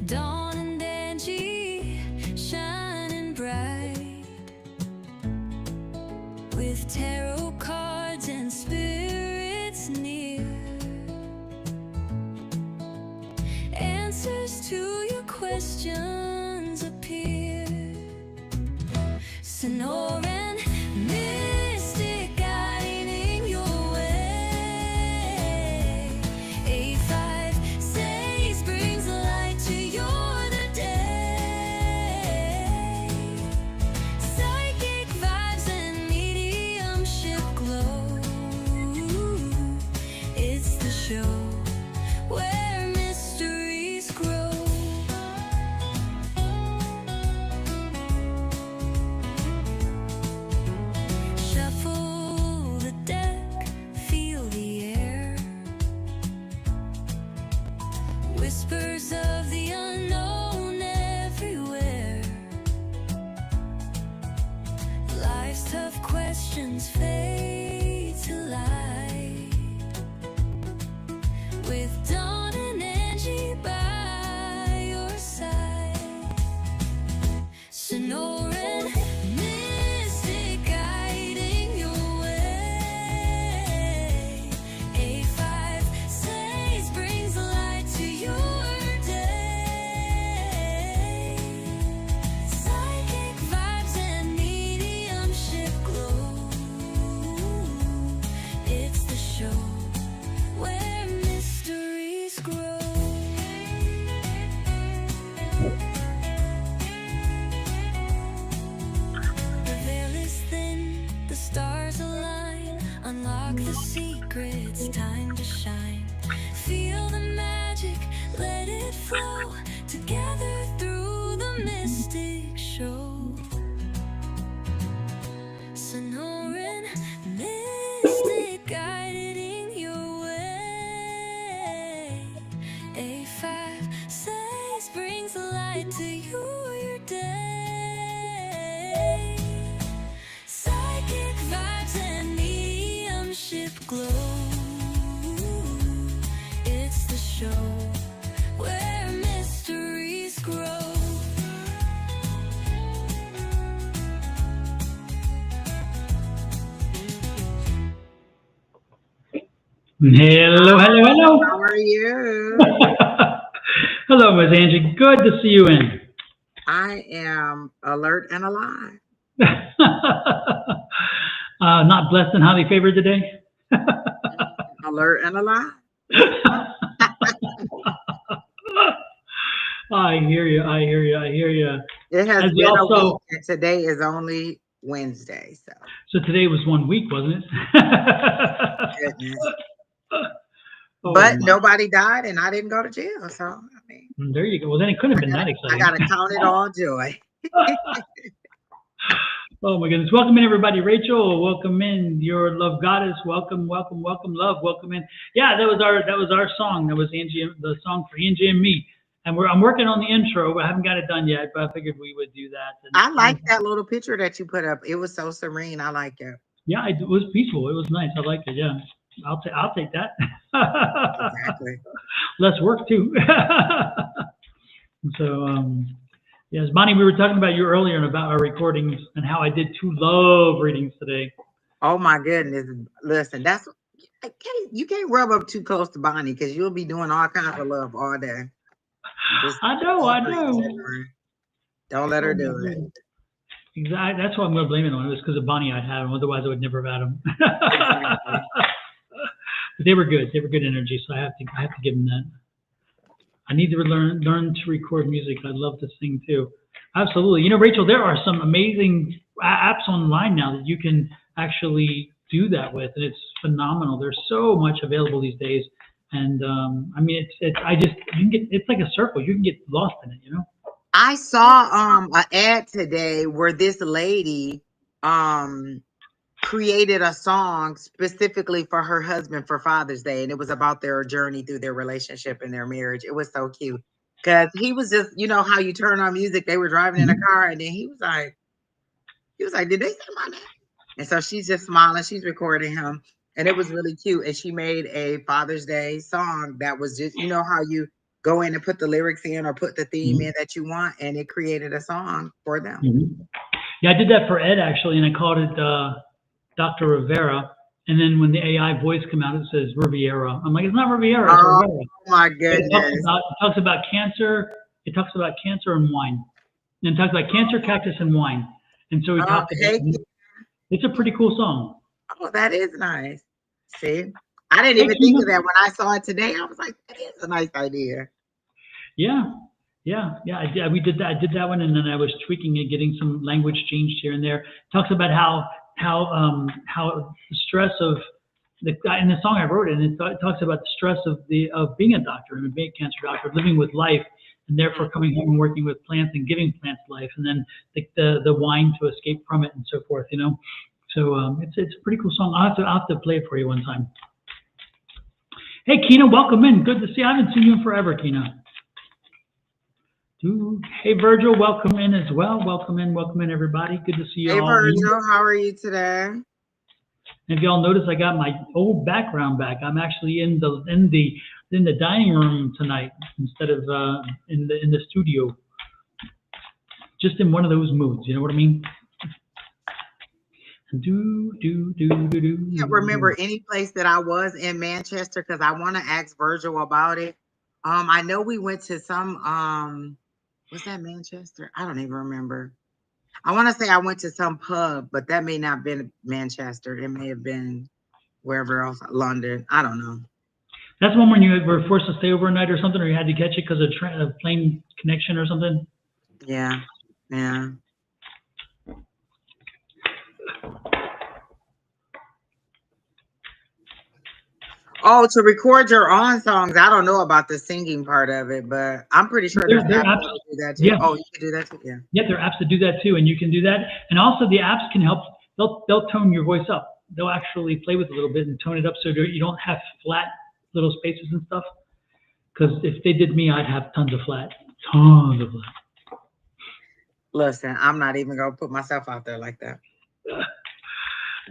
Dawn and Angie shining bright with tarot cards and spirits near. Answers to your questions appear. Sonoran Mystic guiding your way. A5 says brings light to your day. Psychic vibes and mediumship glow. It's the show where mysteries grow. Shuffle the deck, feel the air. Whispers of the unknown everywhere. Life's tough questions fade to light with Dawn and Angie by your side. Sonoran Mystic guiding your way. A5 says brings light to your day. Psychic vibes and mediumship glow. It's the show where mysteries grow. The veil is thin, the stars align. Unlock the secrets, time to shine. Feel the magic, let it flow. Together through the mystic show. Sonoran Mystic guiding your way. A5 says brings light to your day. Psychic vibes and mediumship glow. It's the show where mysteries grow. Hello, hello, hello. How are you? Hello, Miss Angie. Good to see you in. I am alert and alive. Not blessed and highly favored today. Alert and alive. I hear you. I hear you. I hear you. It has As been you a also, week, and today is only Wednesday. So, so today was 1 week, wasn't it? goodness. Oh, But my. nobody died, and I didn't go to jail. So, I mean, There you go. Well, then it couldn't have been that I exciting. got to count it all joy. Oh my goodness. Welcome in, everybody. Rachel, welcome in. Your love goddess. Welcome, welcome, welcome, love. Welcome in. Yeah, that was our song. That was Angie, the song for Angie and me. And I'm working on the intro. I haven't got it done yet, but I figured we would do that. And, I like that little picture that you put up. It was so serene. I like it. yeah, it was peaceful. It was nice. I liked it. Yeah. I'll take that. Exactly. Less work too. So, yes, Bonnie, we were talking about you earlier and about our recordings and how I did 2 love readings today. Oh my goodness! Listen, you can't rub up too close to Bonnie because you'll be doing all kinds of love all day. Just I know. don't let her Oh, do my it. goodness. Exactly. That's why I'm going to blame it on. It was because of Bonnie I'd had them. Otherwise, I would never have had them. Exactly. But they were good. They were good energy. So I have to give them that. I need to learn to record music. I'd love to sing too. Absolutely. You know, Rachel, there are some amazing apps online now that you can actually do that with, and it's phenomenal. There's so much available these days, and I mean, it's like a circle. You can get lost in it, you know. I saw an ad today where this lady created a song specifically for her husband for Father's Day, and it was about their journey through their relationship and their marriage. It was so cute because he was just, you know how you turn on music. They were driving in a car, and then he was like, "Did they say my name?" And so she's just smiling. She's recording him, and it was really cute. And she made a Father's Day song that was just, you know how you go in and put the lyrics in or put the theme Mhm. in that you want, and it created a song for them. Mhm. Yeah, I did that for Ed actually, and I called it Dr. Rivera. And then when the AI voice came out, it says Riviera. I'm like, it's not Riviera, it's Oh Rivera. my It goodness. talks about cancer. It talks about cancer and wine. And it talks about cancer, cactus, and wine. And so he Oh, talked about. hey, It's a pretty cool song. oh, that is nice. See, I didn't Hey, even think Kina. of that when I saw it today. I was like, that is a nice idea. Yeah, yeah. We did that. I did that one, and then I was tweaking it, getting some language changed here and there. Talks about how the stress of the in the song I wrote, and it talks about the stress of being a doctor and being a cancer doctor, living with life, and therefore coming home and working with plants and giving plants life, and then the wine to escape from it and so forth. So it's a pretty cool song. I'll have to play it for you one time. Hey, Kina, welcome in. Good to see you. I haven't seen you in forever, Kina. Hey, Virgil, welcome in as well. Welcome in, everybody. Good to see you Hey, all. Virgil, how are you today? And if y'all notice, I got my old background back. I'm actually in the dining room tonight instead of in the studio. Just in one of those moods, you know what I mean? I can't remember any place that I was in Manchester because I want to ask Virgil about it. I know we went to some was that Manchester? I don't even remember. I want to say I went to some pub, but that may not have been Manchester. It may have been wherever else, London. I don't know. That's one when you were forced to stay overnight or something, or you had to catch it because of a plane connection or something. Yeah, yeah. Oh, to record your own songs. I don't know about the singing part of it, but I'm pretty sure there's There are apps apps. that do that too. Yeah, Oh, you can do that too. Yeah. yeah, there are apps that do that too, and you can do that. And also, the apps can help. They'll tone your voice up. They'll actually play with it a little bit and tone it up so you don't have flat little spaces and stuff. Because if they did me, I'd have tons of flat. Listen, I'm not even gonna put myself out there like that.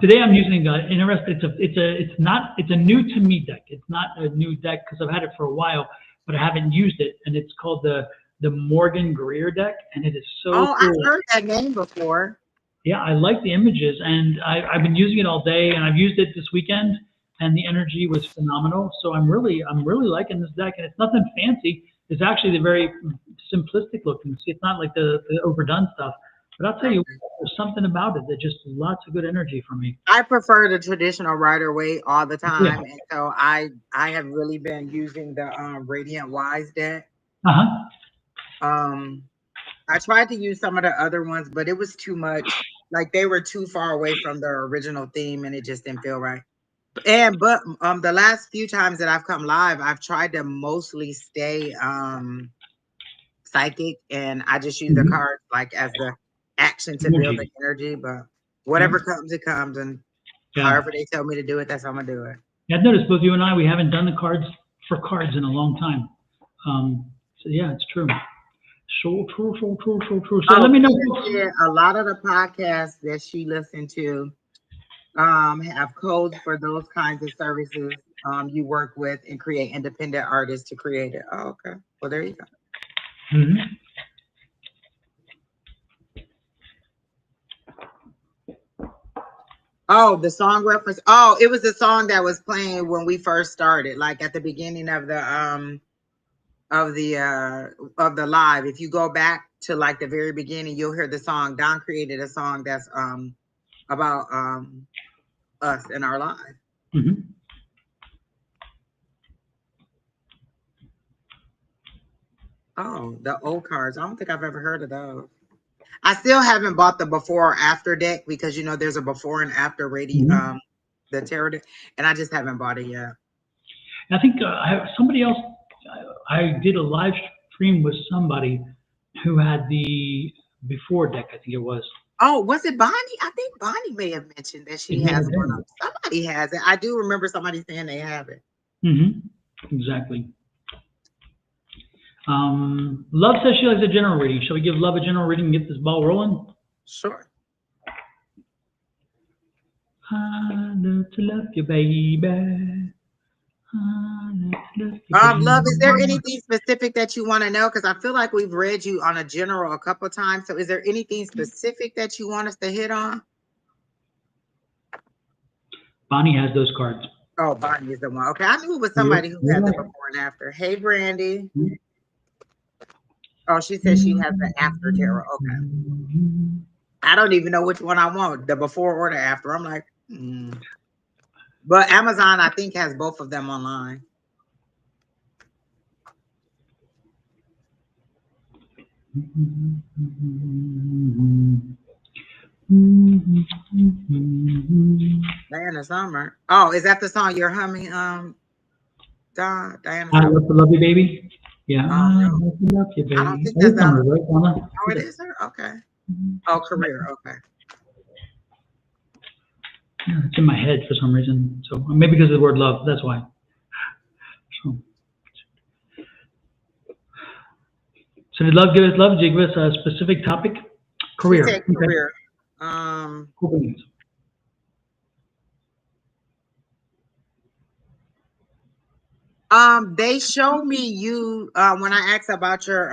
Today I'm using it's a new to me deck. It's not a new deck because I've had it for a while, but I haven't used it, and it's called the Morgan Greer deck, and it is so Oh, cool. I've heard that name before. Yeah, I like the images, and I've been using it all day, and I've used it this weekend, and the energy was phenomenal. So I'm really liking this deck, and it's nothing fancy. It's actually the very simplistic looking. See, it's not like the overdone stuff. But I'll tell you, there's something about it that just lots of good energy for me. I prefer the traditional Rider Waite all the Yeah. time, and so I have really been using the Radiant Wise deck. Uh-huh. I tried to use some of the other ones, but it was too much. Like they were too far away from the original theme, and it just didn't feel right. But the last few times that I've come live, I've tried to mostly stay psychic, and I just use the cards like as the action to build the energy. But whatever comes, it comes, and however they tell me to do it, that's how I'm gonna do it. Yeah, I've noticed both you and I, we haven't done the cards in a long time. So yeah, it's true. So true. So let me know. A lot of the podcasts that she listened to have codes for those kinds of services you work with and create independent artists to create it. Oh, okay. Well, there you go. Mm-hmm. Oh, the song reference. Oh, it was the song that was playing when we first started, like at the beginning of the live. If you go back to like the very beginning, you'll hear the song. Don created a song that's about us in our lives. Mm-hmm. Oh, the old cards. I don't think I've ever heard of those. I still haven't bought the before or after deck because there's a before and after the tarot deck, and I just haven't bought it yet. I think somebody else. I did a live stream with somebody who had the before deck. I think it was. Oh, was it Bonnie? I think Bonnie may have mentioned that she has one of them. Somebody has it. I do remember somebody saying they have it. Mm-hmm. Exactly. Love says she likes a general reading. Shall we give Love a general reading and get this ball rolling? Sure. I love to love you, baby. Love, is there anything specific that you want to know? Because I feel like we've read you on a general a couple times. So is there anything specific that you want us to hit on? Bonnie has those cards. Oh, Bonnie is the one. Okay, I knew it was somebody who had the before and after. Hey, Brandy. Oh, she said she has the after tarot. Okay. I don't even know which one I want, the before or the after. I'm like, But Amazon, I think, has both of them online. Diana Summer. Oh, is that the song you're humming? Diana I Summer. love you, baby. Yeah, Oh, I no. love you, baby. I don't think Oh, that's it's on Donna. her, right, Donna? Oh, it is her? Okay. Oh, career. Okay. Yeah, it's in my head for some reason. So maybe because of the word love. That's why. So did love did you give us a specific topic? She Career. said Okay. career. Cool. They show me you when I asked about your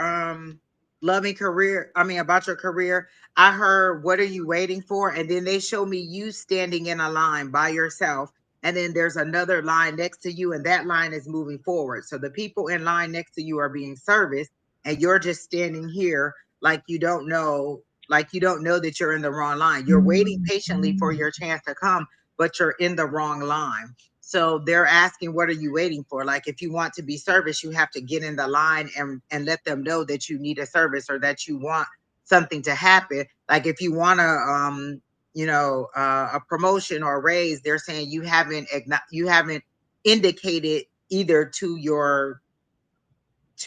loving career, about your career, I heard what are you waiting for? And then they show me you standing in a line by yourself. And then there's another line next to you, and that line is moving forward. So the people in line next to you are being serviced, and you're just standing here like you don't know that you're in the wrong line. You're waiting patiently for your chance to come, but you're in the wrong line. So they're asking, what are you waiting for? Like, if you want to be serviced, you have to get in the line and let them know that you need a service or that you want something to happen. Like, if you want a promotion or a raise, they're saying you haven't indicated either to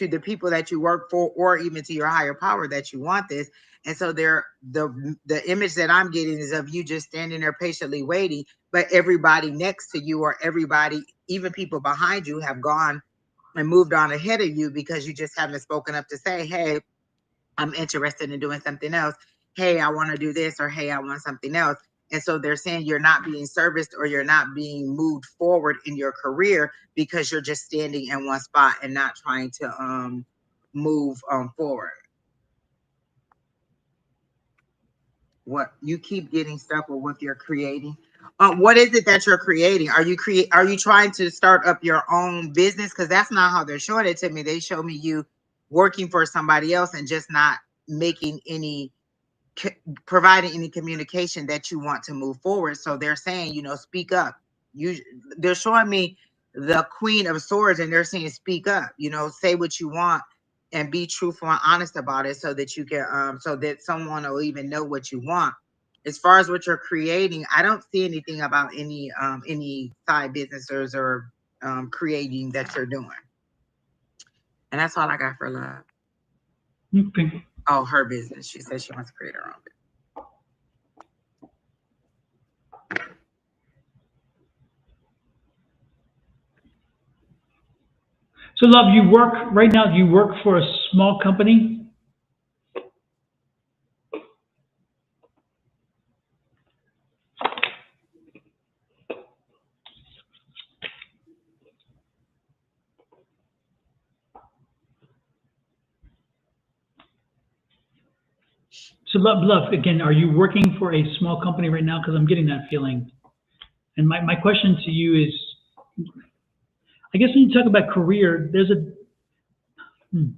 the people that you work for or even to your higher power that you want this. And so the image that I'm getting is of you just standing there patiently waiting, but everybody next to you or everybody, even people behind you, have gone and moved on ahead of you because you just haven't spoken up to say, hey, I'm interested in doing something else. Hey, I want to do this, or hey, I want something else. And so they're saying you're not being serviced or you're not being moved forward in your career because you're just standing in one spot and not trying to move forward. What you keep getting stuck with what you're creating. What is it that you're creating? Are you trying to start up your own business? Because that's not how they're showing it to me. They show me you working for somebody else and just not making any providing any communication that you want to move forward. So they're saying, speak up. They're showing me the Queen of Swords, and they're saying, speak up. Say what you want and be truthful and honest about it, so that you can, so that someone will even know what you want. As far as what you're creating, I don't see anything about any side businesses or creating that you're doing. And that's all I got for love. Okay. Oh, her business. She says she wants to create her own business. So love, you work right now. You work for a small company. So love, again, are you working for a small company right now? Because I'm getting that feeling. And my question to you is, I guess when you talk about career, there's a, the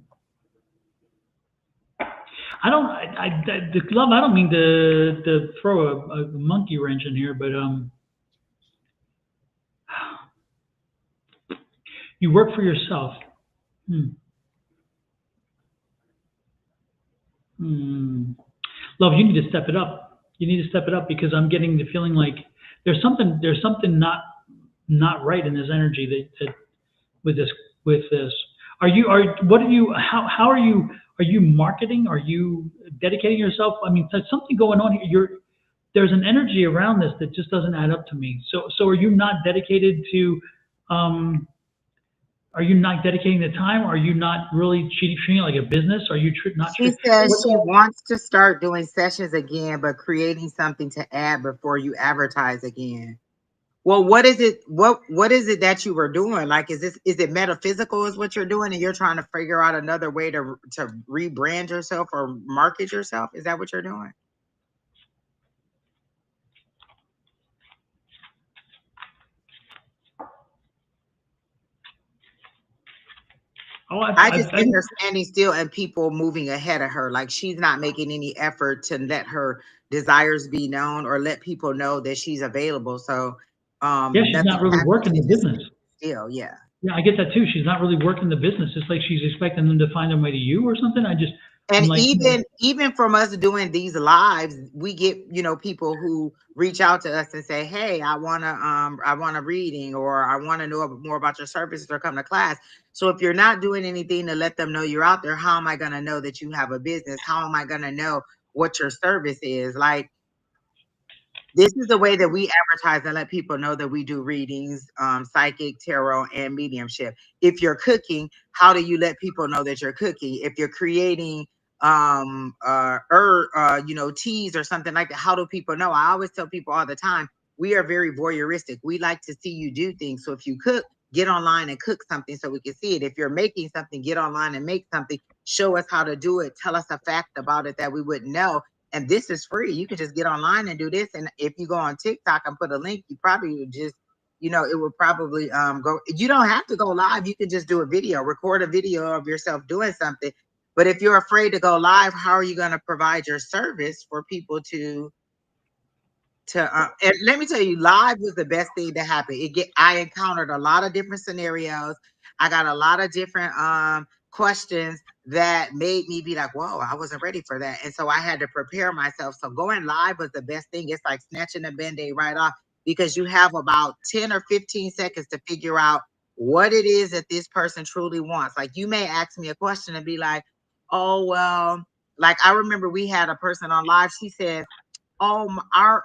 love, I don't mean to throw a monkey wrench in here, but you work for yourself. Love, you need to step it up. You need to step it up, because I'm getting the feeling like there's something not right in this energy that with this. How are you marketing? Are you dedicating yourself? I mean, there's something going on here. There's an energy around this that just doesn't add up to me. So are you not dedicated to, are you not dedicating the time? Are you not really treating it like a business? Are you not She treating? says she wants to start doing sessions again, but creating something to add before you advertise again. Well, what is it? What is it that you were doing? Like, is it metaphysical? Is what you're doing, and you're trying to figure out another way to rebrand yourself or market yourself? Is that what you're doing? Oh, I just see her standing still and people moving ahead of her. Like she's not making any effort to let her desires be known or let people know that she's available. So yeah, she's nothing not really happens. working She's the just business. still, yeah. Yeah, I get that too. She's not really working the business. It's like she's expecting them to find their way to you or something. I'm And like, even from us doing these lives, we get, people who reach out to us and say, "Hey, I want a reading, or I want to know more about your services, or come to class." So if you're not doing anything to let them know you're out there, how am I going to know that you have a business? How am I going to know what your service is? Like, this is the way that we advertise and let people know that we do readings, psychic, tarot, and mediumship. If you're cooking, how do you let people know that you're cooking? If you're creating teas or something like that, how do people know? I always tell people all the time, we are very voyeuristic. We like to see you do things. So if you cook, get online and cook something so we can see it. If you're making something, get online and make something. Show us how to do it. Tell us a fact about it that we wouldn't know, and this is free. You can just get online and do this. And if you go on TikTok and put a link, you probably would just, it would probably go. You don't have to go live. You can just do a video, record a video of yourself doing something. But if you're afraid to go live, how are you going to provide your service for people to and let me tell you, live was the best thing to happen. I encountered a lot of different scenarios. I got a lot of different questions that made me be like, whoa, I wasn't ready for that. And so I had to prepare myself. So going live was the best thing. It's like snatching a band-aid right off, because you have about 10 or 15 seconds to figure out what it is that this person truly wants. Like, you may ask me a question and be like, oh, well, like I remember we had a person on live. She said, oh, our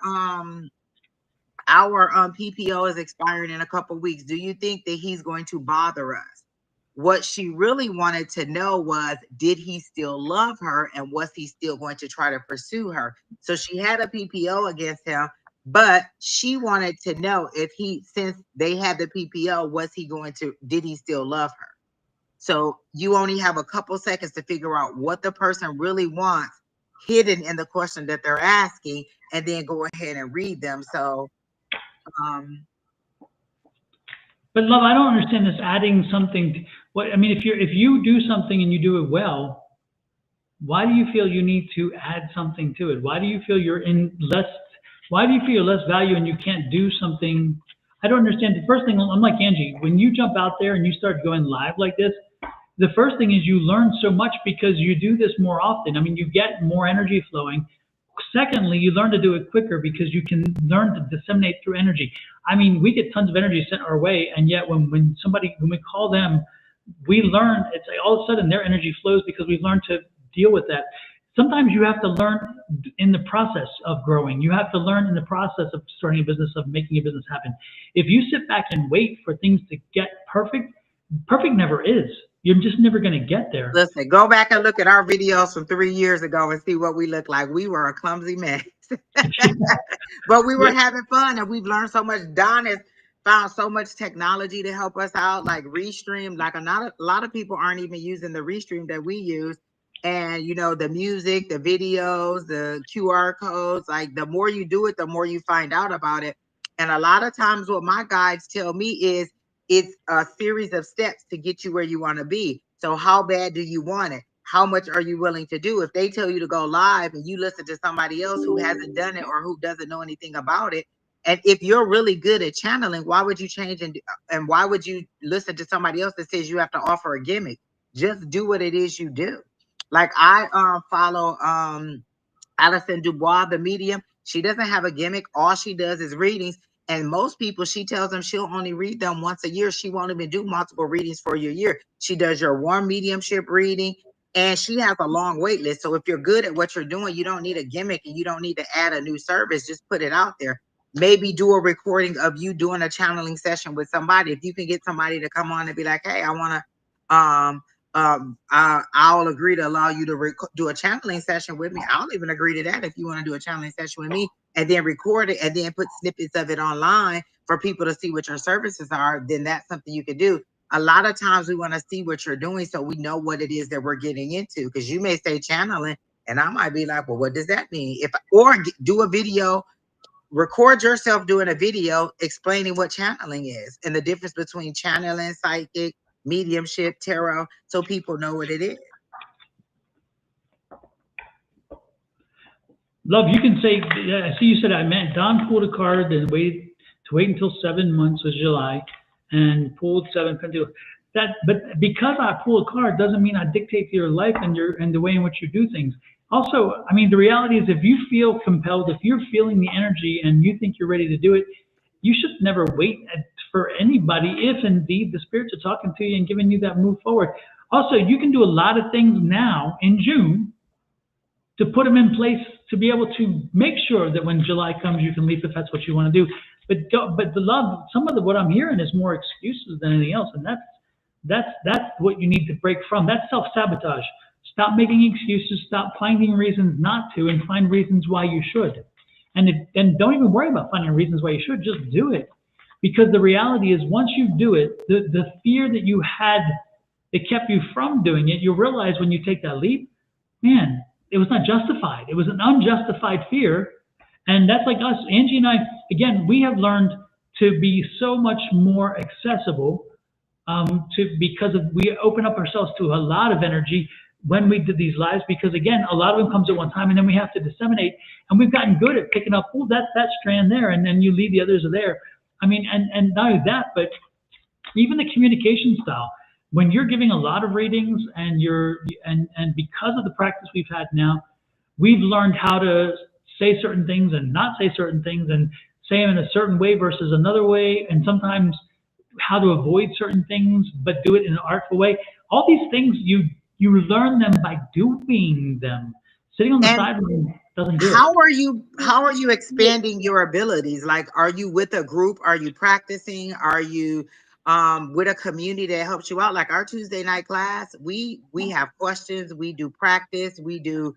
PPO is expiring in a couple weeks. Do you think that he's going to bother us? What she really wanted to know was, did he still love her, and was he still going to try to pursue her? So she had a PPO against him, but she wanted to know if since they had the PPO, did he still love her? So you only have a couple seconds to figure out what the person really wants hidden in the question that they're asking, and then go ahead and read them. So, um, but love, I don't understand this adding something. What I mean, if you do something and you do it well, why do you feel you need to add something to it? Why do you feel you're in less? Why do you feel you're less value and you can't do something? I don't understand. The first thing, I'm like Angie, when you jump out there and you start going live like this, the first thing is you learn so much because you do this more often. I mean, you get more energy flowing. Secondly, you learn to do it quicker because you can learn to disseminate through energy. I mean, we get tons of energy sent our way, and yet when we call them, we learn, it's like all of a sudden their energy flows because we've learned to deal with that. Sometimes you have to learn in the process of growing. You have to learn in the process of starting a business, of making a business happen. If you sit back and wait for things to get perfect, perfect never is. You're just never going to get there. listen, go back and look at our videos from 3 years ago and see what we look like. We were a clumsy mess. But we were having fun, and we've learned so much. Don has found so much technology to help us out, like Restream. Like a lot of people aren't even using the Restream that we use. And the music, the videos, the QR codes, like the more you do it, the more you find out about it. And a lot of times what my guides tell me is, it's a series of steps to get you where you want to be. So how bad do you want it? How much are you willing to do? If they tell you to go live and you listen to somebody else who hasn't done it or who doesn't know anything about it, and if you're really good at channeling, why would you change and why would you listen to somebody else that says you have to offer a gimmick? Just do what it is you do. Like I follow Alison Dubois, the medium. She doesn't have a gimmick. All she does is readings. And most people, she tells them she'll only read them once a year. She won't even do multiple readings for your year. She does your warm mediumship reading, and she has a long wait list. So if you're good at what you're doing, you don't need a gimmick and you don't need to add a new service. Just put it out there. Maybe do a recording of you doing a channeling session with somebody. If you can get somebody to come on and be like, hey, I want to I'll agree to allow you to do a channeling session with me. I'll even agree to that if you want to do a channeling session with me, and then record it and then put snippets of it online for people to see what your services are, then that's something you could do. A lot of times we want to see what you're doing so we know what it is that we're getting into, because you may say channeling and I might be like, well, what does that mean? Do a video, record yourself doing a video explaining what channeling is and the difference between channeling, psychic, mediumship, tarot, so people know what it is. Love, you can say, I see you said I meant Don pulled a card and wait until 7 months was July and pulled 7 Pentacles. But because I pull a card doesn't mean I dictate to your life and the way in which you do things. Also, I mean, the reality is if you feel compelled, if you're feeling the energy and you think you're ready to do it, you should never wait for anybody if indeed the spirits are talking to you and giving you that move forward. Also, you can do a lot of things now in June to put them in place to be able to make sure that when July comes, you can leave if that's what you want to do. But the love, what I'm hearing is more excuses than anything else, and that's what you need to break from. That's self-sabotage. Stop making excuses. Stop finding reasons not to, and find reasons why you should. And don't even worry about finding reasons why you should. Just do it, because the reality is, once you do it, the fear that you had that kept you from doing it, you'll realize when you take that leap, man, it was not justified. It was an unjustified fear. And that's like us. Angie and I, again, we have learned to be so much more accessible because we open up ourselves to a lot of energy when we did these lives, because again, a lot of them comes at one time and then we have to disseminate, and we've gotten good at picking up, oh, that strand there, and then you leave the others are there. I mean, and not only that, but even the communication style. When you're giving a lot of readings and because of the practice we've had now, we've learned how to say certain things and not say certain things, and say them in a certain way versus another way, and sometimes how to avoid certain things but do it in an artful way. All these things you learn them by doing them. Sitting on the sideline doesn't do it. How are you expanding your abilities? Like, are you with a group? Are you practicing? Are you with a community that helps you out? Like our Tuesday night class, we have questions, we do practice, we do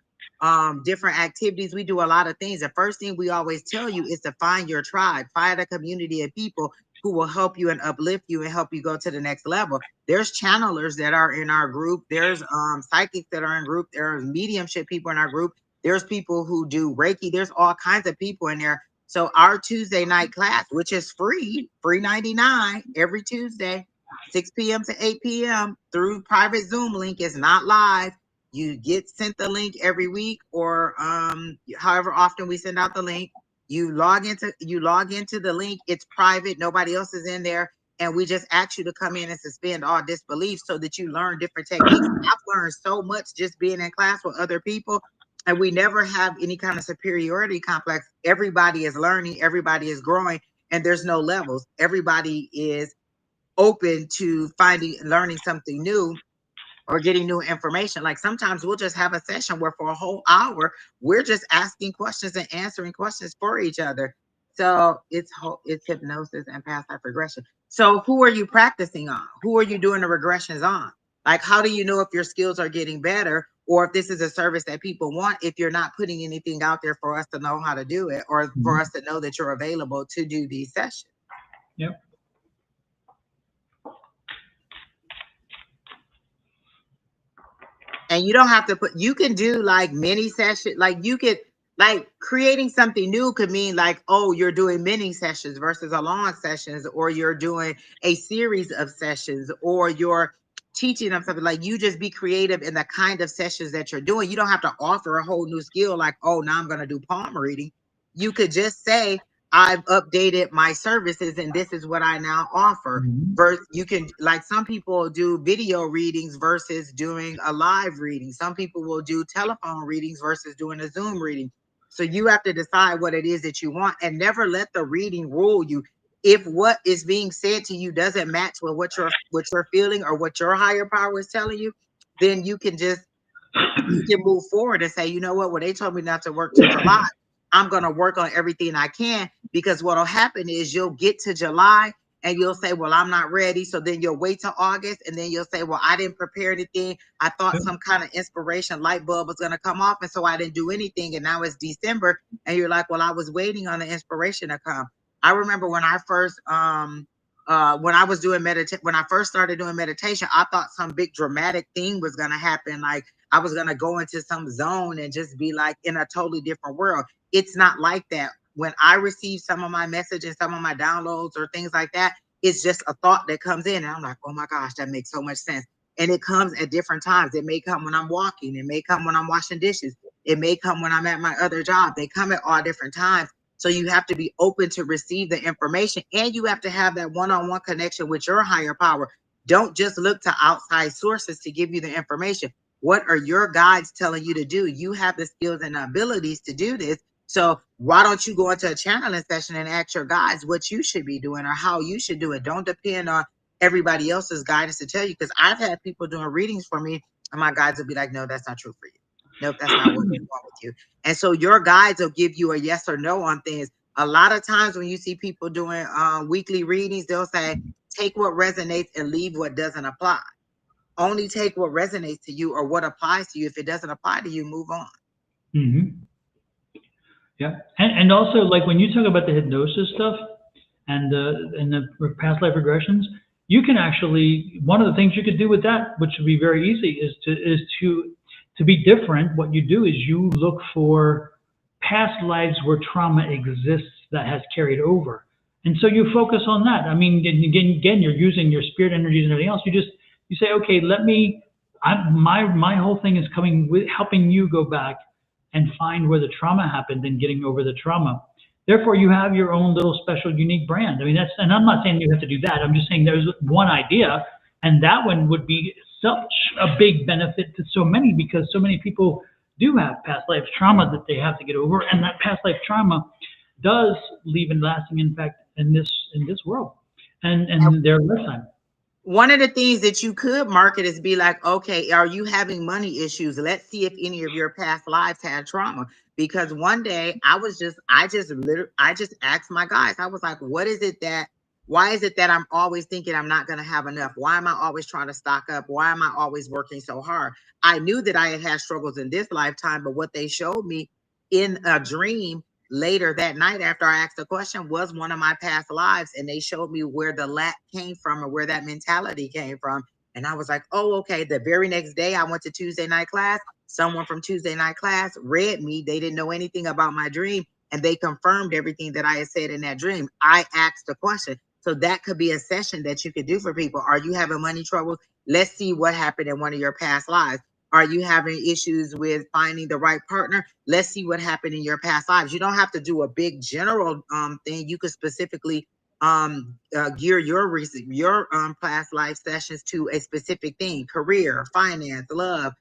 different activities, we do a lot of things. The first thing we always tell you is to find your tribe, find a community of people who will help you and uplift you and help you go to the next level. There's channelers that are in our group. There's psychics that are in group. There's mediumship people in our group. There's people who do Reiki. There's all kinds of people in there. So our Tuesday night class, which is free $99 every Tuesday, 6 p.m. to 8 p.m. through private Zoom link, is not live. You get sent the link every week, or however often we send out the link. You log into the link. It's private. Nobody else is in there. And we just ask you to come in and suspend all disbelief so that you learn different techniques. I've learned so much just being in class with other people, and we never have any kind of superiority complex. Everybody is learning. Everybody is growing, and there's no levels. Everybody is open to learning something new or getting new information. Like sometimes we'll just have a session where for a whole hour, we're just asking questions and answering questions for each other. So it's hypnosis and past life regression. So who are you practicing on? Who are you doing the regressions on? Like, how do you know if your skills are getting better, or if this is a service that people want, if you're not putting anything out there for us to know how to do it, or for us to know that you're available to do these sessions? Yep. And you don't have to you can do like mini sessions. Like you could, like creating something new could mean like, oh, you're doing mini sessions versus a long sessions, or you're doing a series of sessions, or you're teaching them something. Like, you just be creative in the kind of sessions that you're doing. You don't have to offer a whole new skill like, oh, now I'm going to do palm reading. You could just say, I've updated my services and this is what I now offer. You can, like, some people do video readings versus doing a live reading. Some people will do telephone readings versus doing a Zoom reading. So you have to decide what it is that you want, and never let the reading rule you. If what is being said to you doesn't match with what you're feeling or what your higher power is telling you, then you can move forward and say, you know what, well, they told me not to work till July. I'm going to work on everything I can, because what'll happen is you'll get to July and you'll say, well, I'm not ready. So then you'll wait till August, and then you'll say, well, I didn't prepare anything. I thought some kind of inspiration light bulb was going to come off, and so I didn't do anything. And now it's December, and you're like, well, I was waiting on the inspiration to come. I remember when I first when I was doing when I first started doing meditation, I thought some big dramatic thing was gonna happen. Like I was gonna go into some zone and just be like in a totally different world. It's not like that. When I receive some of my messages, some of my downloads or things like that, it's just a thought that comes in, and I'm like, oh my gosh, that makes so much sense. And it comes at different times. It may come when I'm walking, it may come when I'm washing dishes, it may come when I'm at my other job. They come at all different times. So you have to be open to receive the information, and you have to have that one-on-one connection with your higher power. Don't just look to outside sources to give you the information. What are your guides telling you to do? You have the skills and the abilities to do this. So why don't you go into a channeling session and ask your guides what you should be doing or how you should do it? Don't depend on everybody else's guidance to tell you, because I've had people doing readings for me and my guides will be like, no, that's not true for you. Nope, that's not what we want with you. And so your guides will give you a yes or no on things. A lot of times when you see people doing weekly readings, they'll say, take what resonates and leave what doesn't apply. Only take what resonates to you or what applies to you. If it doesn't apply to you, move on. Mm-hmm. Yeah, and also like when you talk about the hypnosis stuff and the past life regressions, you can actually, one of the things you could do with that, which would be very easy, is to be different. What you do is you look for past lives where trauma exists that has carried over, and so you focus on that. I mean, again, you're using your spirit energies and everything else. You say, okay, let me. My whole thing is coming with helping you go back and find where the trauma happened and getting over the trauma. Therefore, you have your own little special, unique brand. I mean, and I'm not saying you have to do that. I'm just saying there's one idea, and that one would be such a big benefit to so many, because so many people do have past life trauma that they have to get over, and that past life trauma does leave a lasting impact in this world and their lifetime. One of the things that you could market is be like, okay, are you having money issues? Let's see if any of your past lives had trauma. Because one day I just asked my guys, I was like, why is it that I'm always thinking I'm not going to have enough? Why am I always trying to stock up? Why am I always working so hard? I knew that I had had struggles in this lifetime, but what they showed me in a dream later that night after I asked the question was one of my past lives, and they showed me where the lack came from and where that mentality came from. And I was like, oh, okay. The very next day I went to Tuesday night class. Someone from Tuesday night class read me. They didn't know anything about my dream, and they confirmed everything that I had said in that dream. I asked the question. So that could be a session that you could do for people. Are you having money troubles? Let's see what happened in one of your past lives. Are you having issues with finding the right partner? Let's see what happened in your past lives. You don't have to do a big general thing. You could specifically gear your past life sessions to a specific thing: career, finance, love,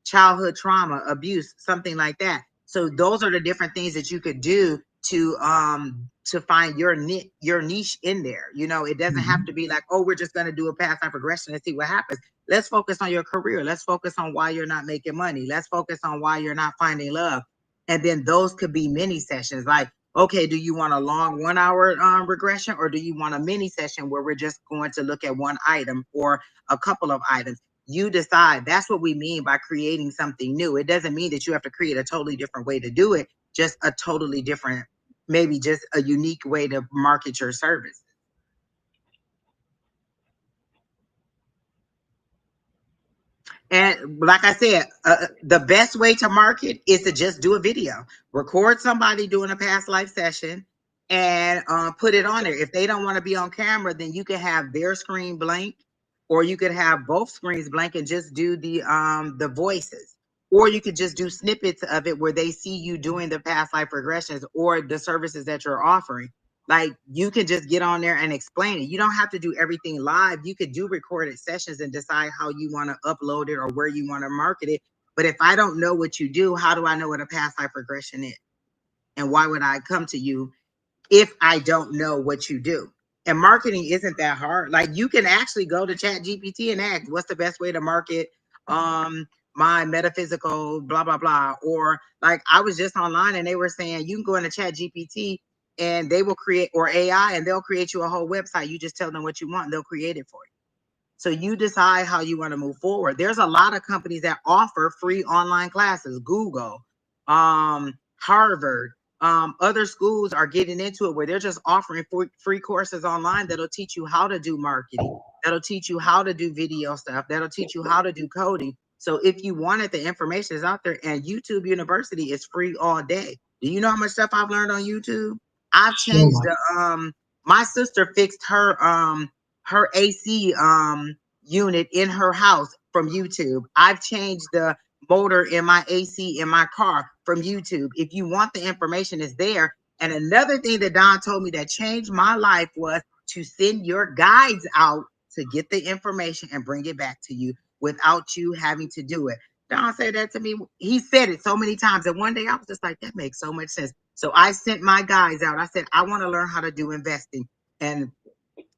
childhood trauma, abuse, something like that. So those are the different things that you could do to find your niche in there. You know, it doesn't have Mm-hmm. to be like, oh, we're just going to do a past life regression and see what happens. Let's focus on your career. Let's focus on why you're not making money. Let's focus on why you're not finding love. And then those could be mini sessions. Like, okay, do you want a long 1 hour regression, or do you want a mini session where we're just going to look at one item or a couple of items? You decide. That's what we mean by creating something new. It doesn't mean that you have to create a totally different way to do it, just a totally different, maybe just a unique way to market your service. And like I said, the best way to market is to just do a video, record somebody doing a past life session, and put it on there. If they don't want to be on camera, then you can have their screen blank, or you could have both screens blank and just do the voices, or you could just do snippets of it where they see you doing the past life regressions or the services that you're offering. Like you can just get on there and explain it. You don't have to do everything live. You could do recorded sessions and decide how you want to upload it or where you want to market it. But if I don't know what you do, how do I know what a past life regression is? And why would I come to you if I don't know what you do? And marketing isn't that hard. Like you can actually go to Chat GPT and ask, what's the best way to market my metaphysical blah blah blah? Or like I was just online and they were saying you can go into Chat GPT and they will create, or AI, and they'll create you a whole website. You just tell them what you want and they'll create it for you. So you decide how you want to move forward. There's a lot of companies that offer free online classes. Google, Harvard, Other schools are getting into it where they're just offering free courses online that'll teach you how to do marketing, that'll teach you how to do video stuff, that'll teach you how to do coding. So if you wanted, the information is out there, and YouTube University is free all day. Do you know how much stuff I've learned on YouTube? I've So changed much. the my sister fixed her AC unit in her house from YouTube. I've changed the motor in my AC in my car from YouTube. If you want the information, it's there. And another thing that Don told me that changed my life was to send your guides out to get the information and bring it back to you without you having to do it. Don said that to me. He said it so many times. And one day I was just like, that makes so much sense. So I sent my guys out. I said, I want to learn how to do investing. And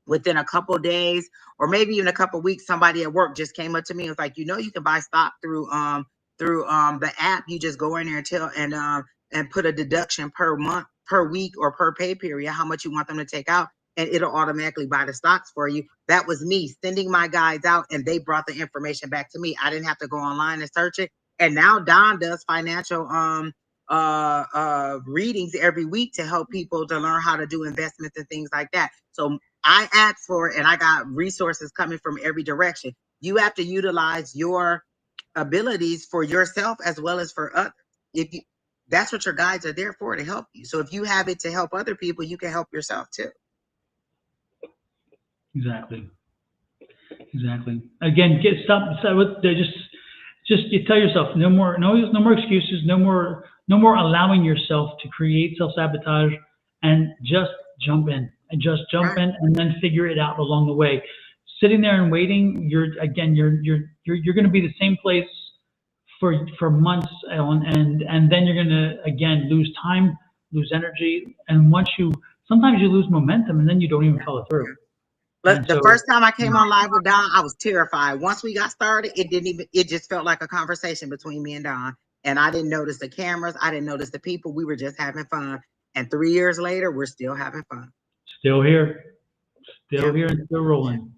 within a couple of days, or maybe even a couple of weeks, somebody at work just came up to me and was like, you can buy stock through the app. You just go in there and tell and put a deduction per month, per week, or per pay period, how much you want them to take out, and it'll automatically buy the stocks for you. That was me sending my guys out, and they brought the information back to me. I didn't have to go online and search it. And now Don does financial readings every week to help people to learn how to do investments and things like that. So I asked for it, and I got resources coming from every direction. You have to utilize your abilities for yourself as well as for others. If you, that's what your guides are there for, to help you. So if you have it to help other people, you can help yourself too. Exactly. Again, just you tell yourself no more excuses, no more allowing yourself to create self-sabotage, and just jump in and then figure it out along the way. Sitting there and waiting, you're going to be the same place for months, and then you're going to again lose time, lose energy, and sometimes you lose momentum, and then you don't even follow through. But the first time I came on live with Don, I was terrified. Once we got started, it just felt like a conversation between me and Don. And I didn't notice the cameras. I didn't notice the people. We were just having fun. And 3 years later, we're still having fun. Still here and still rolling.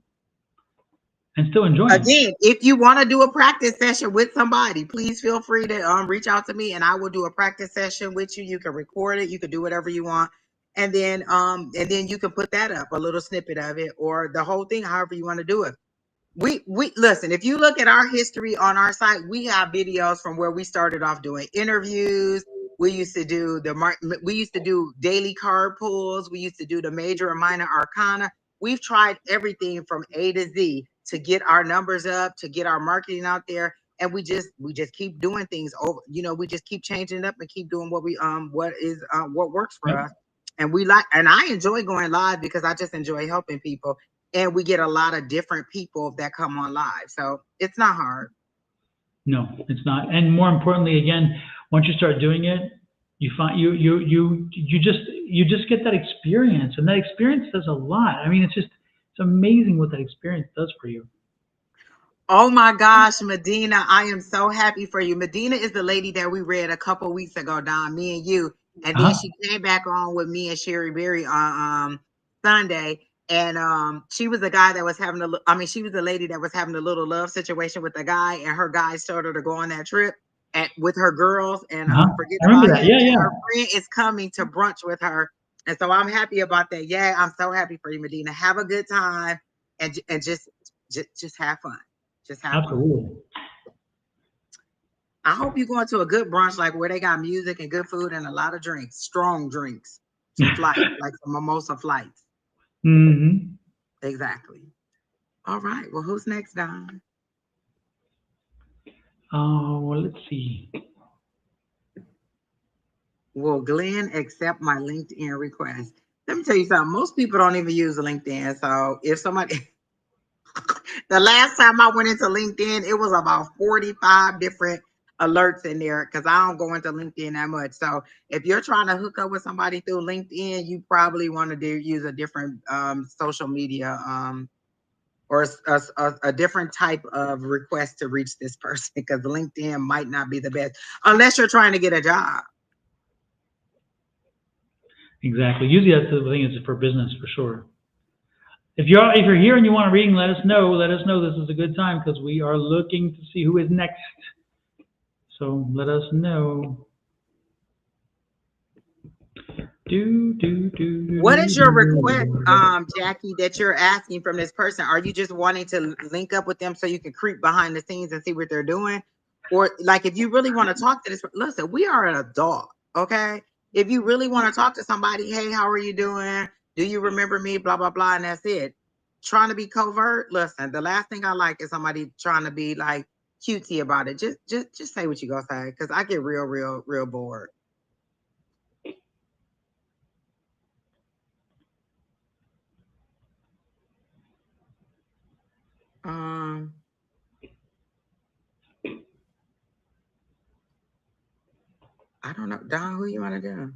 And still enjoying it. Again, if you want to do a practice session with somebody, please feel free to reach out to me, and I will do a practice session with you. You can record it. You can do whatever you want. And then you can put that up, a little snippet of it, or the whole thing, however you want to do it. We listen, if you look at our history on our site, we have videos from where we started off doing interviews. We used to do daily card pulls. We used to do the major and minor arcana. We've tried everything from A to Z to get our numbers up, to get our marketing out there. And we just keep doing things over. We just keep changing it up and keep doing what works for us. And I enjoy going live because I just enjoy helping people. And we get a lot of different people that come on live. So it's not hard. No, it's not. And more importantly, again, once you start doing it, you find you just get that experience, and that experience does a lot. I mean, it's amazing what that experience does for you. Oh my gosh, Medina, I am so happy for you. Medina is the lady that we read a couple weeks ago, Don, me and you. And then she came back on with me and Sherry Berry on Sunday. And she was the guy that was she was the lady that was having a little love situation with the guy, and her guy told her to go on that trip with her girls and forget about that. him. Yeah. Her friend is coming to brunch with her. And so I'm happy about that. Yeah, I'm so happy for you, Medina. Have a good time and just have fun. Just have Absolutely. fun. I hope you're going to a good brunch, like where they got music and good food and a lot of drinks, strong drinks, some flights, like some mimosa flights. Mm-hmm. Exactly. All right. Well, who's next, Don? Well, let's see. Will Glenn accept my LinkedIn request? Let me tell you something. Most people don't even use LinkedIn. So if somebody, the last time I went into LinkedIn, it was about 45 different alerts in there because I don't go into LinkedIn that much. So if you're trying to hook up with somebody through LinkedIn, you probably want to use a different social media or a different type of request to reach this person, because LinkedIn might not be the best unless you're trying to get a job. Exactly. Usually that's the thing, is for business for sure. If you're here and you want a reading, let us know. Let us know. This is a good time because we are looking to see who is next. So let us know. What is your request, Jackie, that you're asking from this person? Are you just wanting to link up with them so you can creep behind the scenes and see what they're doing? Or like if you really want to talk to this, listen, we are an adult, okay? If you really want to talk to somebody, hey, how are you doing? Do you remember me? Blah, blah, blah, and that's it. Trying to be covert, listen, the last thing I like is somebody trying to be like cutesy about it. Just say what you gonna say, because I get real bored. Um, I don't know. Don, who you want to do?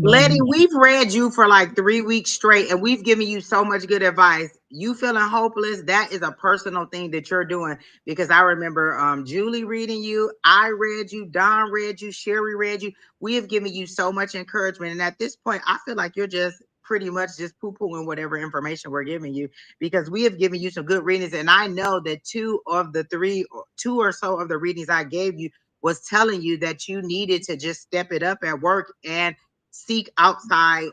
Letty, we've read you for like 3 weeks straight, and we've given you so much good advice. You feeling hopeless, that is a personal thing that you're doing, because I remember Julie reading you, I read you, Don read you, Sherry read you. We have given you so much encouragement, and at this point, I feel like you're just pretty much just poo-pooing whatever information we're giving you, because we have given you some good readings, and I know that two or so of the readings I gave you was telling you that you needed to just step it up at work and seek outside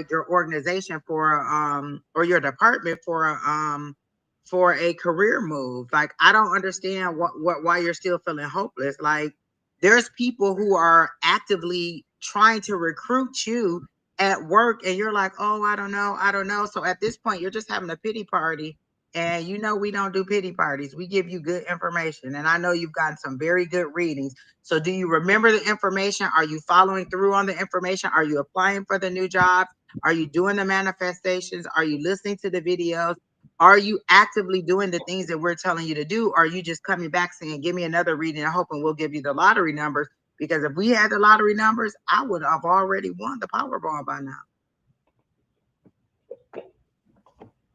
your organization for or your department for a career move. Like, I don't understand why you're still feeling hopeless. Like, there's people who are actively trying to recruit you at work, and you're like, oh, I don't know. So at this point, you're just having a pity party. And you know, we don't do pity parties. We give you good information. And I know you've gotten some very good readings. So do you remember the information? Are you following through on the information? Are you applying for the new jobs? Are you doing the manifestations? Are you listening to the videos? Are you actively doing the things that we're telling you to do? Or are you just coming back saying, give me another reading and hoping we'll give you the lottery numbers? Because if we had the lottery numbers, I would have already won the Powerball by now.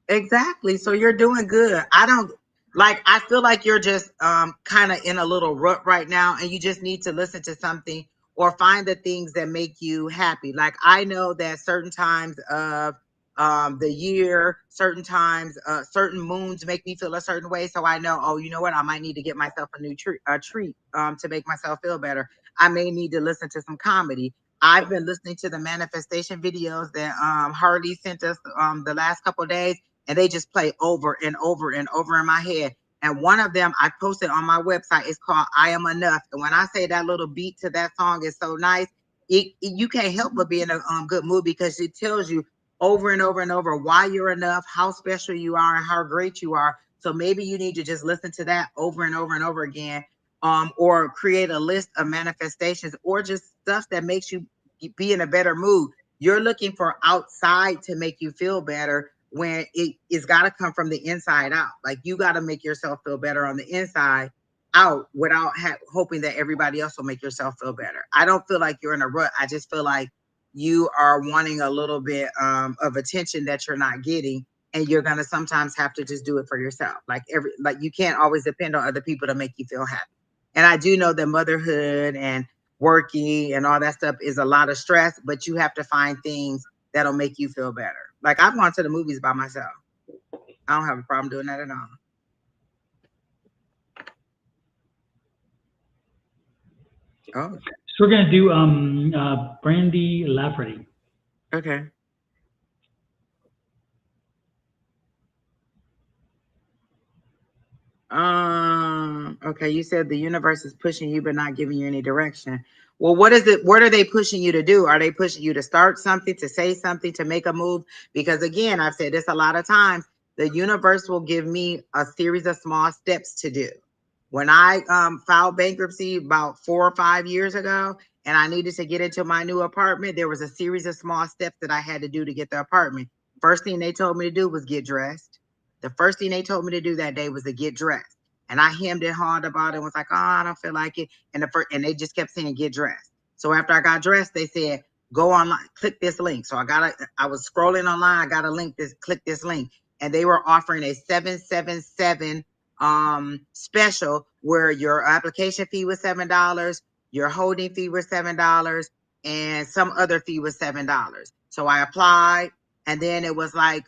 Exactly. So you're doing good. I feel like you're just kind of in a little rut right now, and you just need to listen to something or find the things that make you happy. Like, I know that certain times of the year, certain times, certain moons make me feel a certain way. So I know, oh, you know what? I might need to get myself a treat to make myself feel better. I may need to listen to some comedy. I've been listening to the manifestation videos that Harley sent us the last couple of days, and they just play over and over and over in my head. And one of them I posted on my website is called I Am Enough. And when I say that little beat to that song is so nice, you can't help but be in a good mood, because it tells you over and over and over why you're enough, how special you are, and how great you are. So maybe you need to just listen to that over and over and over again, or create a list of manifestations, or just stuff that makes you be in a better mood. You're looking for outside to make you feel better, when it's got to come from the inside out. Like, you got to make yourself feel better on the inside out without hoping that everybody else will make yourself feel better. I don't feel like you're in a rut. I just feel like you are wanting a little bit of attention that you're not getting, and you're gonna sometimes have to just do it for yourself. Like, you can't always depend on other people to make you feel happy. And I do know that motherhood and working and all that stuff is a lot of stress, but you have to find things that'll make you feel better. Like, I've gone to the movies by myself. I don't have a problem doing that at all. Oh, So we're gonna do Brandy Lafferty. okay. Okay, you said the universe is pushing you but not giving you any direction. Well, what is it? What are they pushing you to do? Are they pushing you to start something, to say something, to make a move? Because again, I've said this a lot of times, the universe will give me a series of small steps to do. When I filed bankruptcy about 4 or 5 years ago, and I needed to get into my new apartment, there was a series of small steps that I had to do to get the apartment. First thing they told me to do was get dressed. The first thing they told me to do that day was to get dressed. And I hemmed and hawed about it and was like, oh, I don't feel like it. And they just kept saying, get dressed. So after I got dressed, they said, go online, click this link. So I was scrolling online, I got a link, click this link. And they were offering a 777 special, where your application fee was $7, your holding fee was $7, and some other fee was $7. So I applied, and then it was like,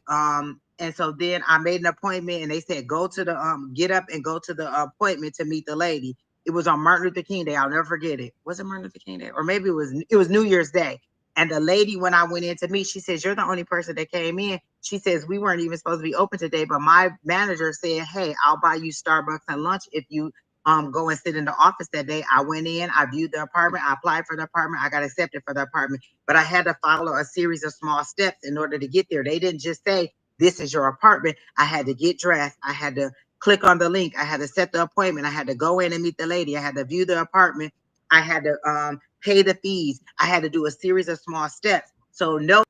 and so then I made an appointment, and they said, go to the get up and go to the appointment to meet the lady. It was on Martin Luther King Day. I'll never forget it. Was it Martin Luther King Day? Or maybe it was New Year's Day. And the lady, when I went in to meet, she says, "You're the only person that came in." She says, "We weren't even supposed to be open today, but my manager said, hey, I'll buy you Starbucks and lunch if you go and sit in the office that day." I went in, I viewed the apartment, I applied for the apartment, I got accepted for the apartment, but I had to follow a series of small steps in order to get there. They didn't just say, "This is your apartment." I had to get dressed. I had to click on the link. I had to set the appointment. I had to go in and meet the lady. I had to view the apartment. I had to pay the fees. I had to do a series of small steps. So no.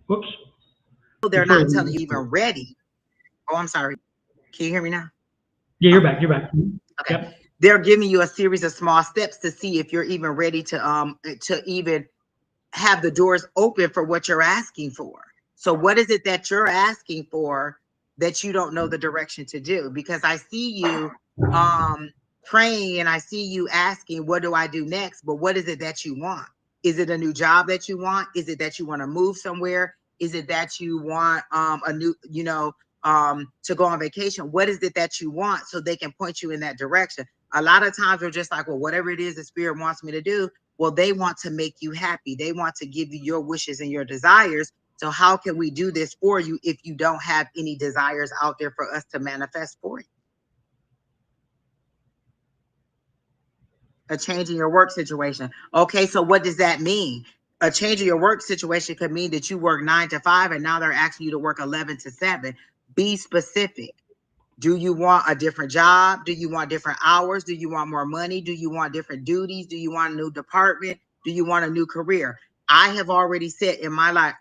Whoops. They're not telling you even ready. Oh, I'm sorry. Can you hear me now? Yeah, you're back. You're back. Okay. Yep. They're giving you a series of small steps to see if you're even ready to even have the doors open for what you're asking for. So what is it that you're asking for that you don't know the direction to do? Because I see you praying and I see you asking, what do I do next? But what is it that you want? Is it a new job that you want? Is it that you want to move somewhere? Is it that you want a new, to go on vacation? What is it that you want so they can point you in that direction? A lot of times we're just like, well, whatever it is the spirit wants me to do. Well, they want to make you happy. They want to give you your wishes and your desires. So how can we do this for you if you don't have any desires out there for us to manifest for you? A change in your work situation. Okay, so what does that mean? A change in your work situation could mean that you work 9 to 5 and now they're asking you to work 11 to 7. Be specific. Do you want a different job? Do you want different hours? Do you want more money? Do you want different duties? Do you want a new department? Do you want a new career? I have already said in my life,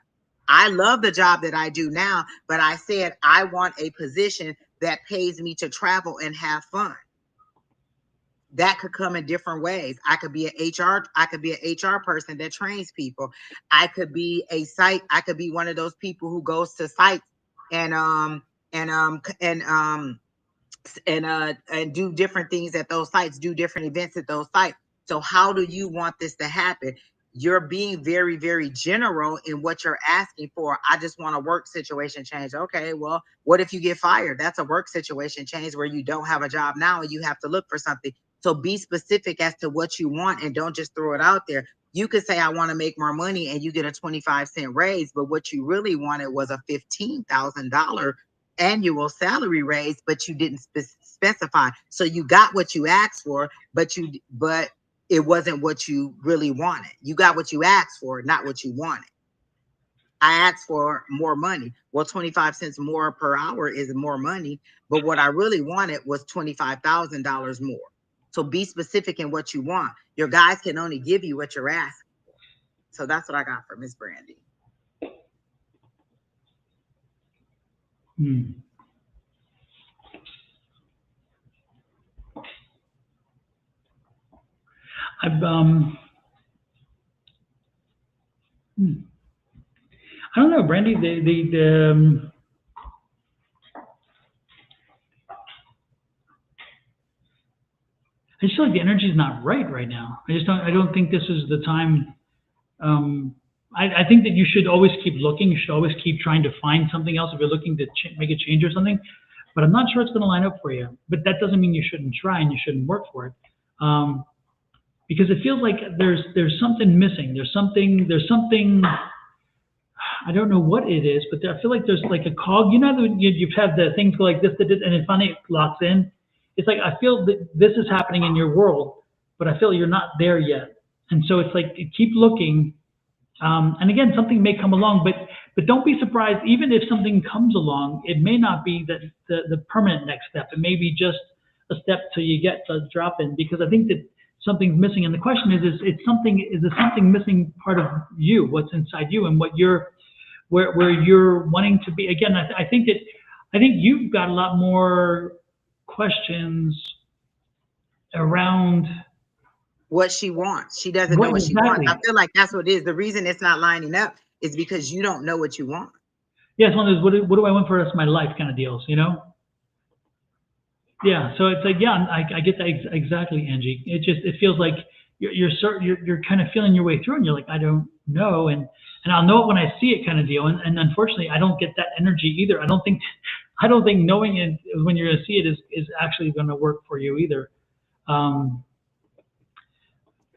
I love the job that I do now, but I said I want a position that pays me to travel and have fun. That could come in different ways. I could be an HR person that trains people. I could be I could be one of those people who goes to sites and do different things at those sites, do different events at those sites. So how do you want this to happen? You're being very, very general in what you're asking for. I just want a work situation change. Okay, well, what if you get fired? That's a work situation change where you don't have a job now and you have to look for something. So be specific as to what you want and don't just throw it out there. You could say, I want to make more money and you get a 25-cent raise, but what you really wanted was a $15,000 annual salary raise, but you didn't specify. So you got what you asked for, but it wasn't what you really wanted. You got what you asked for, not what you wanted. I asked for more money. Well, 25 cents more per hour is more money, but what I really wanted was $25,000 more. So be specific in what you want. Your guys can only give you what you're asking for. So that's what I got from Miss Brandy. I don't know, Brandy. I just feel like the energy is not right now. I don't think this is the time. I think that you should always keep looking. You should always keep trying to find something else if you're looking to make a change or something. But I'm not sure it's going to line up for you. But that doesn't mean you shouldn't try and you shouldn't work for it. Because it feels like there's something missing. There's something. I don't know what it is, but I feel like there's like a cog. You know, you've had the things go like this, and then finally it locks in. It's like I feel that this is happening in your world, but I feel you're not there yet. And so it's like keep looking. And again, something may come along, but don't be surprised. Even if something comes along, it may not be the permanent next step. It may be just a step till you get to drop in. Because I think that something's missing. And the question is there something missing part of you? What's inside you and what where you're wanting to be? Again, I think you've got a lot more questions around what she wants. She doesn't know what she wants. I feel like that's what it is. The reason it's not lining up is because you don't know what you want. Yeah, it's one of those, what do I want for the rest of my life kind of deals, you know? Yeah, so it's like, yeah, I get that exactly, Angie. It feels like you're kind of feeling your way through, and you're like, I don't know, and I'll know it when I see it, kind of deal. And unfortunately, I don't get that energy either. I don't think I don't think knowing it when you're going to see it is actually going to work for you either. Um,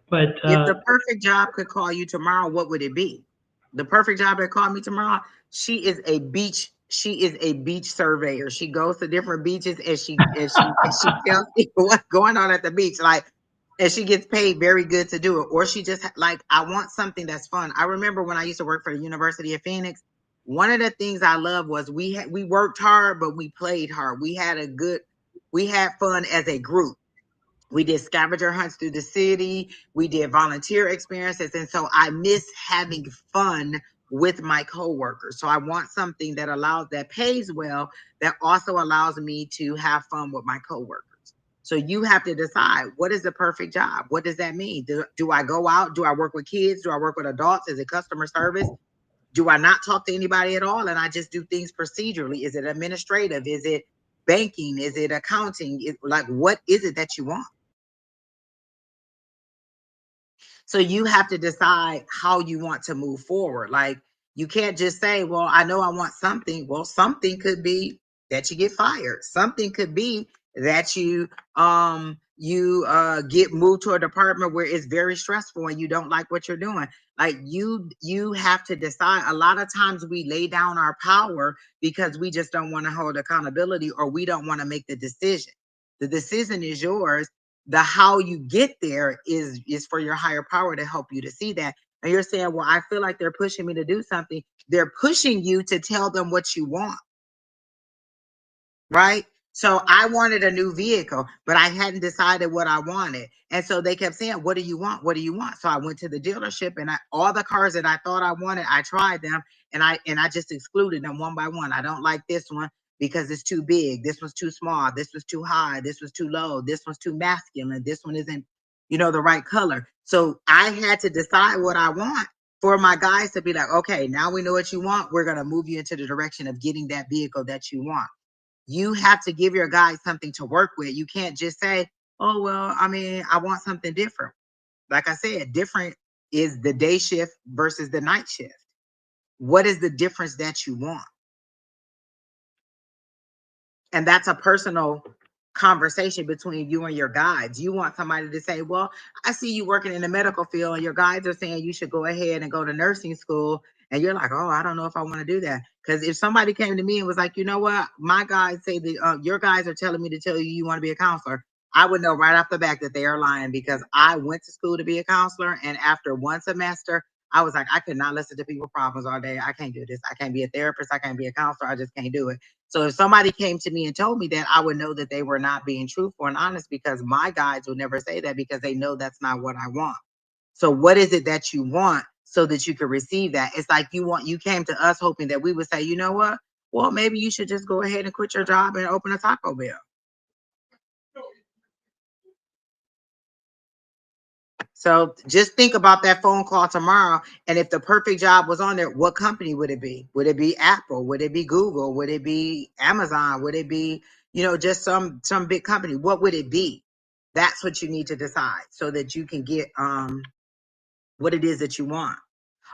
but If the perfect job could call you tomorrow, what would it be? The perfect job that called me tomorrow, she is a beach surveyor. She goes to different beaches and she tells people what's going on at the beach. Like, and she gets paid very good to do it. Or she just like, I want something that's fun. I remember when I used to work for the University of Phoenix, one of the things I loved was we worked hard, but we played hard. We had fun as a group. We did scavenger hunts through the city. We did volunteer experiences. And so I miss having fun with my coworkers. So I want something that that pays well, that also allows me to have fun with my coworkers. So you have to decide, what is the perfect job? What does that mean? Do I go out? Do I work with kids? Do I work with adults? Is it customer service? Do I not talk to anybody at all and I just do things procedurally? Is it administrative? Is it banking? Is it accounting? Like, what is it that you want? So you have to decide how you want to move forward. Like, you can't just say, well, I know I want something. Well, something could be that you get fired. Something could be that you get moved to a department where it's very stressful and you don't like what you're doing. Like, you have to decide. A lot of times we lay down our power because we just don't want to hold accountability, or we don't want to make the decision. The decision is yours. The how you get there is for your higher power to help you to see that. And you're saying, well, I feel like they're pushing me to do something. They're pushing you to tell them what you want, right? So I wanted a new vehicle, but I hadn't decided what I wanted. And so they kept saying, what do you want? What do you want? So I went to the dealership, and all the cars that I thought I wanted, I tried them, and I just excluded them one by one. I don't like this one because it's too big. This one's too small. This was too high. This was too low. This one's too masculine. This one isn't, the right color. So I had to decide what I want for my guys to be like, okay, now we know what you want. We're going to move you into the direction of getting that vehicle that you want. You have to give your guys something to work with. You can't just say, oh, well, I mean, I want something different. Like I said, different is the day shift versus the night shift. What is the difference that you want? And that's a personal conversation between you and your guides. You want somebody to say, well, I see you working in the medical field and your guides are saying you should go ahead and go to nursing school. And you're like, oh, I don't know if I want to do that. Because if somebody came to me and was like, you know what, my guides say that your guys are telling me to tell you you want to be a counselor, I would know right off the back that they are lying, because I went to school to be a counselor. And after one semester, I was like, I could not listen to people's problems all day. I can't do this. I can't be a therapist. I can't be a counselor. I just can't do it. So if somebody came to me and told me that, I would know that they were not being truthful and honest, because my guides would never say that, because they know that's not what I want. So what is it that you want so that you can receive that? It's like you came to us hoping that we would say, you know what? Well, maybe you should just go ahead and quit your job and open a Taco Bell. So just think about that phone call tomorrow. And if the perfect job was on there, what company would it be? Would it be Apple? Would it be Google? Would it be Amazon? Would it be, just some big company? What would it be? That's what you need to decide so that you can get what it is that you want.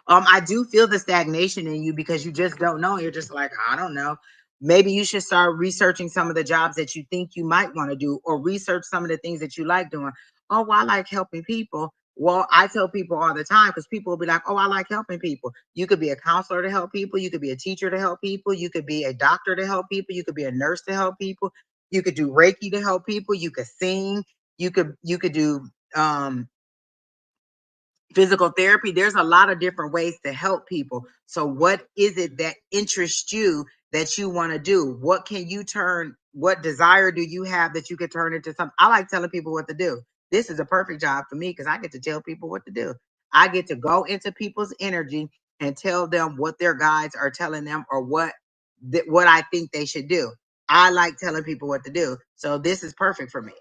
I do feel the stagnation in you because you just don't know. You're just like, I don't know. Maybe you should start researching some of the jobs that you think you might want to do, or research some of the things that you like doing. Oh, well, I like helping people. Well, I tell people all the time, because people will be like, oh, I like helping people. You could be a counselor to help people. You could be a teacher to help people. You could be a doctor to help people. You could be a nurse to help people. You could do Reiki to help people. You could sing. You could do physical therapy. There's a lot of different ways to help people. So what is it that interests you that you want to do? What desire do you have that you could turn into something? I like telling people what to do. This is a perfect job for me because I get to tell people what to do. I get to go into people's energy and tell them what their guides are telling them, or what I think they should do. I like telling people what to do. So this is perfect for me.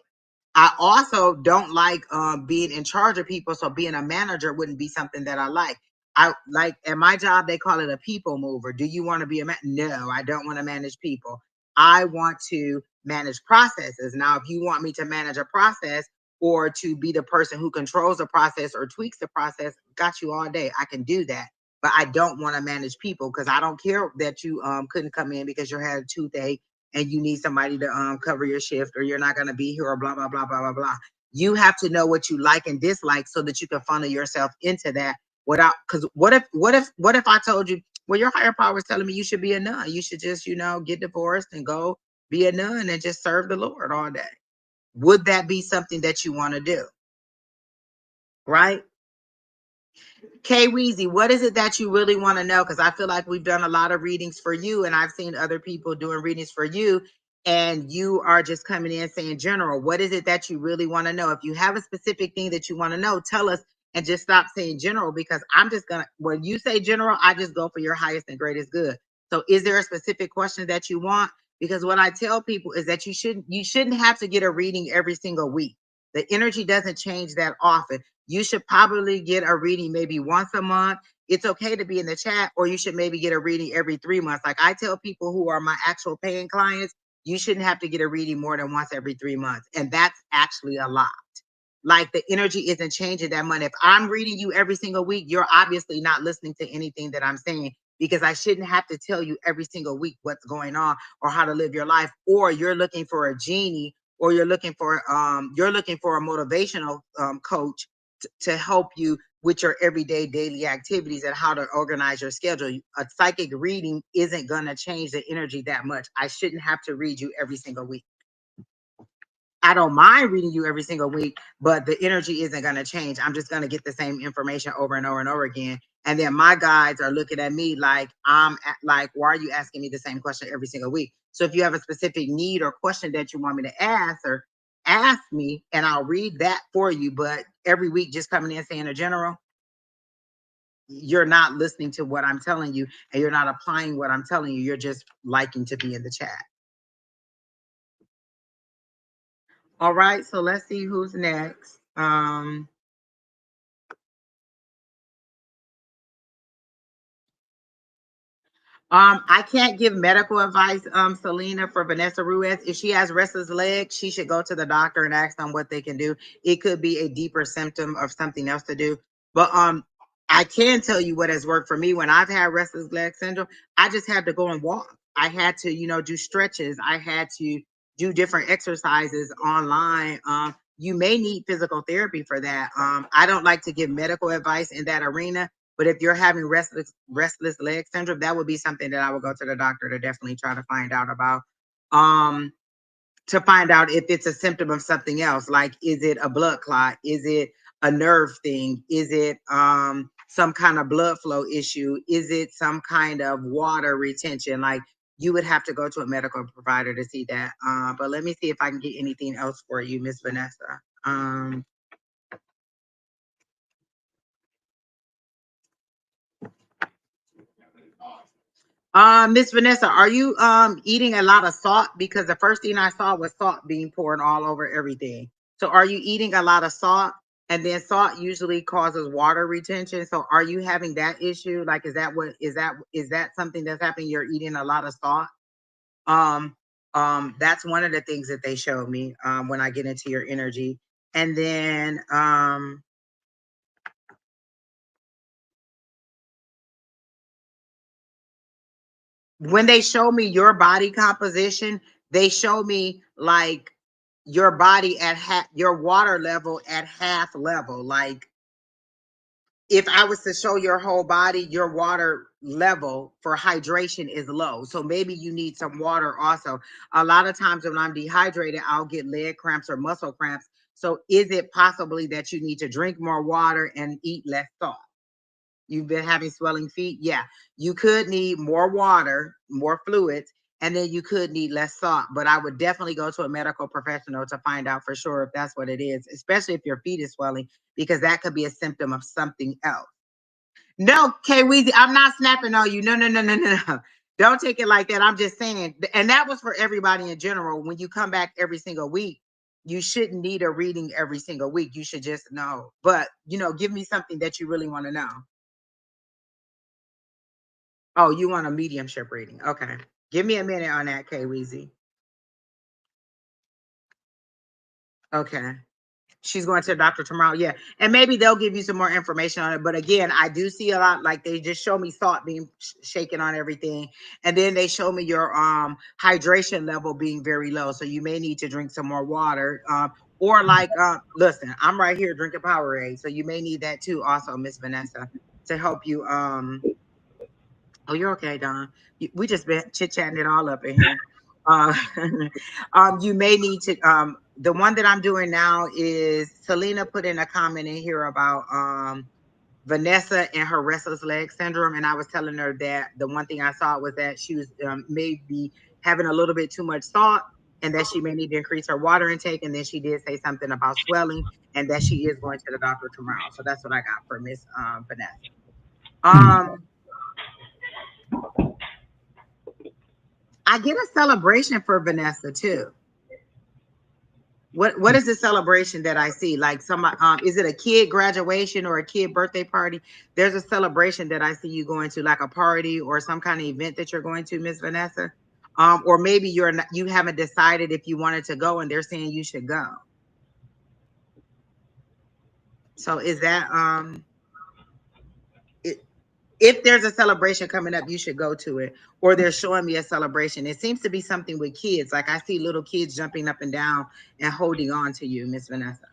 I also don't like being in charge of people. So being a manager wouldn't be something that I like. I like, at my job, they call it a people mover. Do you want to be No, I don't want to manage people. I want to manage processes. Now, if you want me to manage a process, or to be the person who controls the process or tweaks the process, got you all day. I can do that. But I don't want to manage people, because I don't care that you couldn't come in because you had a toothache. and you need somebody to cover your shift, or you're not going to be here, or blah, blah, blah, blah, blah, blah. You have to know what you like and dislike so that you can funnel yourself into that without, because what if I told you, well, your higher power is telling me you should be a nun. You should just, get divorced and go be a nun and just serve the Lord all day. Would that be something that you want to do? Right? Kay Weezy, what is it that you really want to know? Because I feel like we've done a lot of readings for you, and I've seen other people doing readings for you, and you are just coming in saying general. What is it that you really want to know? If you have a specific thing that you want to know, tell us, and just stop saying general, because I'm just going to, when you say general, I just go for your highest and greatest good. So is there a specific question that you want? Because what I tell people is that you shouldn't have to get a reading every single week. The energy doesn't change that often. You should probably get a reading maybe once a month. It's okay to be in the chat, or you should maybe get a reading every 3 months. Like I tell people who are my actual paying clients, you shouldn't have to get a reading more than once every 3 months. And that's actually a lot. Like the energy isn't changing that much. If I'm reading you every single week, you're obviously not listening to anything that I'm saying, because I shouldn't have to tell you every single week what's going on or how to live your life. Or you're looking for a genie, or you're looking for a motivational coach to help you with your everyday daily activities and how to organize your schedule. A psychic reading isn't going to change the energy that much. I shouldn't have to read you every single week. I don't mind reading you every single week, but the energy isn't going to change. I'm just going to get the same information over and over and over again. And then my guides are looking at me like, like, why are you asking me the same question every single week? So if you have a specific need or question that you want me to ask, or ask me, and I'll read that for you. But every week, just coming in saying a general, you're not listening to what I'm telling you, and you're not applying what I'm telling you. You're just liking to be in the chat. All right, so let's see who's next. I can't give medical advice, Selena, for Vanessa Ruiz. If she has restless legs, she should go to the doctor and ask them what they can do. It could be a deeper symptom of something else to do. But I can tell you what has worked for me when I've had restless leg syndrome. I just had to go and walk. I had to, do stretches. I had to do different exercises online. You may need physical therapy for that. I don't like to give medical advice in that arena, but if you're having restless leg syndrome, that would be something that I would go to the doctor to definitely try to find out about. To find out if it's a symptom of something else. Like, is it a blood clot? Is it a nerve thing? Is it some kind of blood flow issue? Is it some kind of water retention? Like, you would have to go to a medical provider to see that. But let me see if I can get anything else for you, Miss Vanessa. Miss Vanessa, are you eating a lot of salt? Because the first thing I saw was salt being poured all over everything. So are you eating a lot of salt? And then salt usually causes water retention. So are you having that issue? Like, is that something that's happening? You're eating a lot of salt? Um, that's one of the things that they showed me when I get into your energy. And then when they show me your body composition, they show me like your body at half, your water level at half level. Like, if I was to show your whole body, your water level for hydration is low. So maybe you need some water also. A lot of times when I'm dehydrated, I'll get leg cramps or muscle cramps. So is it possibly that you need to drink more water and eat less salt? You've been having swelling feet? Yeah. You could need more water, more fluids, and then you could need less salt. But I would definitely go to a medical professional to find out for sure if that's what it is, especially if your feet is swelling, because that could be a symptom of something else. No, Kay Weezy, I'm not snapping on you. No, no, no, no, no, no. Don't take it like that. I'm just saying, and that was for everybody in general. When you come back every single week, you shouldn't need a reading every single week. You should just know. But, give me something that you really want to know. Oh, you want a mediumship reading? Okay. Give me a minute on that, Kay Weezy. Okay. She's going to the doctor tomorrow. Yeah. And maybe they'll give you some more information on it. But again, I do see a lot, like they just show me salt being shaken on everything. And then they show me your hydration level being very low. So you may need to drink some more water. Or like listen, I'm right here drinking Powerade. So you may need that too also, Miss Vanessa, to help you. Oh, you're okay, Don. We just been chit-chatting it all up in here. Uh, you may need to, the one that I'm doing now is Selena put in a comment in here about Vanessa and her restless leg syndrome. And I was telling her that the one thing I saw was that she was maybe having a little bit too much salt and that she may need to increase her water intake. And then she did say something about swelling and that she is going to the doctor tomorrow. So that's what I got for Miss Vanessa. I get a celebration for Vanessa too. What is the celebration that I see? Like somebody, is it a kid graduation or a kid birthday party? There's a celebration that I see you going to, like a party or some kind of event that you're going to, Miss Vanessa. Or maybe you're not, you haven't decided if you wanted to go, and they're saying you should go. So is that if there's a celebration coming up, you should go to it. Or they're showing me a celebration. It seems to be something with kids. Like I see little kids jumping up and down and holding on to you, Miss Vanessa.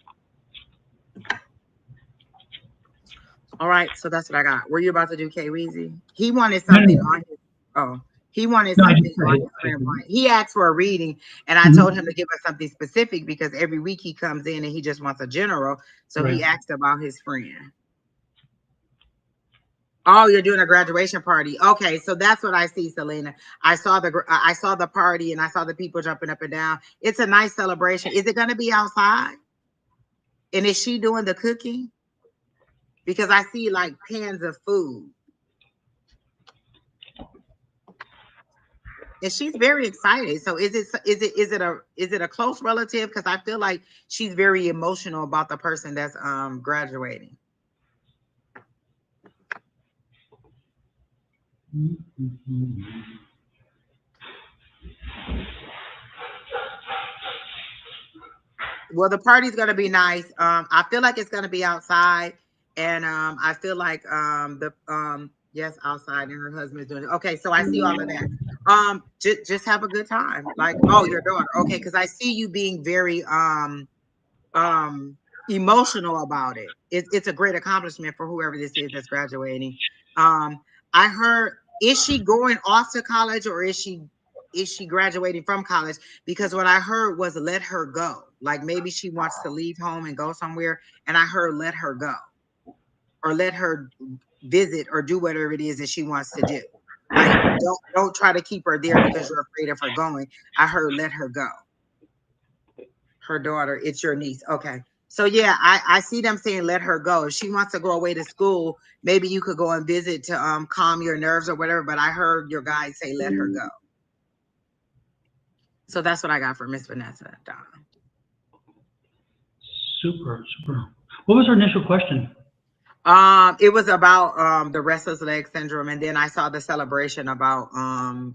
All right, so that's what I got. Were you about to do K Weezy? He wanted something on his he wanted something on his friend. He asked for a reading, and I told him to give us something specific because every week he comes in and he just wants a general. So he asked about his friend. Oh, you're doing a graduation party. Okay, so that's what I see, Selena. I saw the party and I saw the people jumping up and down. It's a nice celebration. Is it going to be outside? And is she doing the cooking? Because I see like pans of food. And she's very excited. So is it a close relative? Because I feel like she's very emotional about the person that's graduating. Well, the party's gonna be nice. I feel like it's gonna be outside, and I feel like yes, outside, and her husband's doing it. Okay, so I see all of that. Just have a good time. Like, oh, your daughter. Okay, because I see you being very emotional about it. It's a great accomplishment for whoever this is that's graduating. I heard, is she going off to college or is she graduating from college? Because what I heard was let her go. Like maybe she wants to leave home and go somewhere, and I heard let her go or let her visit or do whatever it is that she wants to do. Like don't try to keep her there because you're afraid of her going. I heard let her go. Her daughter, it's your niece. Okay. So yeah, I see them saying let her go. If she wants to go away to school, maybe you could go and visit to calm your nerves or whatever. But I heard your guys say let her go. So that's what I got for Miss Vanessa, Don. Super. What was her initial question? It was about the restless leg syndrome, and then I saw the celebration about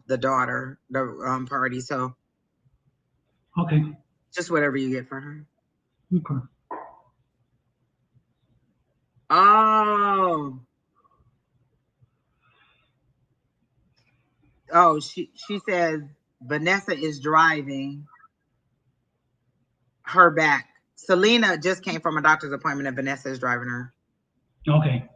the daughter, the party. So okay, just whatever you get for her. Okay. Oh, she says Vanessa is driving her back. Selena just came from a doctor's appointment and Vanessa is driving her. Okay.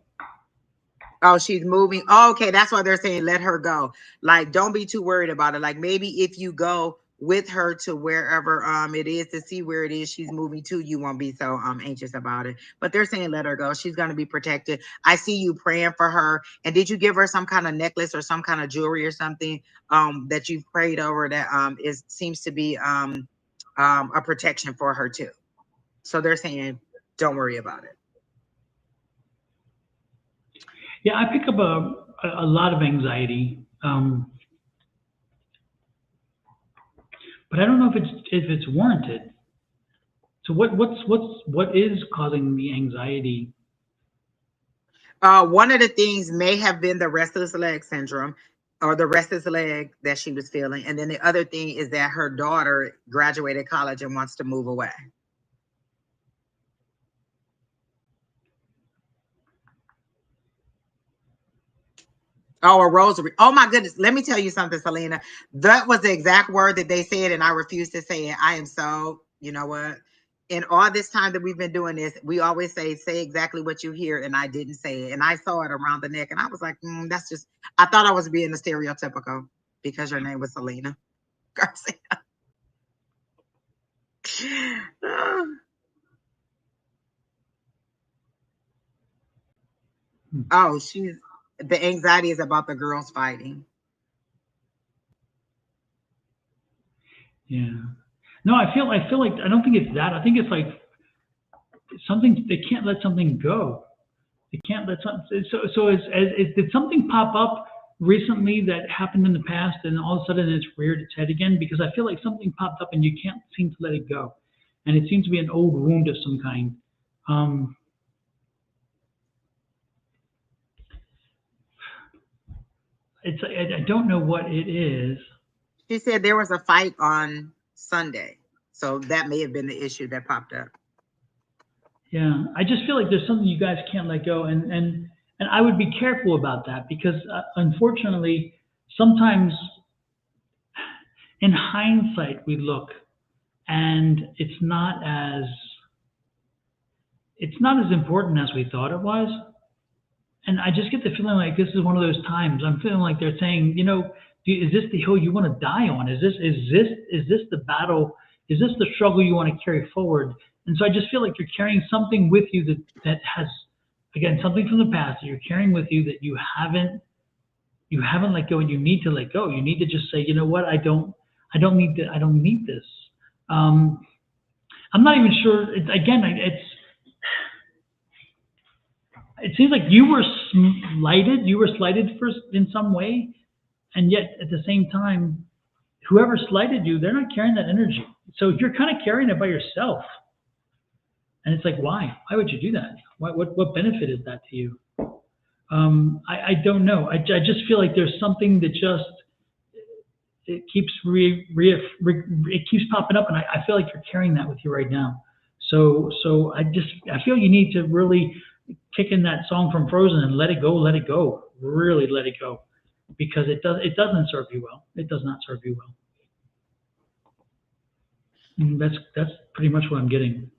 Oh, she's moving. Oh, okay, that's why they're saying let her go. Like, don't be too worried about it. Like, maybe if you go with her to wherever it is to see where it is she's moving to, you won't be so anxious about it. But they're saying let her go. She's gonna be protected. I see you praying for her. And did you give her some kind of necklace or some kind of jewelry or something that you've prayed over that seems to be a protection for her too? So they're saying don't worry about it. Yeah, I pick up a lot of anxiety, but I don't know if it's warranted. So what is causing the anxiety? One of the things may have been the restless leg syndrome or the restless leg that she was feeling. And then the other thing is that her daughter graduated college and wants to move away. Oh, a rosary. Oh my goodness. Let me tell you something, Selena. That was the exact word that they said, and I refused to say it. I am so, you know what? In all this time that we've been doing this, we always say exactly what you hear, and I didn't say it. And I saw it around the neck, and I was like, that's just, I thought I was being a stereotypical because your name was Selena Garcia. Oh, the anxiety is about the girls fighting. Yeah. No, I feel like I don't think it's that. I think it's like something they can't let something go. They can't let something. So did something pop up recently that happened in the past, and all of a sudden it's reared its head again? Because I feel like something popped up and you can't seem to let it go, and it seems to be an old wound of some kind. Um, I don't know what it is. She said there was a fight on Sunday, so that may have been the issue that popped up. Yeah, I just feel like there's something you guys can't let go, and I would be careful about that because unfortunately, sometimes in hindsight we look and it's not as important as we thought it was. And I just get the feeling like this is one of those times. I'm feeling like they're saying, is this the hill you want to die on? Is this the battle? Is this the struggle you want to carry forward? And so I just feel like you're carrying something with you that has, again, something from the past that you're carrying with you that you haven't let go, and you need to let go. You need to just say, you know what, I don't need this. Um, I'm not even sure. It seems like you were slighted. You were slighted first in some way, and yet at the same time, whoever slighted you, they're not carrying that energy. So you're kind of carrying it by yourself. And it's like, why? Why would you do that? What benefit is that to you? I don't know. I just feel like there's something that just it keeps it keeps popping up, and I feel like you're carrying that with you right now. So I feel you need to really kick in that song from Frozen and let it go, really let it go, because it doesn't serve you well. It does not serve you well. That's pretty much what I'm getting.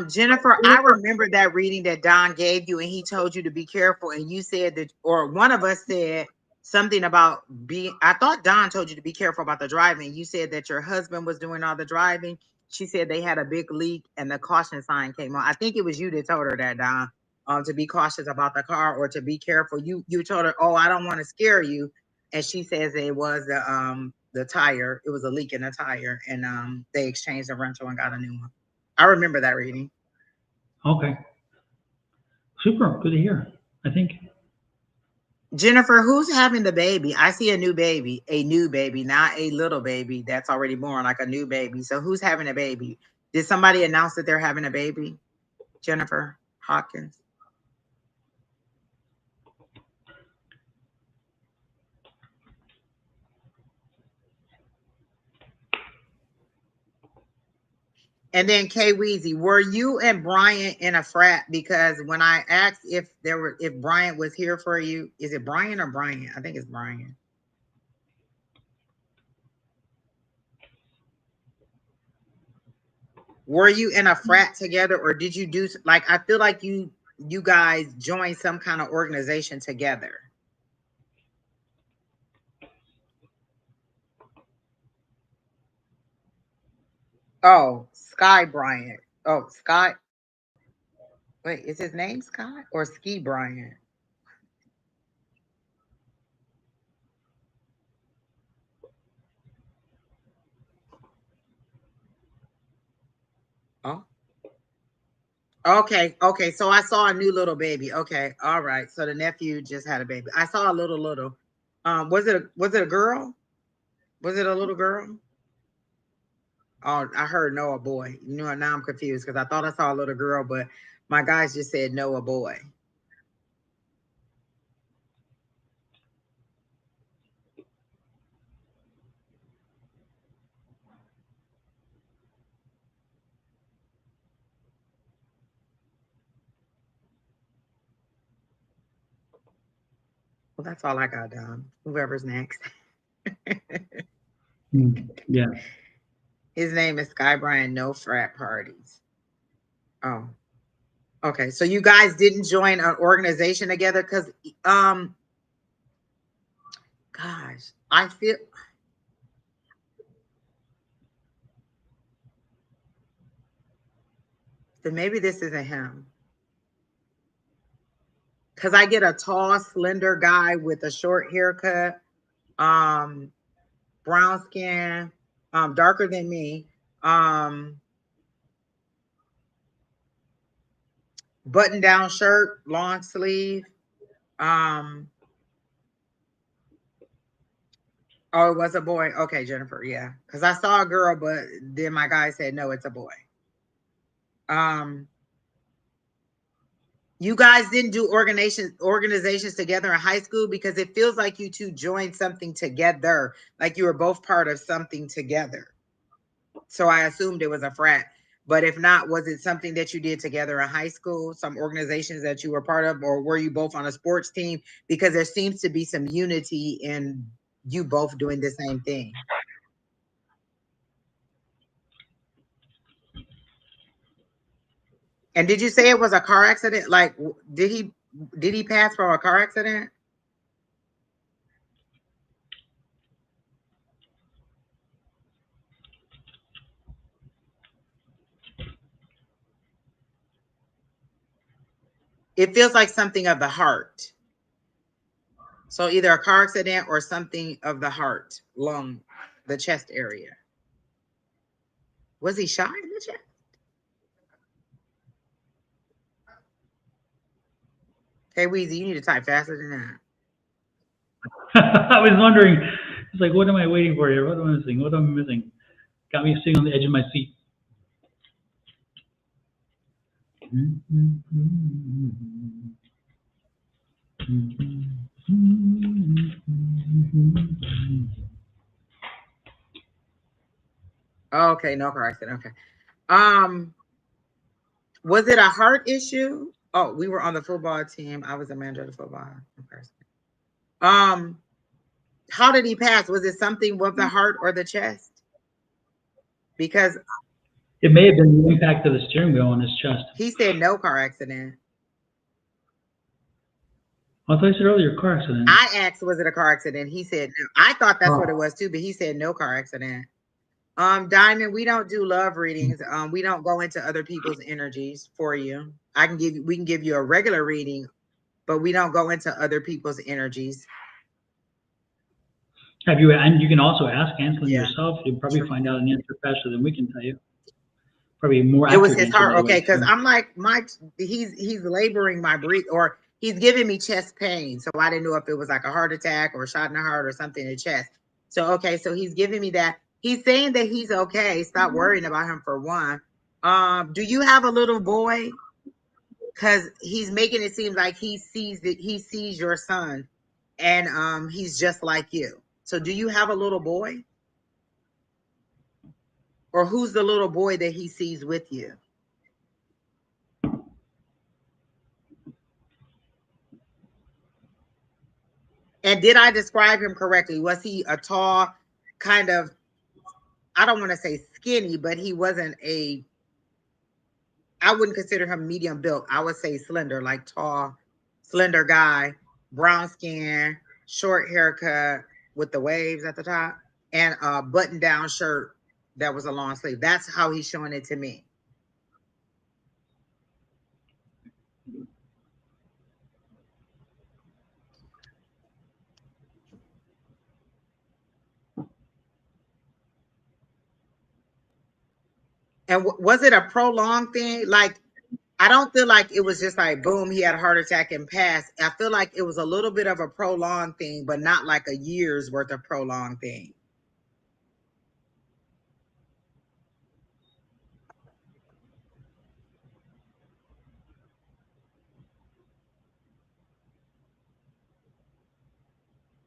Jennifer, I remember that reading that Don gave you, and he told you to be careful. And you said that, or one of us said something about being. I thought Don told you to be careful about the driving. You said that your husband was doing all the driving. She said they had a big leak, and the caution sign came on. I think it was you that told her that, Don, to be cautious about the car or to be careful. You told her, oh, I don't want to scare you, and she says it was the tire. It was a leak in the tire, and they exchanged the rental and got a new one. I remember that reading. Okay, super, good to hear. I think Jennifer, who's having the baby? I see a new baby, not a little baby that's already born, like a new baby. So who's having a baby? Did somebody announce that they're having a baby? Jennifer Hawkins. And then Kay Weezy, were you and Brian in a frat? Because when I asked if Brian was here for you, is it Brian or Brian? I think it's Brian. Were you in a frat together, or did you do like? I feel like you guys joined some kind of organization together. Oh, Sky Bryant. Oh, Scott. Wait, is his name Scott or Ski Bryant? Oh, okay. So I saw a new little baby. Okay, all right. So the nephew just had a baby. I saw a little. Was it a girl? Was it a little girl? Oh, I heard no a boy. You know, now I'm confused because I thought I saw a little girl, but my guys just said no a boy. Well, that's all I got done. Whoever's next. Yeah. His name is Sky Brian. No frat parties. Oh, okay. So you guys didn't join an organization together because, gosh, I feel. Then maybe this isn't him. Because I get a tall, slender guy with a short haircut, um, brown skin, darker than me, button down shirt, long sleeve. Um, oh, it was a boy. Okay, Jennifer, yeah. Because I saw a girl, but then my guy said, no, it's a boy. Um, you guys didn't do organizations together in high school because it feels like you two joined something together, like you were both part of something together. So I assumed it was a frat. But if not, was it something that you did together in high school, some organizations that you were part of, or were you both on a sports team? Because there seems to be some unity in you both doing the same thing. And did you say it was a car accident? Like, did he pass from a car accident? It feels like something of the heart. So either a car accident or something of the heart, lung, the chest area. Was he shot in the chest? Hey, Weezy, you need to type faster than that. I was wondering, it's like, what am I waiting for here? What am I missing? What am I missing? Got me sitting on the edge of my seat. Okay, no car accident. Okay. Um, was it a heart issue? Oh, we were on the football team. I was a manager of the football. Okay. Um, how did he pass? Was it something with the heart or the chest? Because It may have been the impact of the steering wheel on his chest. he said no car accident. I thought you said earlier car accident. I asked, was it a car accident? He said no. I thought that's what it Oh. was too, but he said no car accident. Diamond, we don't do love readings. We don't go into other people's energies for you. We can give you a regular reading, but we don't go into other people's energies. Have you? And you can also ask Anselin Yeah. yourself. You'll probably True. find out an answer faster than we can tell you. Probably a more It was accurate his answer heart. that Okay, way because too. I'm like, he's laboring my breath, or he's giving me chest pain. So I didn't know if it was like a heart attack or a shot in the heart or something in the chest. So okay, so he's giving me that. He's saying that he's okay. Stop worrying about him for one. Do you have a little boy? Because he's making it seem like he sees your son, and he's just like you. So do you have a little boy? Or who's the little boy that he sees with you? And did I describe him correctly? Was he a tall, kind of, I don't want to say skinny, but he wasn't I wouldn't consider him medium built. I would say slender, like tall, slender guy, brown skin, short haircut with the waves at the top, and a button down shirt that was a long sleeve. That's how he's showing it to me. And was it a prolonged thing? Like, I don't feel like it was just like boom, he had a heart attack and passed. I feel like it was a little bit of a prolonged thing, but not like a year's worth of prolonged thing.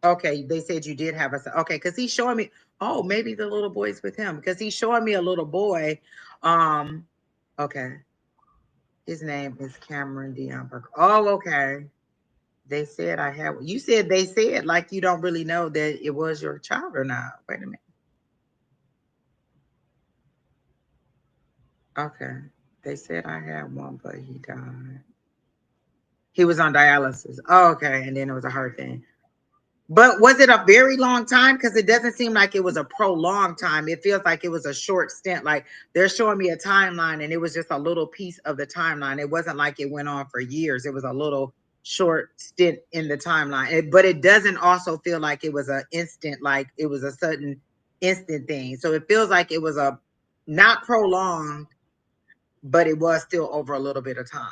Okay, they said you did have a okay, because he's showing me. Oh, maybe the little boy's with him because he's showing me a little boy. Um, okay, his name is Cameron Dion Burke. Oh, okay. They said I had. You said they said like you don't really know that it was your child or not. Wait a minute. Okay. They said I had one, but he died. He was on dialysis. Oh, okay. And then it was a heart thing. But was it a very long time? Because it doesn't seem like it was a prolonged time. It feels like it was a short stint. Like they're showing me a timeline and it was just a little piece of the timeline. It wasn't like it went on for years. It was a little short stint in the timeline. But it doesn't also feel like it was an instant, like it was a sudden instant thing. So it feels like it was a not prolonged, but it was still over a little bit of time.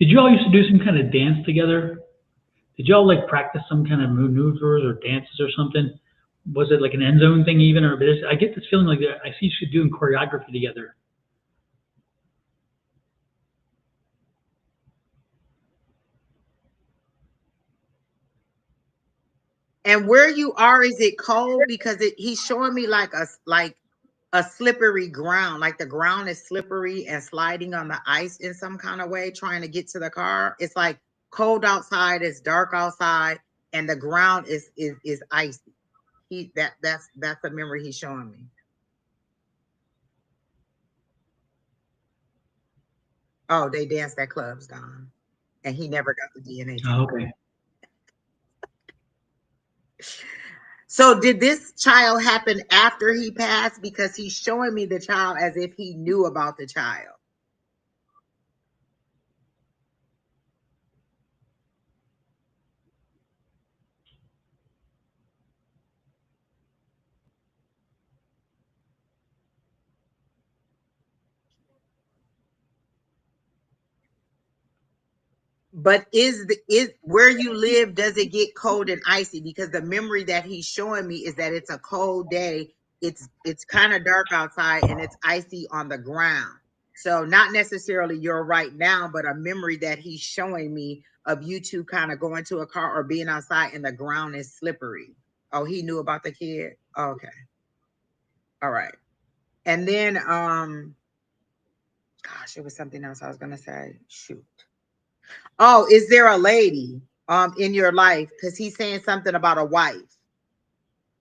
Did you all used to do some kind of dance together? Did y'all like practice some kind of maneuvers or dances or something? Was it like an end zone thing even, or I get this feeling like I see you doing choreography together. And where you are, is it cold? Because he's showing me like a slippery ground, like the ground is slippery and sliding on the ice in some kind of way, trying to get to the car. It's like cold outside, it's dark outside, and the ground is icy. That's a memory he's showing me. Oh, they danced at clubs, Don, and he never got the DNA test. Oh, okay. So did this child happen after he passed? Because he's showing me the child as if he knew about the child. But is where you live, does it get cold and icy? Because the memory that he's showing me is that it's a cold day. It's kind of dark outside and it's icy on the ground. So not necessarily you're right now, but a memory that he's showing me of you two kind of going to a car or being outside and the ground is slippery. Oh, he knew about the kid. Okay. All right. And then gosh, it was something else I was gonna say. Shoot. Oh, is there a lady in your life? Because he's saying something about a wife.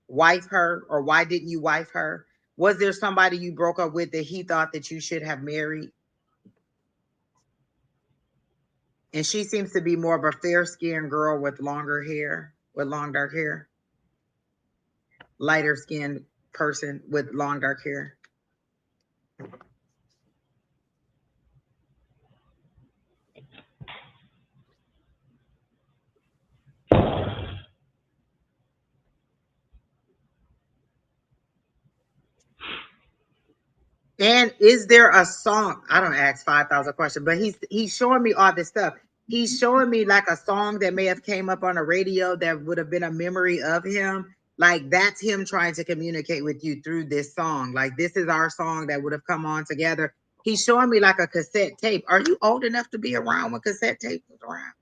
Wife her, or why didn't you wife her? Was there somebody you broke up with that he thought that you should have married? And she seems to be more of a fair skinned girl with longer hair, with long dark hair. Lighter skinned person with long dark hair. And is there a song? I don't ask 5,000 questions, but he's showing me all this stuff. He's showing me like a song that may have came up on the radio that would have been a memory of him. Like that's him trying to communicate with you through this song. Like this is our song that would have come on together. He's showing me like a cassette tape. Are you old enough to be around when cassette tape was around?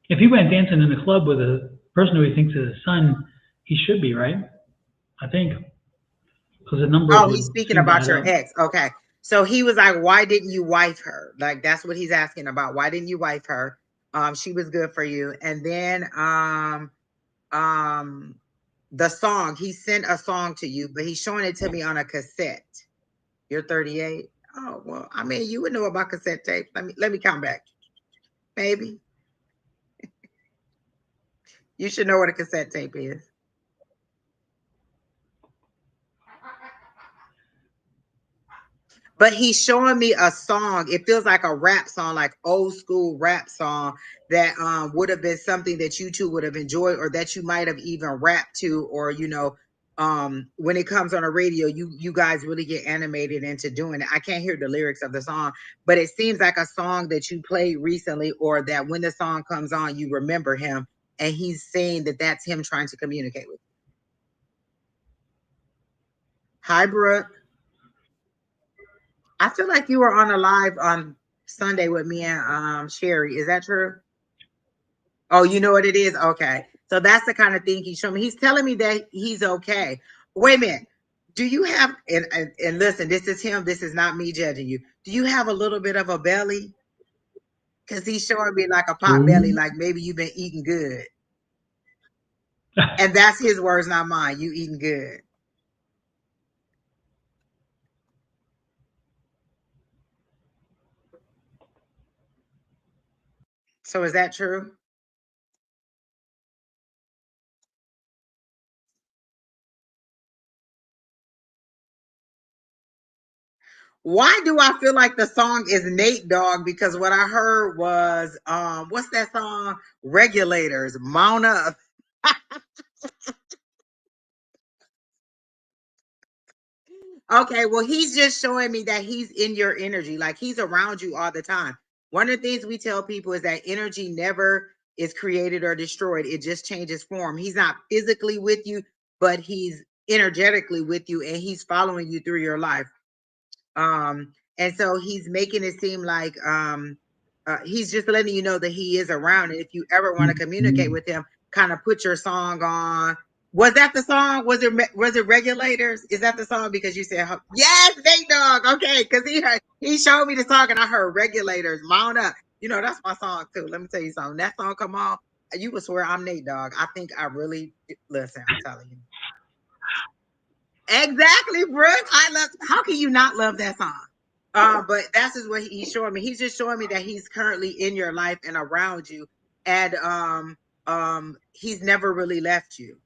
If he went dancing in the club with a person who he thinks is his son, he should be, right? I think. Because the numbers Oh, would he's speaking seem to about add your up. ex. Okay. So he was like, why didn't you wife her? Like that's what he's asking about. Why didn't you wife her? She was good for you. And then um the song, he sent a song to you, but he's showing it to me on a cassette. You're 38. Oh, well, I mean, you would know about cassette tapes. Let me count back. Maybe. You should know what a cassette tape is. But he's showing me a song. It feels like a rap song, like old school rap song that would have been something that you two would have enjoyed, or that you might have even rapped to, or when it comes on the radio, you guys really get animated into doing it. I can't hear the lyrics of the song, but it seems like a song that you played recently, or that when the song comes on, you remember him, and he's saying that that's him trying to communicate with you. Hi, Brooke. I feel like you were on a live on Sunday with me and Sherry. Is that true? Oh, you know what it is? Okay. So that's the kind of thing he's showing me. He's telling me that he's okay. Wait a minute. Do you have and listen, this is him, this is not me judging you. Do you have a little bit of a belly? Because he's showing me like a pot belly, Ooh. like maybe you've been eating good. And that's his words, not mine. You eating good. So is that true? Why do I feel like the song is Nate Dogg? Because what I heard was what's that song? Regulators, Mount Up. Okay, well, he's just showing me that he's in your energy, like he's around you all the time. One of the things we tell people is that energy never is created or destroyed, it just changes form. He's not physically with you, but he's energetically with you and he's following you through your life. And so he's making it seem like he's just letting you know that he is around. And if you ever want to communicate with him, kind of put your song on. Was that the song? Was it Regulators? Is that the song? Because you said yes, Nate Dogg. Okay, because he showed me the song and I heard Regulators, Mount Up. You know that's my song too. Let me tell you something. That song come on, you would swear I'm Nate Dogg. I think I really listen. I'm telling you. Exactly, Brooke. I love. How can you not love that song? But that's just what he's showing me. He's just showing me that he's currently in your life and around you, and he's never really left you.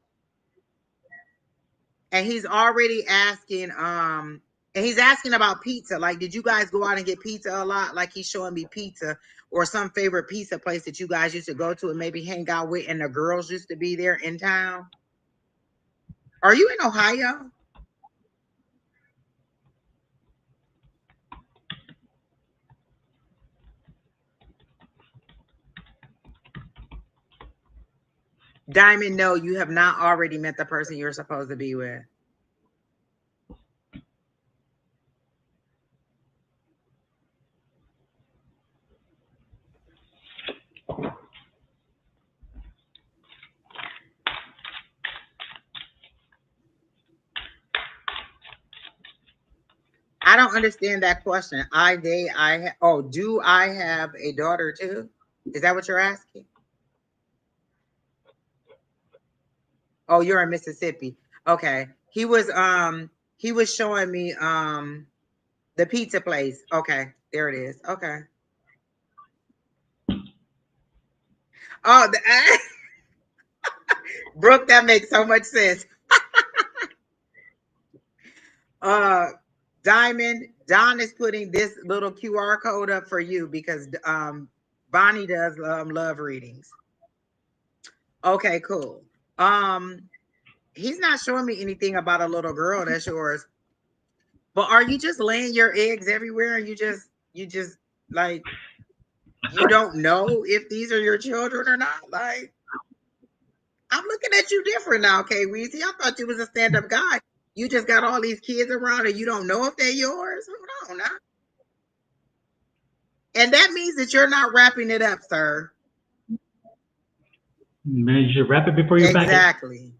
And he's already asking, and he's asking about pizza. Like, did you guys go out and get pizza a lot? Like, he's showing me pizza or some favorite pizza place that you guys used to go to and maybe hang out with, and the girls used to be there in town. Are you in Ohio? Diamond, no, you have not already met the person you're supposed to be with. I don't understand that question. Do I have a daughter too? Is that what you're asking? Oh, you're in Mississippi. Okay. He was showing me the pizza place. Okay, there it is. Okay. Oh, Brooke, that makes so much sense. Uh Diamond, Don is putting this little QR code up for you because Bonnie does love readings. Okay, cool. Um he's not showing me anything about a little girl that's yours. But are you just laying your eggs everywhere and you just like you don't know if these are your children or not? Like I'm looking at you different now, Kay Weezy. I thought you was a stand-up guy. You just got all these kids around and you don't know if they're yours. Hold on now. And that means that you're not wrapping it up, sir. Man, you should wrap it before you pack it. Exactly.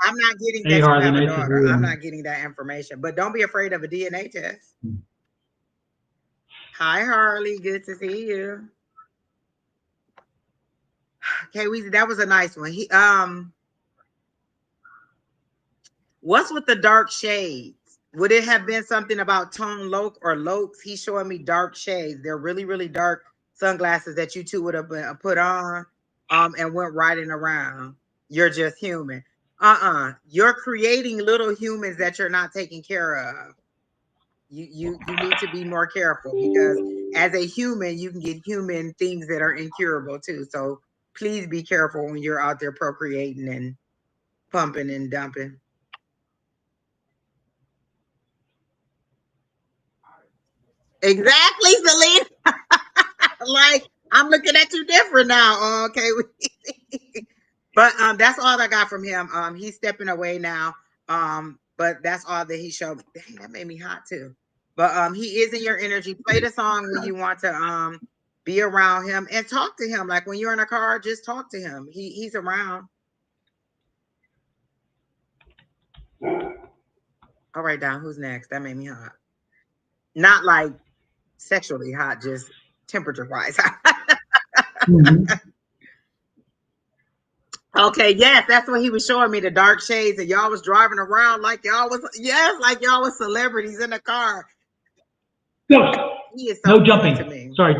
I'm not getting Hey, that you Harley, have a nice to see daughter. I'm you. not getting that information. But don't be afraid of a DNA test. Hi, Harley. Good to see you. Okay, Weezy, that was a nice one. What's with the dark shades? Would it have been something about Tone Loc or Lokes? He's showing me dark shades. They're really, really dark sunglasses that you two would have put on and went riding around. You're just human. You're creating little humans that you're not taking care of. You need to be more careful because as a human, you can get human things that are incurable too. So please be careful when you're out there procreating and pumping and dumping. Exactly, Celine. Like I'm looking at you different now. Okay, but that's all I got from him. He's stepping away now. But that's all that he showed me. Dang, that made me hot too. But he is in your energy. Play the song when you want to be around him and talk to him. Like when you're in a car, just talk to him. He's around. All right, Don, who's next? That made me hot. Not like sexually hot, just temperature wise. Okay, yes, that's what he was showing me, the dark shades, and y'all was driving around like y'all was, yes, like y'all was celebrities in the car. Go. He is so No funny jumping. to me. Sorry.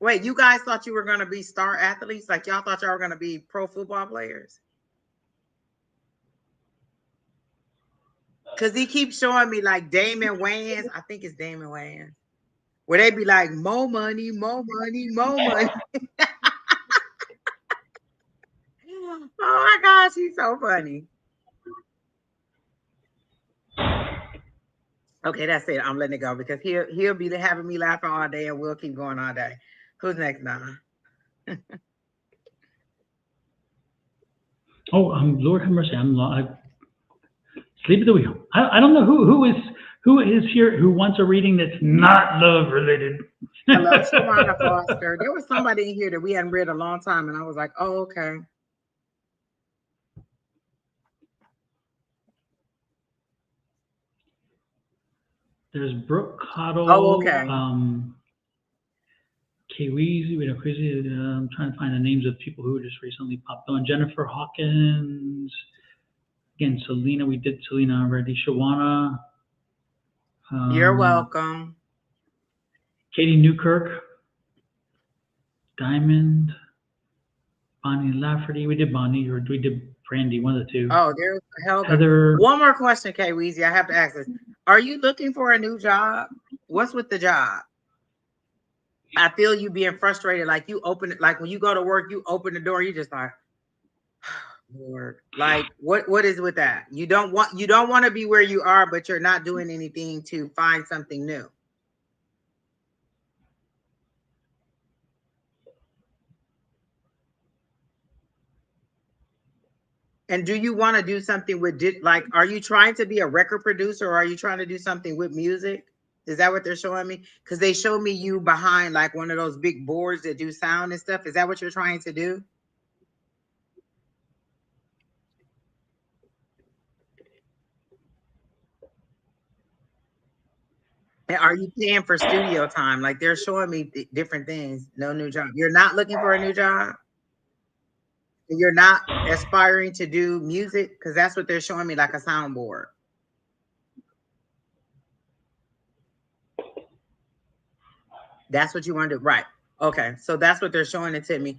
Wait, you guys thought you were gonna be star athletes? Like y'all thought y'all were gonna be pro football players? Cause he keeps showing me like Damon Wayans. I think it's Damon Wayans. Where they be like, more money, more money, more money. Oh my gosh, he's so funny. Okay, that's it. I'm letting it go because he'll be having me laughing all day and we'll keep going all day. Who's next, Donna? Oh, Lord have mercy. I sleep at the wheel. I don't know who is here who wants a reading that's not love related. Hello, Shawana Foster. There was somebody in here that we hadn't read a long time, and I was like, oh, okay. There's Brooke Cottle. Oh, okay. Kweezy, wait, crazy. I'm trying to find the names of people who just recently popped on. Jennifer Hawkins. Again, Selena. We did Selena already. Shawana. You're welcome. Katie Newkirk. Diamond. Bonnie Lafferty. We did Bonnie, or we did Brandy, one of the two. Oh, there's Helga. Heather. One more question, K Weezy. I have to ask this. Are you looking for a new job? What's with the job? I feel you being frustrated. Like you open it, like when you go to work, you open the door, you just like, Lord. Like what is with that? You don't want to be where you are, but you're not doing anything to find something new. And do you want to do something with like, are you trying to be a record producer or are you trying to do something with music? Is that what they're showing me? Because they show me you behind like one of those big boards that do sound and stuff. Is that what you're trying to do? And are you paying for studio time? Like they're showing me different things. No new job. You're not looking for a new job? You're not aspiring to do music? Because that's what they're showing me, like a soundboard. That's what you want to do, right? Okay, so that's what they're showing it to me.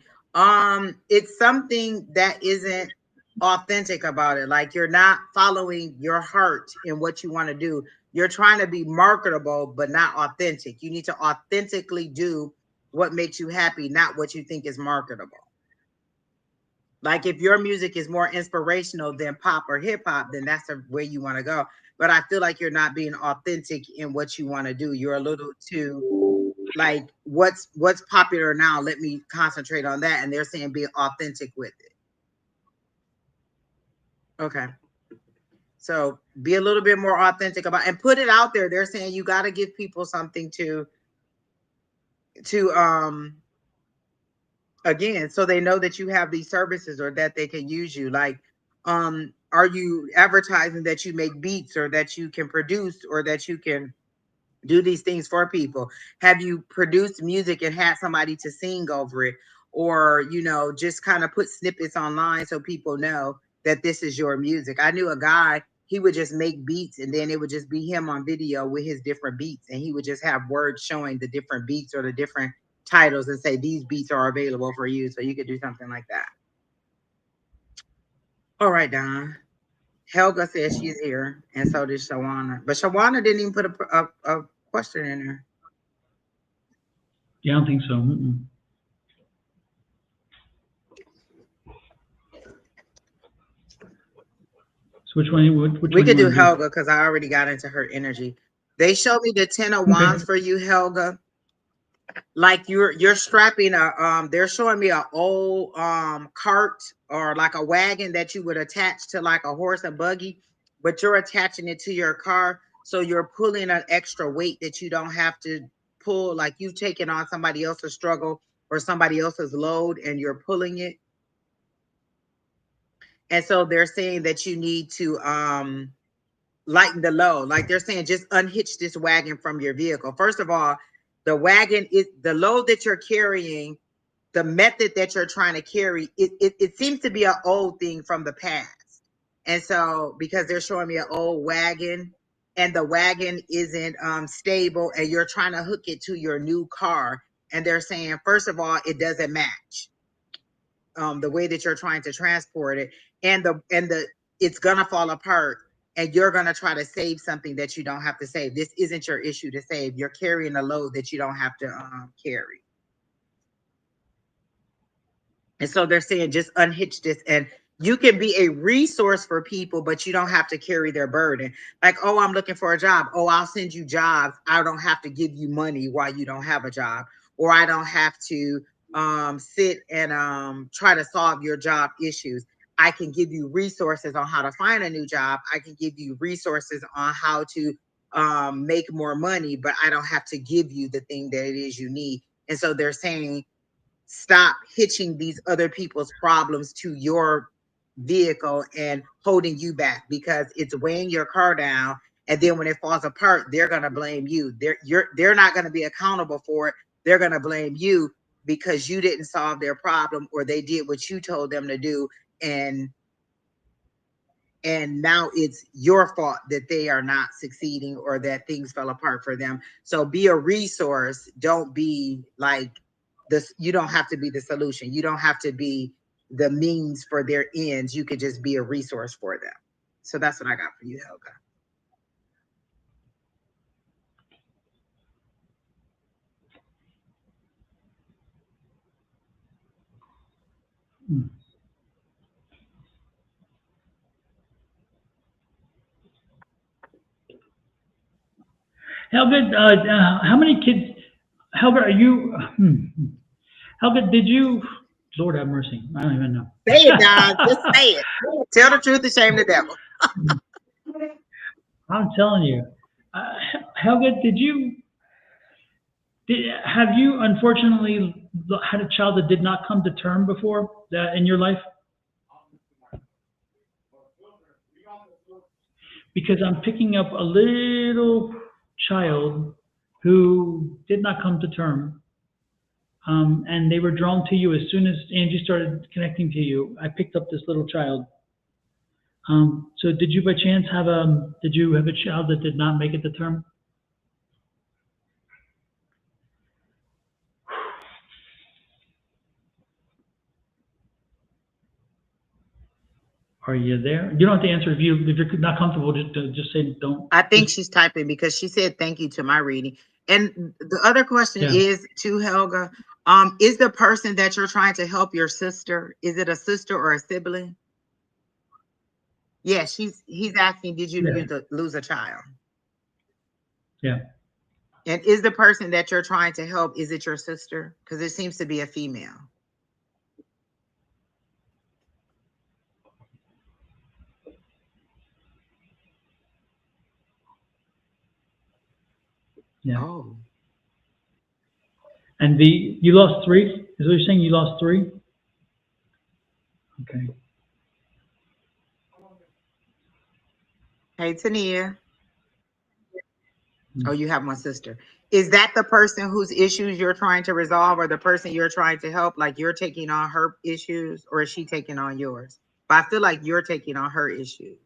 It's something that isn't authentic about it. Like you're not following your heart in what you want to do. You're trying to be marketable, but not authentic. You need to authentically do what makes you happy, not what you think is marketable. Like if your music is more inspirational than pop or hip hop, then that's the way you want to go. But I feel like you're not being authentic in what you want to do. You're a little too like what's popular now. Let me concentrate on that. And they're saying be authentic with it. Okay. So be a little bit more authentic about and put it out there. They're saying you got to give people something to again, so they know that you have these services or that they can use you. Like, are you advertising that you make beats or that you can produce or that you can do these things for people? Have you produced music and had somebody to sing over it? Or, just kind of put snippets online so people know that this is your music. I knew a guy, he would just make beats and then it would just be him on video with his different beats. And he would just have words showing the different beats or the different titles and say, these beats are available for you. So you could do something like that. All right, Don. Helga says she's here, and so did Shawana. But Shawana didn't even put a question in there. Yeah, I don't think so. So which one? Which we one could you do wanna Helga because I already got into her energy. They showed me the 10 of wands for you, Helga. Like you're strapping they're showing me an old cart or like a wagon that you would attach to like a horse and buggy, but you're attaching it to your car. So you're pulling an extra weight that you don't have to pull, like you've taken on somebody else's struggle or somebody else's load and you're pulling it. And so they're saying that you need to lighten the load. Like they're saying, just unhitch this wagon from your vehicle. First of all, the wagon is the load that you're carrying, the method that you're trying to carry, it seems to be an old thing from the past. And so because they're showing me an old wagon and the wagon isn't stable and you're trying to hook it to your new car. And they're saying, first of all, it doesn't match the way that you're trying to transport it, and the it's gonna fall apart, and you're gonna try to save something that you don't have to save. This isn't your issue to save. You're carrying a load that you don't have to carry. And so they're saying just unhitch this, and you can be a resource for people, but you don't have to carry their burden. Like, oh, I'm looking for a job. Oh, I'll send you jobs. I don't have to give you money while you don't have a job, or I don't have to sit and try to solve your job issues. I can give you resources on how to find a new job. I can give you resources on how to make more money, but I don't have to give you the thing that it is you need. And so they're saying, stop hitching these other people's problems to your vehicle and holding you back, because it's weighing your car down. And then when it falls apart, they're going to blame you. They're not going to be accountable for it. They're going to blame you because you didn't solve their problem, or they did what you told them to do. And now it's your fault that they are not succeeding or that things fell apart for them. So be a resource. Don't be like this. You don't have to be the solution. You don't have to be the means for their ends. You could just be a resource for them. So that's what I got for you, Helga. Helga, how many kids? Helga, are you? Helga, did you? Lord have mercy. I don't even know. Say it, Don. Just say it. Tell the truth and shame the devil. I'm telling you, Helga, have you unfortunately had a child that did not come to term before in your life? Because I'm picking up a little child who did not come to term, and they were drawn to you as soon as Angie started connecting to you. I picked up this little child. So did you by chance have a child that did not make it to term? Are you there? You don't have to answer if you're not comfortable. Just say don't. I think she's typing because she said thank you to my reading. And the other question is to Helga, is the person that you're trying to help your sister? Is it a sister or a sibling? Yeah, he's asking, did you lose a child? Yeah. And is the person that you're trying to help, is it your sister? Because it seems to be a female. Yeah. Oh. And you lost 3? Is what you're saying? You lost 3? Okay. Hey, Tania. Oh, you have one sister. Is that the person whose issues you're trying to resolve, or the person you're trying to help? Like you're taking on her issues, or is she taking on yours? But I feel like you're taking on her issues.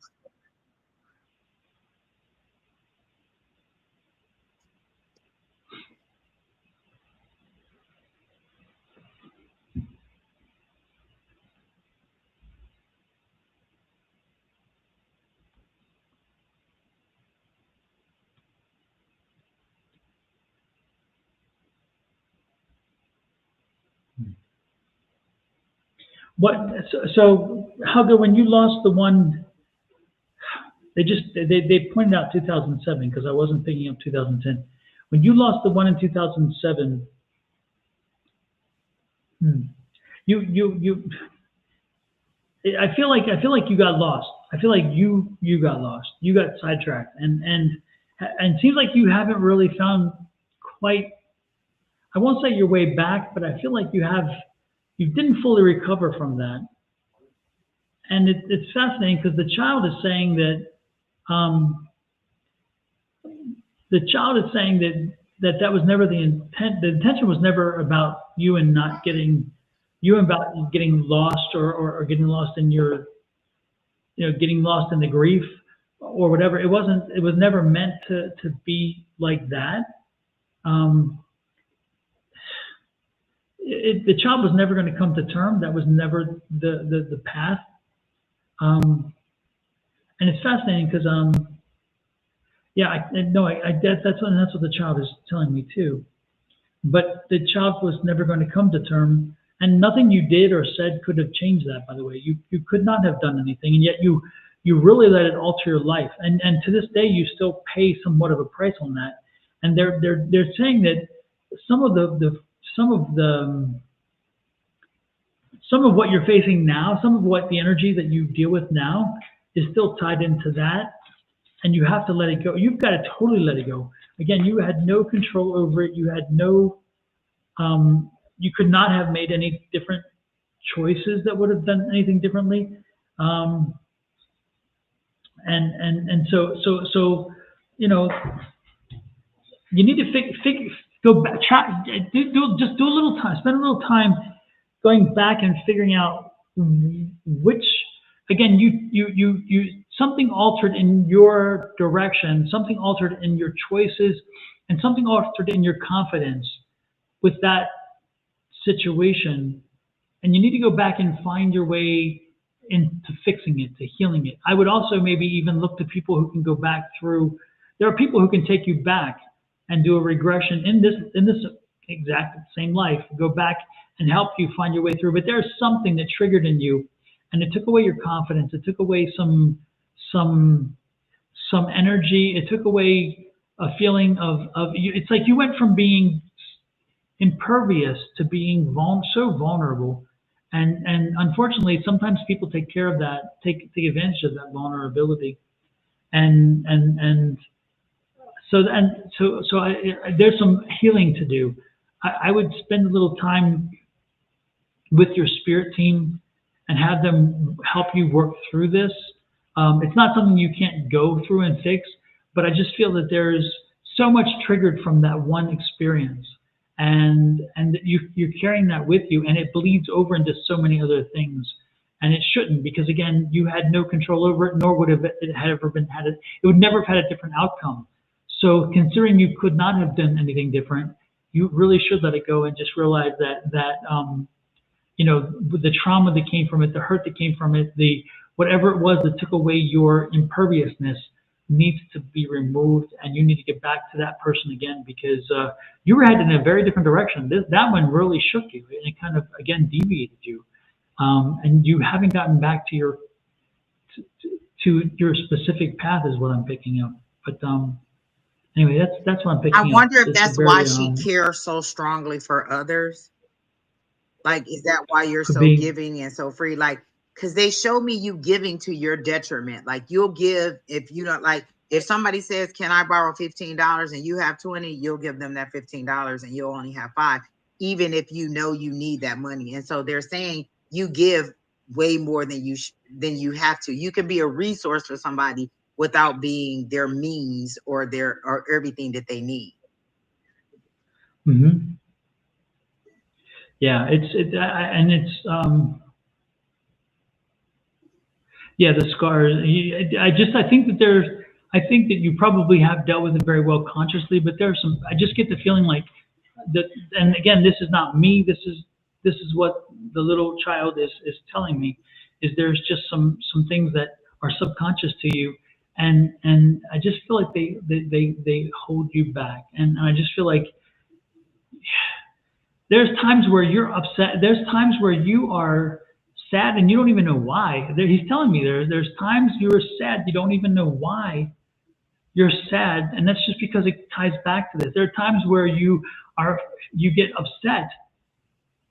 What? So Helga, when you lost the one, they pointed out 2007 because I wasn't thinking of 2010. When you lost the one in 2007, you. I feel like you got lost. I feel like you got lost. You got sidetracked, and and it seems like you haven't really found quite, I won't say your way back, but I feel like you didn't fully recover from that. And it's fascinating because the child is saying that, that was never the intent. The intention was never about you and not getting, you about getting lost or getting lost in your, getting lost in the grief or whatever. It wasn't, it was never meant to be like that. The child was never going to come to term. That was never the path. And it's fascinating because, yeah, that's what the child is telling me too. But the child was never going to come to term, and nothing you did or said could have changed that. By the way, you could not have done anything, and yet you really let it alter your life. And to this day, you still pay somewhat of a price on that. And they're saying that some of what you're facing now, some of what the energy that you deal with now is still tied into that. And you have to let it go. You've got to totally let it go. Again, you had no control over it. You had no, you could not have made any different choices that would have done anything differently. And so, you need to go back, just do a little time, spend a little time going back and figuring out which, again, you something altered in your direction, something altered in your choices, and something altered in your confidence with that situation. And you need to go back and find your way into fixing it, to healing it. I would also maybe even look to people who can go back through. There are people who can take you back and do a regression in this exact same life, go back and help you find your way through. But there's something that triggered in you, and it took away your confidence. It took away some energy. It took away a feeling of you. It's like you went from being impervious to being so vulnerable. And unfortunately, sometimes people take care of that, take advantage of that vulnerability. So there's some healing to do. I would spend a little time with your spirit team and have them help you work through this. It's not something you can't go through and fix, but I just feel that there's so much triggered from that one experience, and you're carrying that with you, and it bleeds over into so many other things. And it shouldn't, because again, you had no control over it, nor would it would never have had a different outcome. So considering you could not have done anything different, you really should let it go and just realize that the trauma that came from it, the hurt that came from it, the whatever it was that took away your imperviousness needs to be removed, and you need to get back to that person again, because you were headed in a very different direction. That one really shook you, and it kind of, again, deviated you. And you haven't gotten back to your specific path is what I'm picking up. But anyway, that's what I'm picking up. I wonder if It's that's very, why she cares so strongly for others. Like, is that why you're so giving and so free? Like, because they show me you giving to your detriment. Like, you'll give if you don't, like, if somebody says, can I borrow $15 and you have 20, you'll give them that $15 and you'll only have 5, even if you know you need that money. And so they're saying you give way more than you have to. You can be a resource for somebody without being their means or everything that they need. Mm-hmm. Yeah, yeah, the scars. I think that you probably have dealt with it very well consciously, but there's some. I just get the feeling like that. And again, this is not me. This is what the little child is telling me. Is there's just some things that are subconscious to you, and I just feel like they hold you back, and I just feel like. There's times where you're upset. There's times where you are sad and you don't even know why. He's telling me there's times you're sad, you don't even know why you're sad, and that's just because it ties back to this. There are times where you get upset.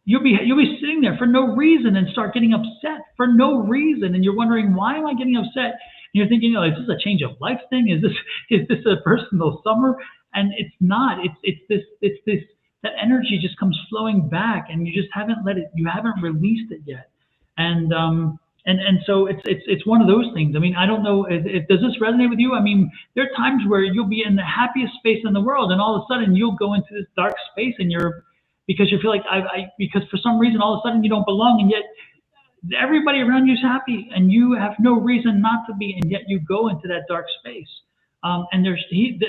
You'll be sitting there for no reason and start getting upset for no reason, and you're wondering, why am I getting upset? you're thinking, is this a change of life thing? Is this a personal summer? And it's not. It's this that energy just comes flowing back, and you just haven't you haven't released it yet. And so it's one of those things. I mean, I don't know if does this resonate with you? I mean, there are times where you'll be in the happiest space in the world, and all of a sudden you'll go into this dark space, and because you feel like because for some reason all of a sudden you don't belong, and yet everybody around you is happy, and you have no reason not to be, and yet you go into that dark space. And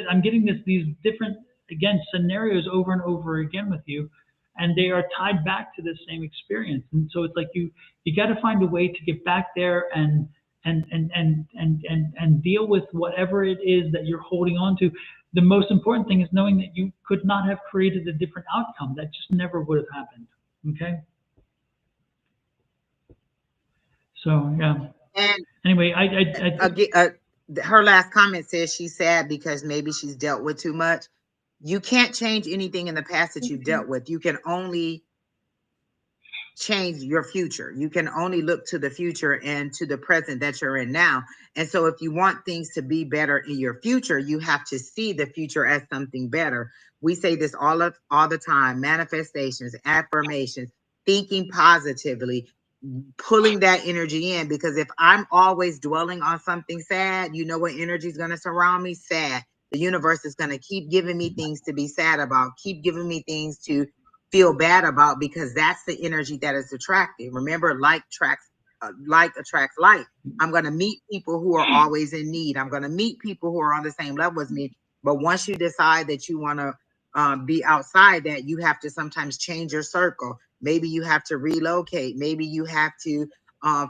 I'm getting these different, again, scenarios over and over again with you, and they are tied back to the same experience. And so it's like you got to find a way to get back there and deal with whatever it is that you're holding on to. The most important thing is knowing that you could not have created a different outcome. That just never would have happened. Okay. So yeah. And anyway, her last comment says she's sad because maybe she's dealt with too much. You can't change anything in the past that you've dealt with. You can only change your future. You can only look to the future and to the present that you're in now. And so if you want things to be better in your future, you have to see the future as something better. We say this all the time: manifestations, affirmations, thinking positively, pulling that energy in. Because if I'm always dwelling on something sad, you know what energy is going to surround me? Sad. The universe is going to keep giving me things to be sad about, keep giving me things to feel bad about, because that's the energy that is attractive. Remember, like attracts like. I'm going to meet people who are always in need. I'm going to meet people who are on the same level as me. But once you decide that you want to be outside that, you have to sometimes change your circle. Maybe you have to relocate. Maybe you have to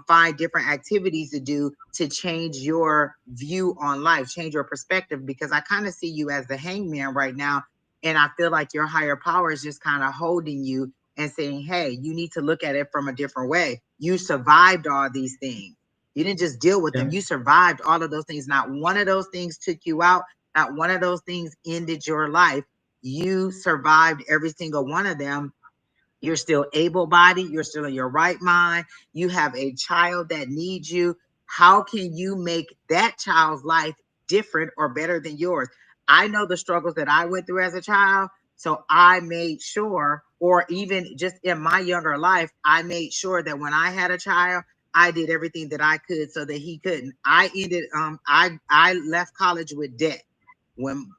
find different activities to do to change your view on life, change your perspective, because I kind of see you as the hangman right now. And I feel like your higher power is just kind of holding you and saying, hey, you need to look at it from a different way. You survived all these things. You didn't just deal with them. You survived all of those things. Not one of those things took you out. Not one of those things ended your life. You survived every single one of them. You're still able-bodied. You're still in your right mind. You have a child that needs you. How can you make that child's life different or better than yours? I know the struggles that I went through as a child. So I made sure, or even just in my younger life, I made sure that when I had a child, I did everything that I could so that he couldn't. I left college with debt. When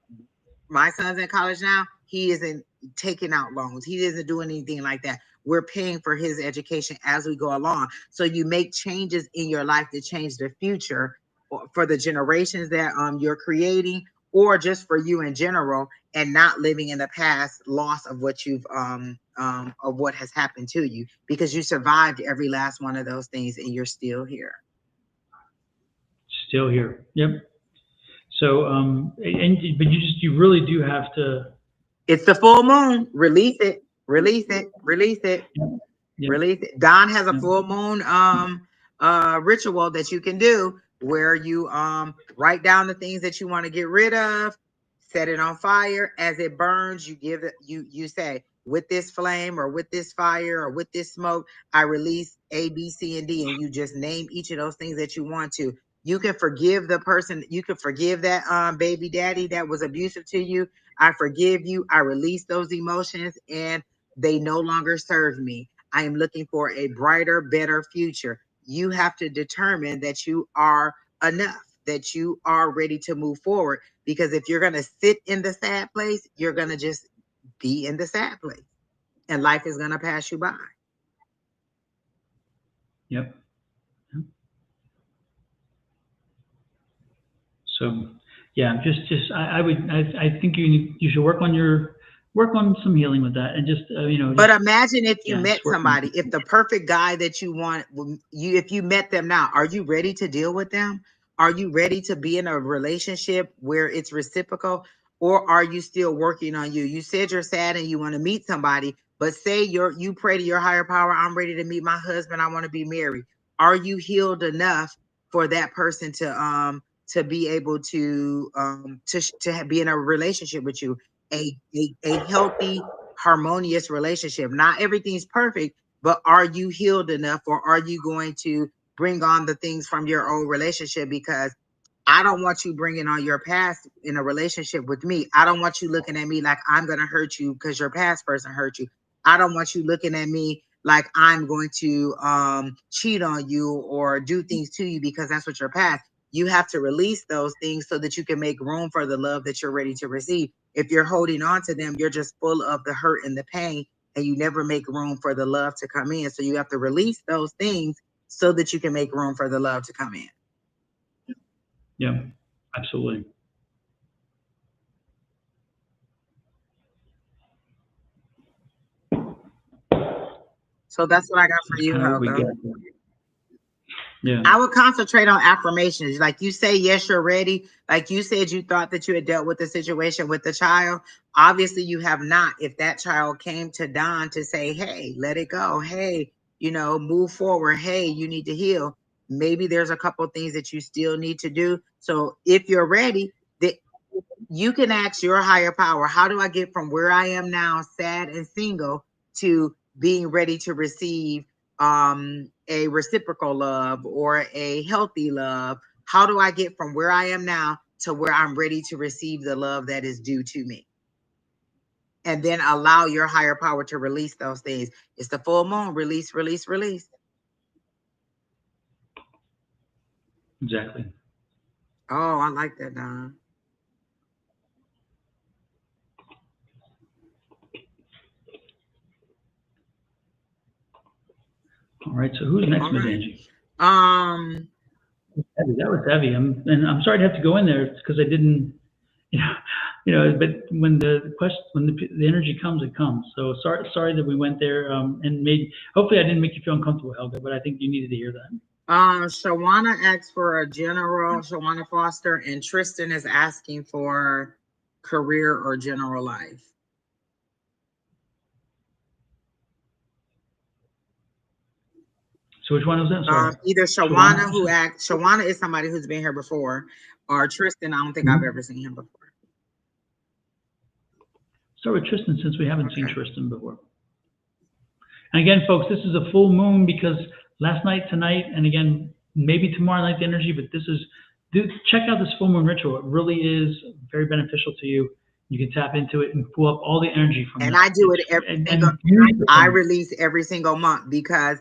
my son's in college now, he isn't taking out loans. He isn't doing anything like that. We're paying for his education as we go along. So you make changes in your life to change the future for the generations that you're creating, or just for you in general, and not living in the past loss of what you've of what has happened to you, because you survived every last one of those things and you're still here. Still here. Yep. So but you really do have to. It's the full moon. Release it. Release it. Release it. Yep. Release it. Don has a full moon ritual that you can do, where you write down the things that you want to get rid of, set it on fire. As it burns, you give it, you say, with this flame or with this fire or with this smoke, I release A, B, C, and D. And you just name each of those things that you want to. You can forgive the person. You can forgive that baby daddy that was abusive to you. I forgive you. I release those emotions and they no longer serve me. I am looking for a brighter, better future. You have to determine that you are enough, that you are ready to move forward. Because if you're going to sit in the sad place, you're going to just be in the sad place and life is going to pass you by. Yep. So, yeah, I think you should work on some healing with that, and just But imagine if you met just work on somebody, if the perfect guy that you want, if you met them now, are you ready to deal with them? Are you ready to be in a relationship where it's reciprocal, or are you still working on you? You said you're sad and you want to meet somebody, but say you pray to your higher power, I'm ready to meet my husband, I want to be married. Are you healed enough for that person to be able to be in a relationship with you, a healthy, harmonious relationship? Not everything's perfect, but are you healed enough, or are you going to bring on the things from your old relationship? Because I don't want you bringing on your past in a relationship with me. I don't want you looking at me like I'm going to hurt you because your past person hurt you. I don't want you looking at me like I'm going to cheat on you or do things to you because that's what your past. You have to release those things so that you can make room for the love that you're ready to receive. If you're holding on to them, you're just full of the hurt and the pain, and you never make room for the love to come in. So you have to release those things so that you can make room for the love to come in. Yeah, absolutely. So that's what I got for That's you, kind of what we Helga. get. Yeah. I would concentrate on affirmations. Like you say, yes, you're ready. Like you said, you thought that you had dealt with the situation with the child. Obviously, you have not. If that child came to Don to say, hey, let it go. Hey, move forward. Hey, you need to heal. Maybe there's a couple things that you still need to do. So if you're ready, you can ask your higher power, how do I get from where I am now, sad and single, to being ready to receive a reciprocal love or a healthy love? How do I get from where I am now to where I'm ready to receive the love that is due to me? And then allow your higher power to release those things. It's the full moon. Release, release, release. Exactly. Oh, I like that, Don. All right. So who's next, All Miss right. Angie? That was heavy. I'm sorry to have to go in there because I didn't, but when the energy comes, it comes. So sorry that we went there, and hopefully I didn't make you feel uncomfortable, Helga, but I think you needed to hear that. Shawana asked for a general, Shawana Foster, and Tristan is asking for career or general life. So which one was that? Sorry. Either Shawana is somebody who's been here before, or Tristan, I don't think I've ever seen him before. Start with Tristan since we haven't seen Okay. Tristan before. And again, folks, this is a full moon because last night, tonight, and again, maybe tomorrow night the energy, but check out this full moon ritual. It really is very beneficial to you. You can tap into it and pull up all the energy from And it. I do it I release every single month because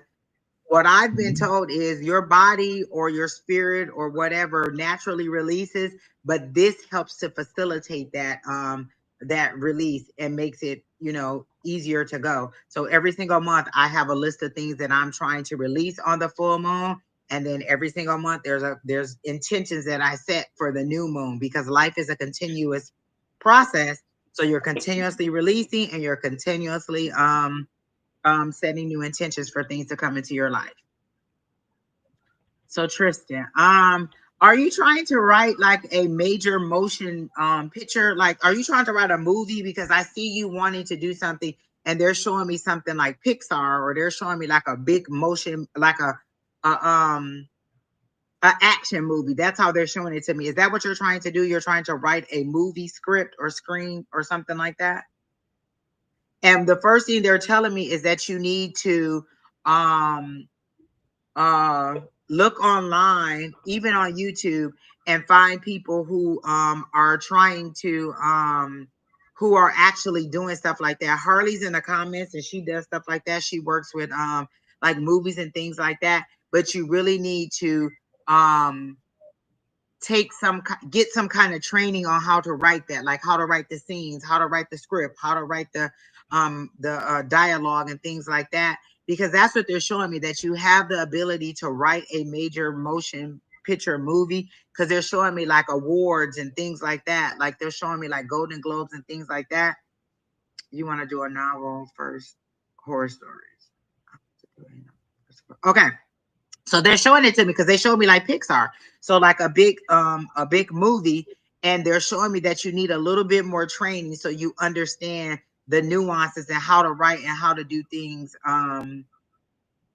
what I've been told is your body or your spirit or whatever naturally releases, but this helps to facilitate that release and makes it, easier to go. So every single month I have a list of things that I'm trying to release on the full moon. And then every single month there's intentions that I set for the new moon because life is a continuous process. So you're continuously releasing and you're continuously setting new intentions for things to come into your life. So Tristan, are you trying to write like a major motion picture? Like, are you trying to write a movie? Because I see you wanting to do something, and they're showing me something like Pixar, or they're showing me like a big motion, like a action movie. That's how they're showing it to me. Is that what you're trying to do? You're trying to write a movie script or screen or something like that? And the first thing they're telling me is that you need to um look online, even on YouTube, and find people who are trying to who are actually doing stuff like that. Harley's in the comments and she does stuff like that. She works with like movies and things like that. But you really need to um get some kind of training on how to write that, like how to write the scenes, how to write the script, how to write the dialogue and things like that, because that's what they're showing me, that you have the ability to write a major motion picture movie, because they're showing me like awards and things like that, like they're showing me like Golden Globes and things like that. You want to do a novel first, horror stories? Okay. So they're showing it to me because they showed me like Pixar. So like a big movie, and they're showing me that you need a little bit more training so you understand the nuances and how to write and how to do things.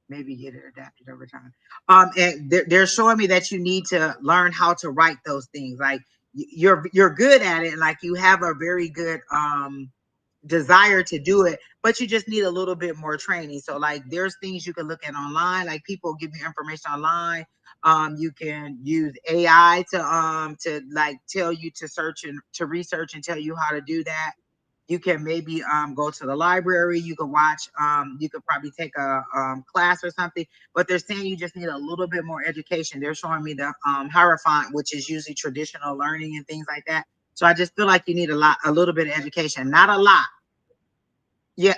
Maybe get it adapted over time. And they're showing me that you need to learn how to write those things. Like you're good at it, and like you have a very good desire to do it, but you just need a little bit more training. So like there's things you can look at online, like people give you information online You can use AI to like tell you to search and to research and tell you how to do that. You can maybe go to the library. You can watch. You could probably take a class or something. But they're saying you just need a little bit more education. They're showing me the Hierophant, which is usually traditional learning and things like that. So I just feel like you need a little bit of education, not a lot. Yeah,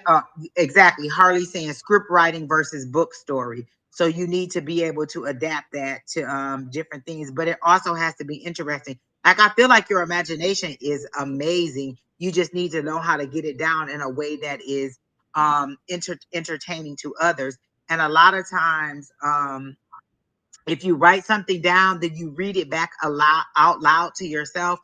exactly. Harley saying script writing versus book story. So you need to be able to adapt that to different things, but it also has to be interesting. Like I feel like your imagination is amazing. You just need to know how to get it down in a way that is entertaining to others. And a lot of times, if you write something down, then you read it back out loud to yourself,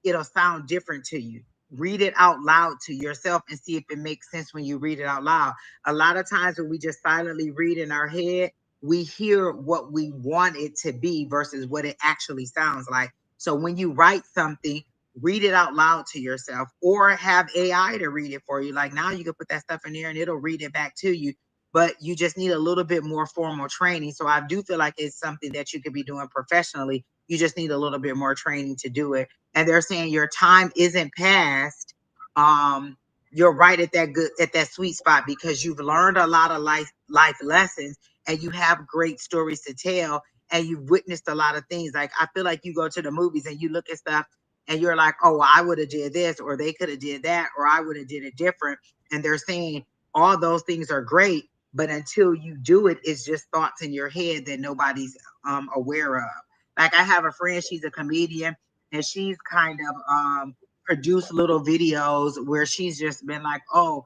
it'll sound different to you. Read it out loud to yourself and see if it makes sense when you read it out loud. A lot of times when we just silently read in our head, we hear what we want it to be versus what it actually sounds like. So when you write something, read it out loud to yourself or have AI to read it for you. Like now you can put that stuff in there and it'll read it back to you, but you just need a little bit more formal training. So I do feel like it's something that you could be doing professionally. You just need a little bit more training to do it. And they're saying your time isn't past. Um, you're right at that sweet spot because you've learned a lot of life lessons and you have great stories to tell and you've witnessed a lot of things. Like I feel like you go to the movies and you look at stuff and you're like, oh, well, I would have did this or they could have did that or I would have did it different. And they're saying all those things are great, but until you do it, it's just thoughts in your head that nobody's aware of. Like I have a friend, she's a comedian, and she's kind of produced little videos where she's just been like, oh,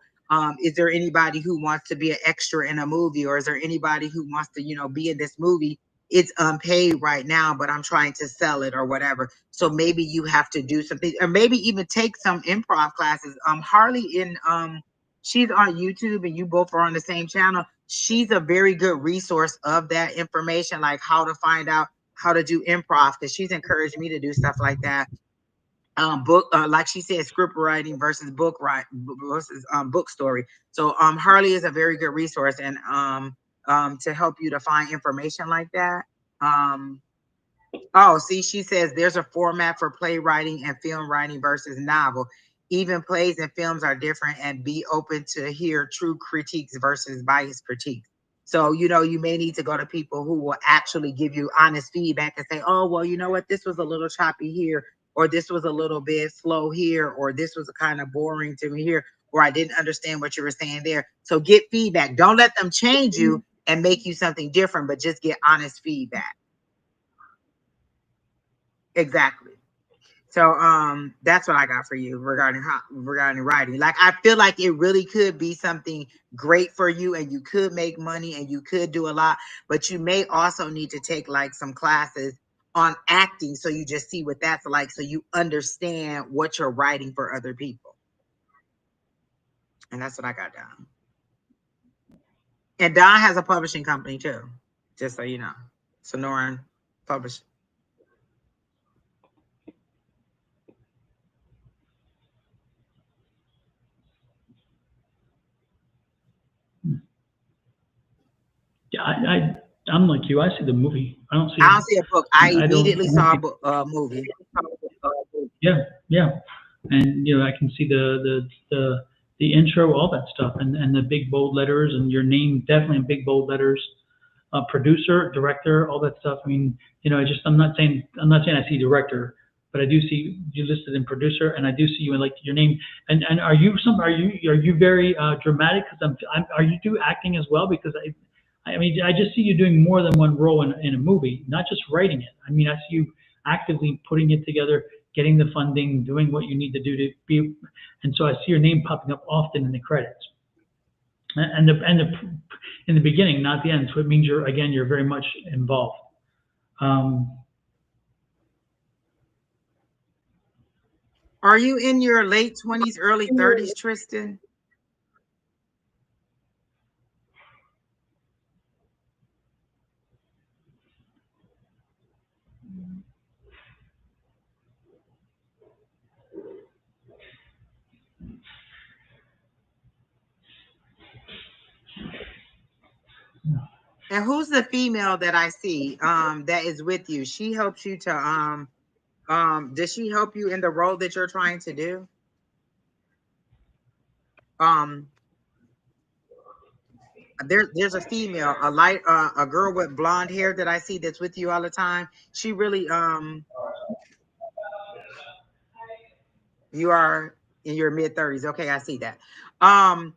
is there anybody who wants to be an extra in a movie, or is there anybody who wants to, be in this movie? It's unpaid right now, but I'm trying to sell it or whatever. So maybe you have to do something, or maybe even take some improv classes. Harley she's on YouTube and you both are on the same channel. She's a very good resource of that information, like how to find out how to do improv, because she's encouraged me to do stuff like that. Book, like she said, script writing versus book story. So Harley is a very good resource and to help you to find information like that. Um, Oh, see, she says there's a format for playwriting and film writing versus novel. Even plays and films are different, and be open to hear true critiques versus biased critiques. So, you may need to go to people who will actually give you honest feedback and say, oh, well, you know what, this was a little choppy here, or this was a little bit slow here, or this was kind of boring to me here, or I didn't understand what you were saying there. So get feedback. Don't let them change you and make you something different, but just get honest feedback. Exactly. So that's what I got for you regarding writing. Like I feel like it really could be something great for you and you could make money and you could do a lot, but you may also need to take like some classes on acting so you just see what that's like so you understand what you're writing for other people. And that's what I got down. And Don has a publishing company too, just so you know. Sonoran Publishing. Yeah, I'm like you. I see the movie. I don't see. I don't see a book. I I don't. immediately saw a movie. Yeah, yeah, and I can see the intro, all that stuff, and the big bold letters, and your name definitely in big bold letters. Producer, director, all that stuff. I mean, I'm not saying I see director, but I do see you listed in producer, and I do see you in like your name. And are you very dramatic? Because are you do acting as well? Because I mean, I just see you doing more than one role in a movie, not just writing it. I mean, I see you actively putting it together, getting the funding, doing what you need to do to be, and so I see your name popping up often in the credits. And in the beginning, not the end. So it means you're very much involved. Um, Are you in your late 20s, early 30s, Tristan? And who's the female that I see that is with you? She helps you to does she help you in the role that you're trying to do? Um there's a female, a light a girl with blonde hair that I see that's with you all the time. She really you are in your mid 30s. Okay, I see that. Um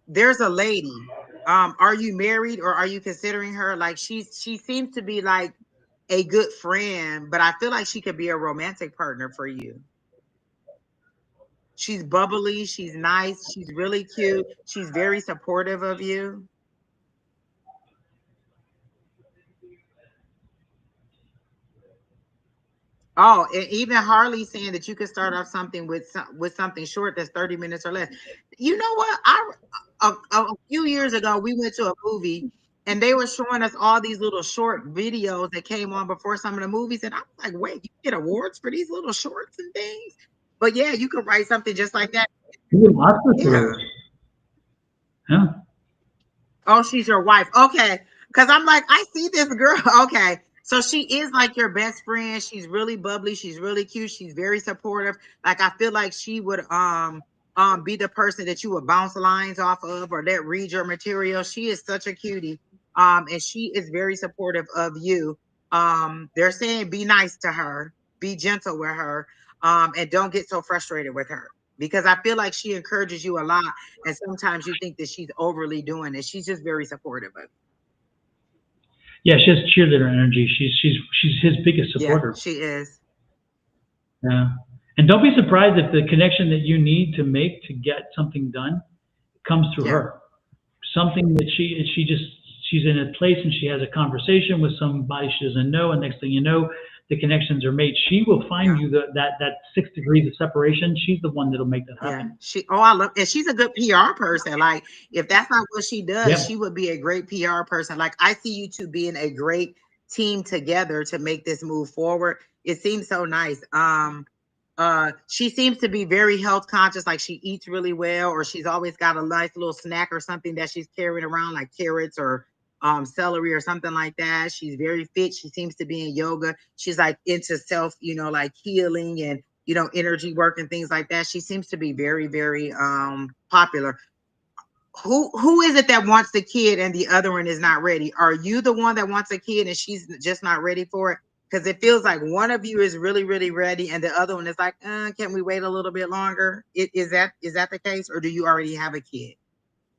there's a lady. Are you married or are you considering her? Like she seems to be like a good friend, but I feel like she could be a romantic partner for you. She's bubbly, she's nice, she's really cute, she's very supportive of you. Oh, and even Harley saying that you could start off something with with something short that's 30 minutes or less. You know what? A few years ago we went to a movie and they were showing us all these little short videos that came on before some of the movies, and I was like, wait, you get awards for these little shorts and things? But yeah, you could write something just like that. You get Oscar for Yeah. those. Yeah. Oh, she's your wife. Okay. Because I'm like, I see this girl. Okay. So she is like your best friend. She's really bubbly. She's really cute. She's very supportive. Like I feel like she would be the person that you would bounce lines off of or that read your material. She is such a cutie. And she is very supportive of you. They're saying be nice to her, be gentle with her, and don't get so frustrated with her. Because I feel like she encourages you a lot and sometimes you think that she's overly doing it. She's just very supportive of it. Yeah, she has cheerleader energy. She's his biggest Yeah, supporter. she is. Yeah. And don't be surprised if the connection that you need to make to get something done comes through Yeah, her. Something that she's in a place and she has a conversation with somebody she doesn't know, and next thing you know, the connections are made. She will yeah, find you that 6 degrees of separation. She's the one that'll make that yeah. happen. I love, and she's a good PR person. Like, if that's not what she does, Yep. she would be a great PR person. Like, I see you two being a great team together to make this move forward. It seems so nice. She seems to be very health conscious, like she eats really well, or she's always got a nice little snack or something that she's carrying around, like carrots or celery or something like that. She's very fit. She seems to be in yoga. She's like into self, like healing and energy work and things like that. She seems to be very, very popular. Who is it that wants the kid and the other one is not ready? Are you the one that wants a kid and she's just not ready for it? Because it feels like one of you is really, really ready, and the other one is like, can we wait a little bit longer? Is that the case, or do you already have a kid?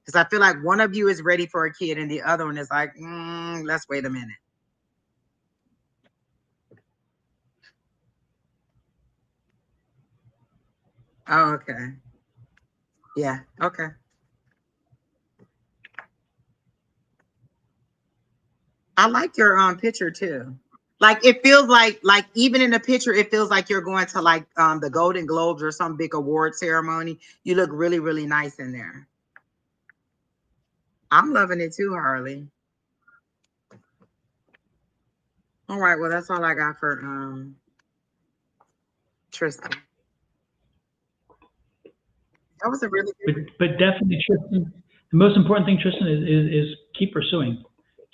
Because I feel like one of you is ready for a kid, and the other one is like, let's wait a minute. Oh, okay. Yeah. Okay. I like your picture too. Like it feels like even in the picture, it feels like you're going to like the Golden Globes or some big award ceremony. You look really, really nice in there. I'm loving it too, Harley. All right, well that's all I got for Tristan. That was a really But good. but definitely, Tristan, the most important thing, Tristan, is keep pursuing.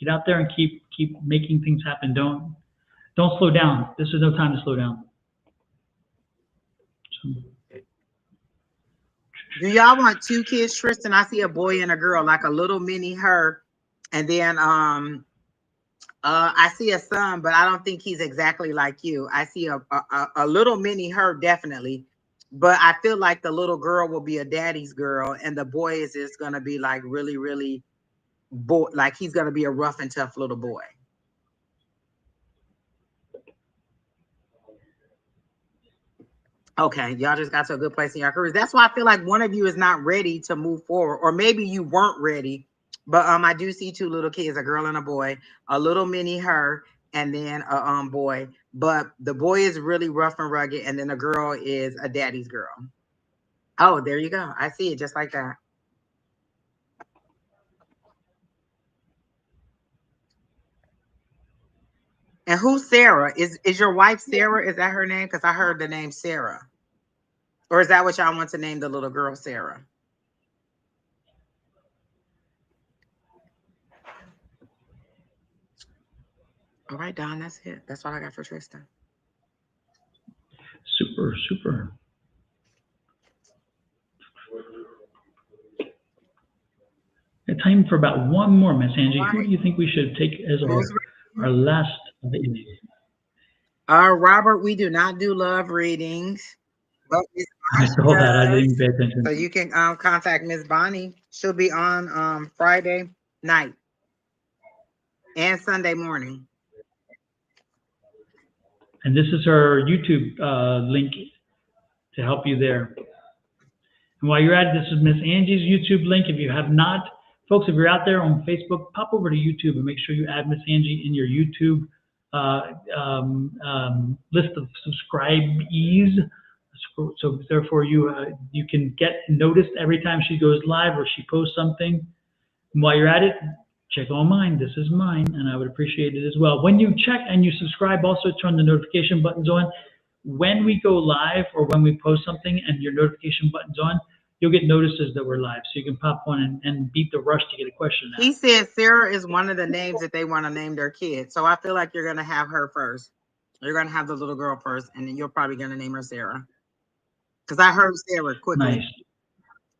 Get out there and keep making things happen. Don't slow down. This is no time to slow down. So, Do y'all want two kids, Tristan? I see a boy and a girl, like a little mini her, and then I see a son, but I don't think he's exactly like you. I see a little mini her definitely, but I feel like the little girl will be a daddy's girl, and the boy is just gonna be like really, really boy, like he's gonna be a rough and tough little boy. Okay, y'all just got to a good place in your careers. That's why I feel like one of you is not ready to move forward, or maybe you weren't ready. But I do see two little kids, a girl and a boy, a little mini her, and then a boy. But the boy is really rough and rugged, and then the girl is a daddy's girl. Oh, there you go. I see it just like that. And who's Sarah? Is your wife Sarah? Is that her name? Because I heard the name Sarah. Or is that what y'all want to name the little girl Sarah? All right, Don, that's it. That's all I got for Tristan. Super, super. Got time for about one more, Miss Angie. All Who right. do you think we should take as Who's our last of the evening? Robert, we do not do love readings, but Miss I Bonnie saw that. I does. didn't pay attention. So you can contact Miss Bonnie. She'll be on Friday night and Sunday morning. And this is her YouTube link to help you there. And while you're at it, this is Miss Angie's YouTube link. If you have not, folks, if you're out there on Facebook, pop over to YouTube and make sure you add Miss Angie in your YouTube list of subscribees. So therefore, you can get noticed every time she goes live or she posts something. And while you're at it, check on mine. This is mine, and I would appreciate it as well. When you check and you subscribe, also turn the notification buttons on. When we go live or when we post something and your notification button's on, you'll get notices that we're live. So you can pop on and beat the rush to get a question out. He said Sarah is one of the names that they want to name their kid. So I feel like you're going to have her first. You're going to have the little girl first, and then you're probably going to name her Sarah. Because I heard Sarah quickly. Nice.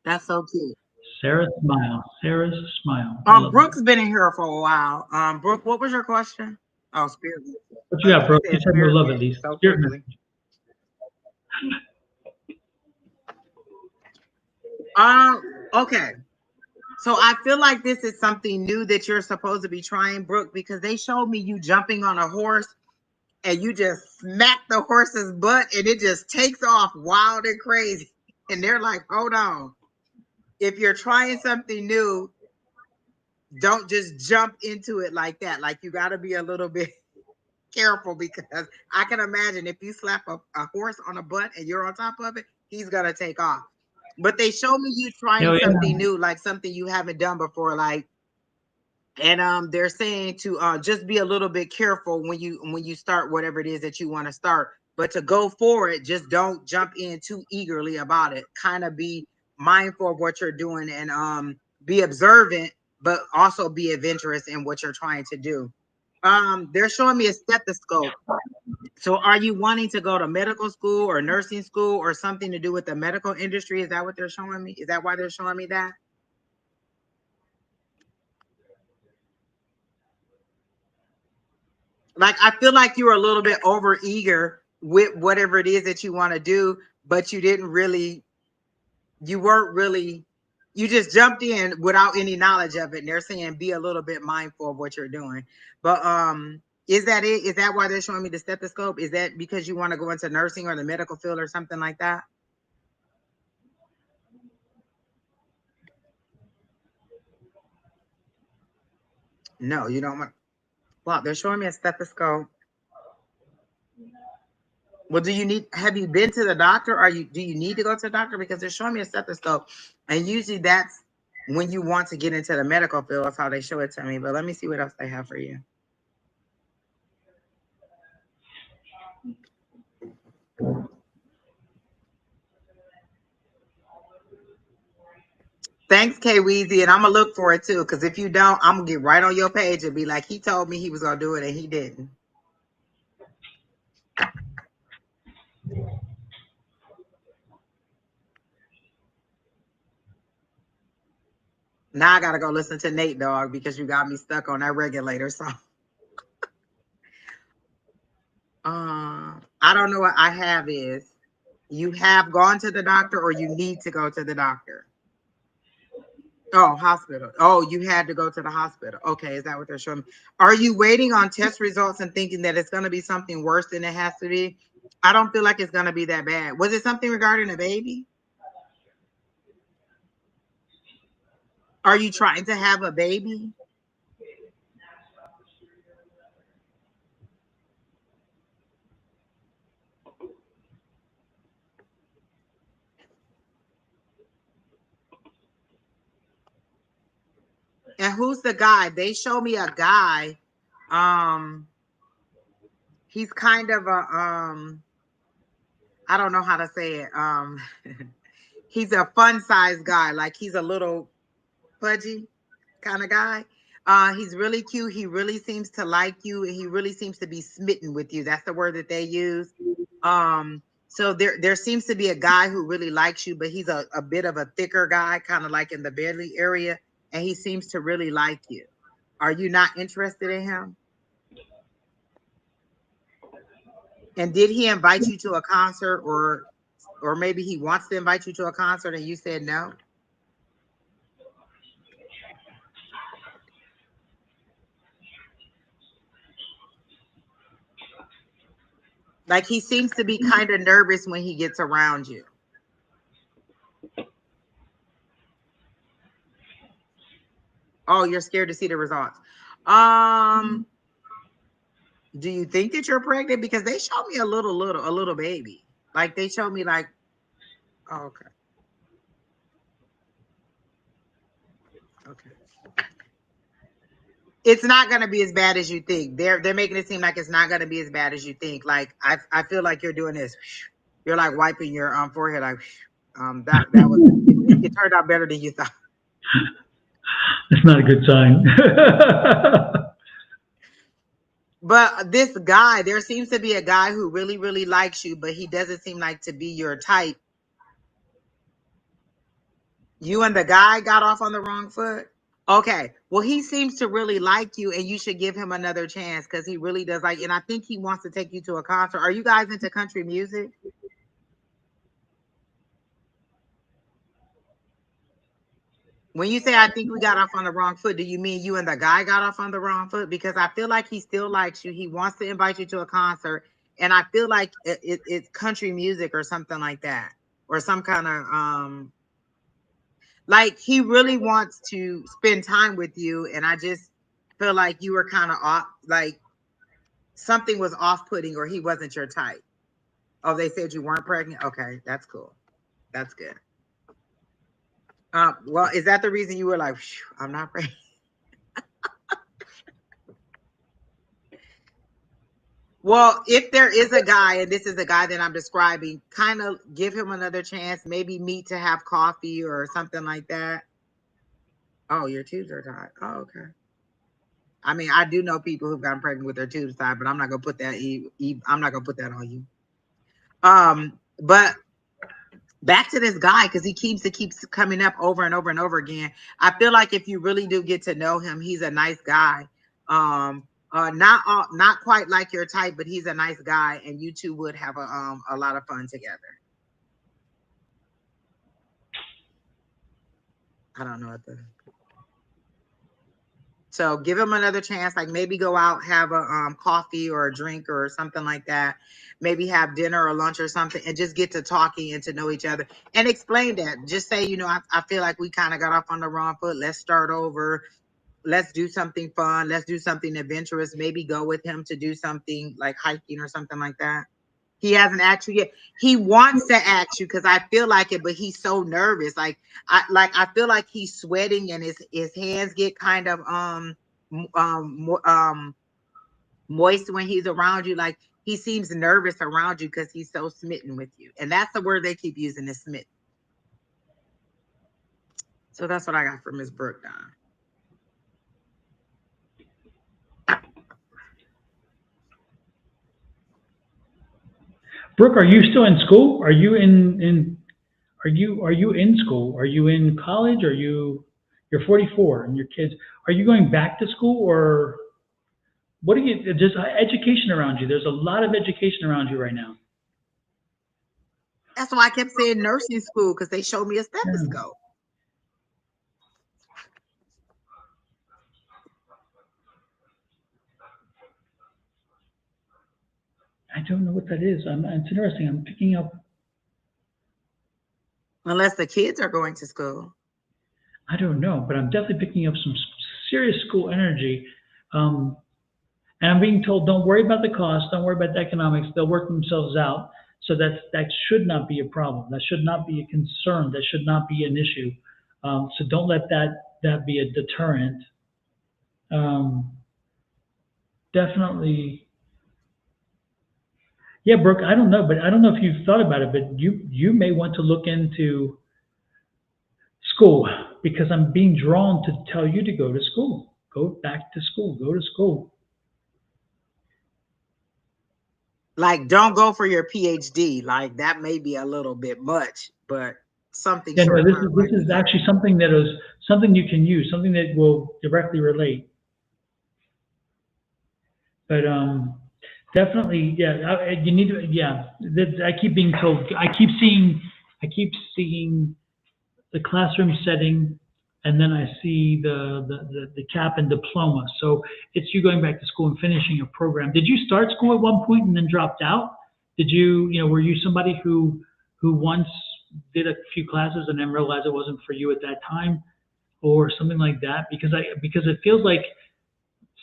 That's so cute. Sarah's smile. Sarah's smile. I love Brooke's it. been in here for a while. Brooke, what was your question? Oh, spirit. What you got, bro? He You said said no spirit love at least. so Spirit quickly. message. Okay. So I feel like this is something new that you're supposed to be trying, Brooke, because they showed me you jumping on a horse and you just smack the horse's butt and it just takes off wild and crazy. And they're like, hold on. If you're trying something new, don't just jump into it like that. Like you got to be a little bit careful because I can imagine if you slap a horse on a butt and you're on top of it, he's going to take off. But they show me you trying Hell yeah. something new, like something you haven't done before, like, and they're saying to just be a little bit careful when you start whatever it is that you want to start, but to go for it, just don't jump in too eagerly about it. Kind of be mindful of what you're doing and be observant, but also be adventurous in what you're trying to do. They're showing me a stethoscope. So are you wanting to go to medical school or nursing school or something to do with the medical industry? Is that what they're showing me? Is that why they're showing me that? Like, I feel like you were a little bit over eager with whatever it is that you want to do, but you weren't really, you just jumped in without any knowledge of it. And they're saying be a little bit mindful of what you're doing. But is that it? Is that why they're showing me the stethoscope? Is that because you want to go into nursing or the medical field or something like that? No, you don't want. Well, they're showing me a stethoscope. Well, have you been to the doctor? Do you need to go to the doctor? Because they're showing me a stethoscope. And usually that's when you want to get into the medical field. That's how they show it to me. But let me see what else they have for you. Thanks, K Weezy. And I'm going to look for it too. Because if you don't, I'm going to get right on your page and be like, he told me he was going to do it and he didn't. Now I got to go listen to Nate Dogg because you got me stuck on that regulator song. I don't know what I have is. You have gone to the doctor or you need to go to the doctor? Oh, hospital. Oh, you had to go to the hospital. Okay, is that what they're showing me? Are you waiting on test results and thinking that it's going to be something worse than it has to be? I don't feel like it's going to be that bad. Was it something regarding a baby? Are you trying to have a baby? And who's the guy? They show me a guy. He's kind of a I don't know how to say it. He's a fun size guy, like he's a little pudgy kind of guy, He's really cute. He really seems to like you. He really seems to be smitten with you. That's the word that they use. So there seems to be a guy who really likes you, but he's a bit of a thicker guy, kind of like in the belly area, and he seems to really like you. Are you not interested in him? And did he invite you to a concert, or maybe he wants to invite you to a concert and you said no? Like he seems to be kind of nervous when he gets around you. Oh, you're scared to see the results. Do you think that you're pregnant? Because they showed me a little baby. Like they showed me like, oh, okay. Okay. It's not gonna be as bad as you think. They're making it seem like it's not gonna be as bad as you think. Like I feel like you're doing this. You're like wiping your forehead like that was it turned out better than you thought. That's not a good sign. But this guy, there seems to be a guy who really, really likes you, but he doesn't seem like to be your type. You and the guy got off on the wrong foot. Okay. Well, he seems to really like you, and you should give him another chance because he really does like, and I think he wants to take you to a concert. Are you guys into country music? When you say I think we got off on the wrong foot, do you mean you and the guy got off on the wrong foot? Because I feel like he still likes you. He wants to invite you to a concert, and I feel like it's country music or something like that, or some kind of like he really wants to spend time with you, and I just feel like you were kind of off, like something was off-putting, or he wasn't your type. Oh, they said you weren't pregnant. Okay, that's cool. That's good. Well, is that the reason you were like, I'm not pregnant? Well, if there is a guy, and this is the guy that I'm describing, kind of give him another chance. Maybe meet to have coffee or something like that. Oh, your tubes are tied. Oh, okay. I mean, I do know people who've gotten pregnant with their tubes tied, but I'm not gonna put that. I'm not gonna put that on you. But back to this guy because he keeps coming up over and over and over again. I feel like if you really do get to know him, he's a nice guy. Not quite like your type, but he's a nice guy, and you two would have a lot of fun together. I don't know what the. So give him another chance. Like maybe go out, have a coffee or a drink or something like that. Maybe have dinner or lunch or something, and just get to talking and to know each other. And explain that. Just say, I feel like we kind of got off on the wrong foot. Let's start over. Let's do something fun. Let's do something adventurous. Maybe go with him to do something like hiking or something like that. He hasn't asked you yet. He wants to ask you because I feel like it, but he's so nervous. I feel like he's sweating and his hands get kind of moist when he's around you. Like he seems nervous around you because he's so smitten with you. And that's the word they keep using is smitten. So that's what I got from Miss Brooke, Don. Brooke, are you still in school? Are you are you in school? Are you in college? You're 44 and your kids, are you going back to school or what are you, there's education around you. There's a lot of education around you right now. That's why I kept saying nursing school because they showed me a stethoscope. I don't know what that is. It's interesting. I'm picking up. Unless the kids are going to school. I don't know, but I'm definitely picking up some serious school energy. And I'm being told, don't worry about the cost, don't worry about the economics. They'll work themselves out. So that should not be a problem. That should not be a concern. That should not be an issue. So don't let that be a deterrent. Definitely. Yeah, Brooke, I don't know, but I don't know if you've thought about it, but you may want to look into school because I'm being drawn to tell you to go to school. Go back to school. Go to school. Like, don't go for your PhD. Like, that may be a little bit much, but something Yeah, no, short this term is might be good. actually something that is something you can use, something that will directly relate. But definitely, yeah, you need to, yeah. I keep being told, I keep seeing the classroom setting, and then I see the cap and diploma. So it's you going back to school and finishing a program. Did you start school at one point and then dropped out? Did you, were you somebody who once did a few classes and then realized it wasn't for you at that time, or something like that? Because it feels like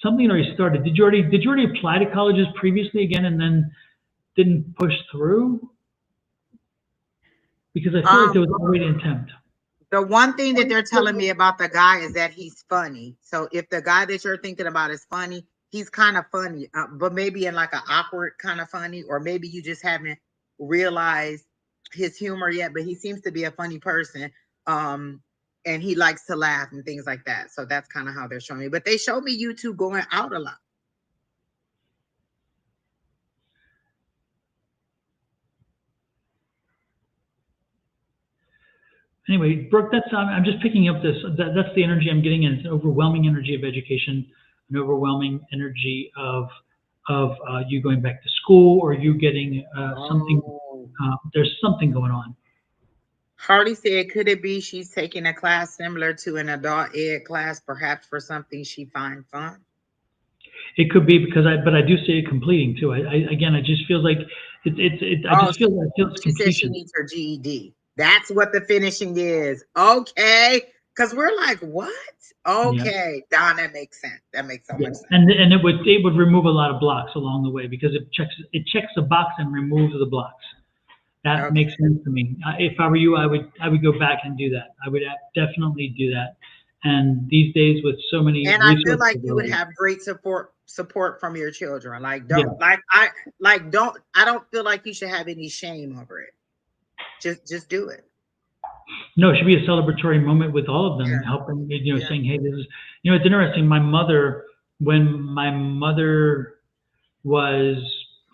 something already started. Did you already apply to colleges previously again and then didn't push through? Because I feel like there Um, was already an attempt. the one thing that they're telling me about the guy is that he's funny. So if the guy that you're thinking about is funny, he's kind of funny, but maybe in like an awkward kind of funny, or maybe you just haven't realized his humor yet. But he seems to be a funny person, um, and he likes to laugh and things like that. So that's kind of how they're showing me. But they showed me you two going out a lot. Anyway, Brooke, I'm just picking up that's the energy I'm getting in. It's an overwhelming energy of education, an overwhelming energy of you going back to school, or you getting something. Oh. There's something going on. Hardy said, could it be she's taking a class similar to an adult ed class, perhaps for something she finds fun? It could be because but I do see it completing too. Again, it just feels like I Oh, just feel it's she said she completion. needs her GED. That's what the finishing is. Okay. Because we're like, what? Yeah. Okay. Don, that makes sense. That makes so Yeah, much sense. and it would remove a lot of blocks along the way because it checks the box and removes the blocks. That Okay. makes sense to me. If I were you, I would go back and do that. I would definitely do that. And these days, with so many And I feel resources like you would available, have great support from your children. Like, yeah, I don't feel like you should have any shame over it. Just do it. no, it should be a celebratory moment with all of them, Yeah. helping, Yeah. saying, hey, this is, it's interesting. When my mother was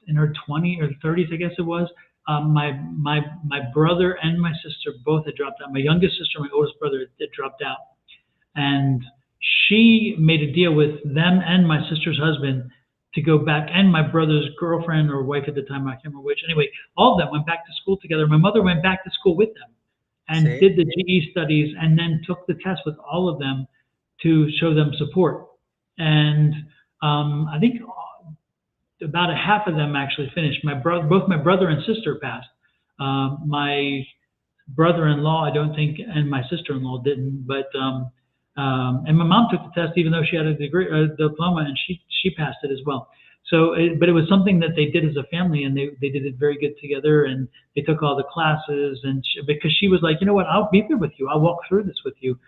in her 20s or 30s, I guess it was. My brother and my sister both had dropped out. My youngest sister, my oldest brother, had dropped out, and she made a deal with them and my sister's husband to go back, and my brother's girlfriend or wife at the time, I can't remember which. Anyway, all of them went back to school together. My mother went back to school with them and See? did the GE studies, and then took the test with all of them to show them support. And I think about a half of them actually finished. Both my brother and sister passed. My brother-in-law, I don't think, and my sister-in-law didn't. But and my mom took the test, even though she had a degree, diploma, and she passed it as well. So, but it was something that they did as a family, and they did it very good together, and they took all the classes, and because she was like, you know what, I'll be there with you, I'll walk through this with you.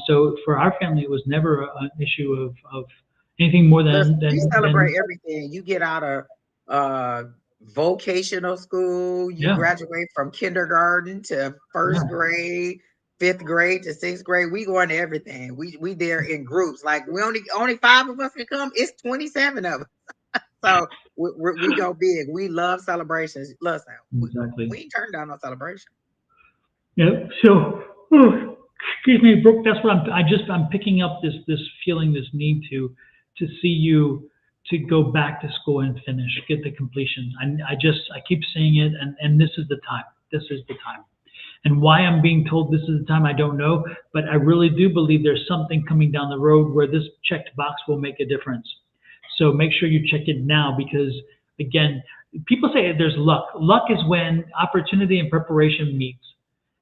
So for our family, it was never an issue of anything more Listen, than we than celebrate everything. You get out of uh vocational school, you yeah, graduate from kindergarten to yeah. first grade, fifth grade to sixth grade. We going to everything. We there in groups. Like we only five of us can come. It's 27 of us. So we go big. We love celebrations. Listen, Exactly. we ain't turning down no celebration. Yeah. So, excuse me, Brooke. That's what I'm picking up this feeling, this need to see you to go back to school and finish, get the completion. I keep saying it, and this is the time. This is the time. And why I'm being told this is the time, I don't know, but I really do believe there's something coming down the road where this checked box will make a difference. So make sure you check it now because, again, people say there's luck. Luck is when opportunity and preparation meets.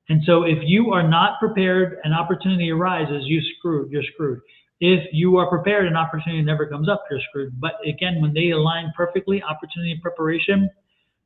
And so if you are not prepared, an opportunity arises, you're screwed. If you are prepared, an opportunity never comes up, you're screwed. But again, when they align perfectly, opportunity and preparation,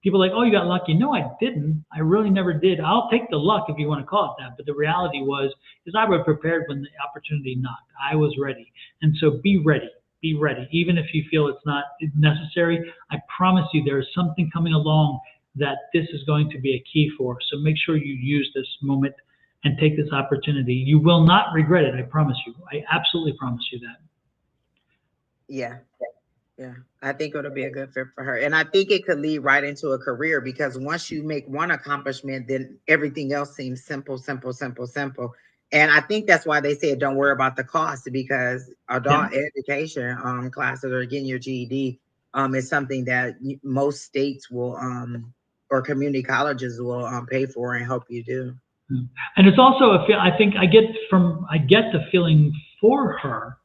people are like, oh, you got lucky. No, I didn't. I really never did. I'll take the luck if you want to call it that. But the reality is I was prepared when the opportunity knocked. I was ready. And so be ready. Be ready. Even if you feel it's not necessary, I promise you there is something coming along that this is going to be a key for. So make sure you use this moment and take this opportunity. You will not regret it. I promise you. I absolutely promise you that. Yeah. Yeah, I think it'll be a good fit for her. And I think it could lead right into a career because once you make one accomplishment, then everything else seems simple, simple, simple, simple. And I think that's why they said don't worry about the cost because Yeah. adult education classes or getting your GED is something that most states will or community colleges will pay for and help you do. And it's also a feel. I think I get the feeling for her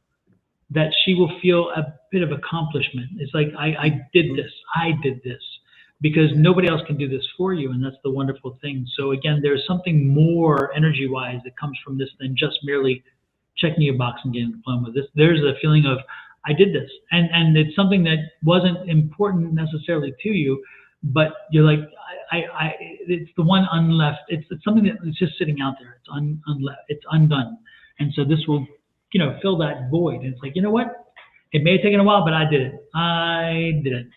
that she will feel a bit of accomplishment. It's like I did this, because nobody else can do this for you, and that's the wonderful thing. So again, there's something more energy-wise that comes from this than just merely checking a box and getting a diploma. There's a feeling of I did this, and it's something that wasn't important necessarily to you, but you're like it's the one unleft. It's something that is just sitting out there. It's unleft. It's undone, and so this will fill that void. And it's like, you know what? It may have taken a while, but I did it. I did it.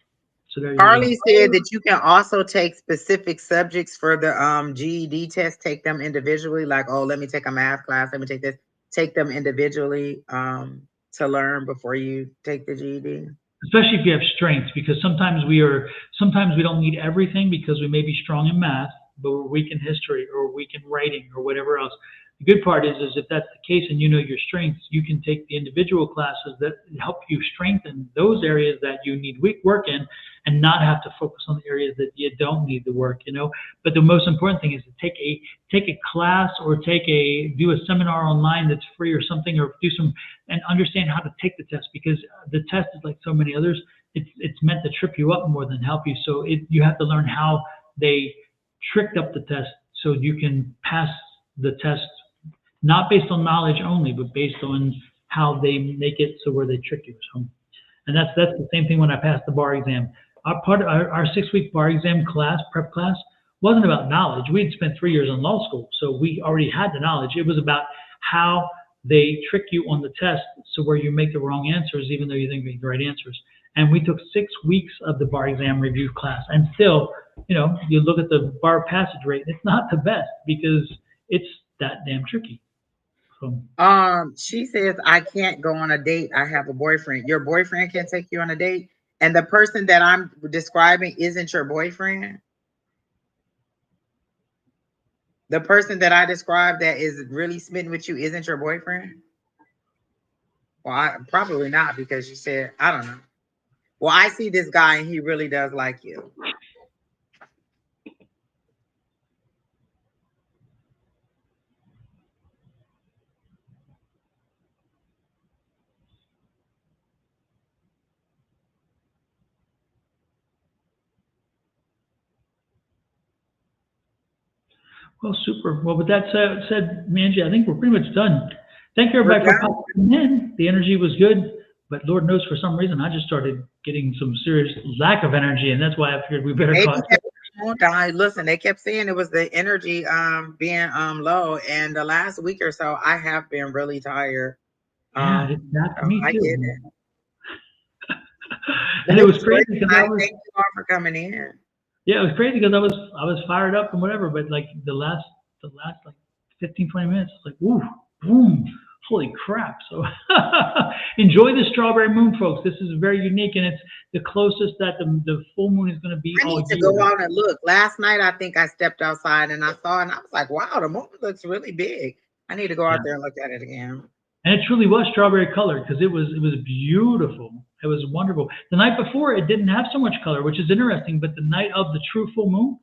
So there you go. Carly said that you can also take specific subjects for the GED test, take them individually, like, oh, let me take a math class, let me take this, take them individually to learn before you take the GED. Especially if you have strengths, because sometimes we don't need everything because we may be strong in math, but we're weak in history or weak in writing or whatever else. The good part is if that's the case and you know your strengths, you can take the individual classes that help you strengthen those areas that you need weak work in, and not have to focus on the areas that you don't need the work. But the most important thing is to take a class or do a seminar online that's free or something, or do some and understand how to take the test, because the test is like so many others. It's meant to trip you up more than help you. So you have to learn how they tricked up the test so you can pass the test, not based on knowledge only, but based on how they make it so where they trick you. So, and that's the same thing when I passed the bar exam. Our 6-week bar exam class, prep class, wasn't about knowledge. We had spent 3 years in law school, so we already had the knowledge. It was about how they trick you on the test, so where you make the wrong answers, even though you think you make the right answers. And we took 6 weeks of the bar exam review class, and still, you look at the bar passage rate, it's not the best because it's that damn tricky. So, She says, I can't go on a date. I have a boyfriend. Your boyfriend can take you on a date, and the person that I'm describing isn't your boyfriend. The person that I described that is really smitten with you isn't your boyfriend. Well, probably not because you said I don't know. Well, I see this guy and he really does like you. well, super. Well, with that said, Angie, I think we're pretty much done. Thank you, We're everybody, for done. popping in. The energy was good, but Lord knows for some reason I just started getting some serious lack of energy, and that's why I figured we better Maybe call it. that won't die. Listen, they kept saying it was the energy being low, and the last week or so I have been really tired. Yeah, it's that So for me I get too. it. And But it it was was crazy great because tonight. Thank you all for coming in. yeah, it was crazy because I was fired up and whatever, but like the last like 15, 20 minutes, it's like woo, boom, holy crap! So enjoy the strawberry moon, folks. This is very unique, and it's the closest that the full moon is going to be I all need to year. go out and look. Last night, I think I stepped outside and I saw it and I was like, wow, the moon looks really big. I need to go Yeah. out there and look at it again. And it truly was strawberry colored because it was beautiful. It was wonderful. The night before, it didn't have so much color, which is interesting. But the night of the true full moon,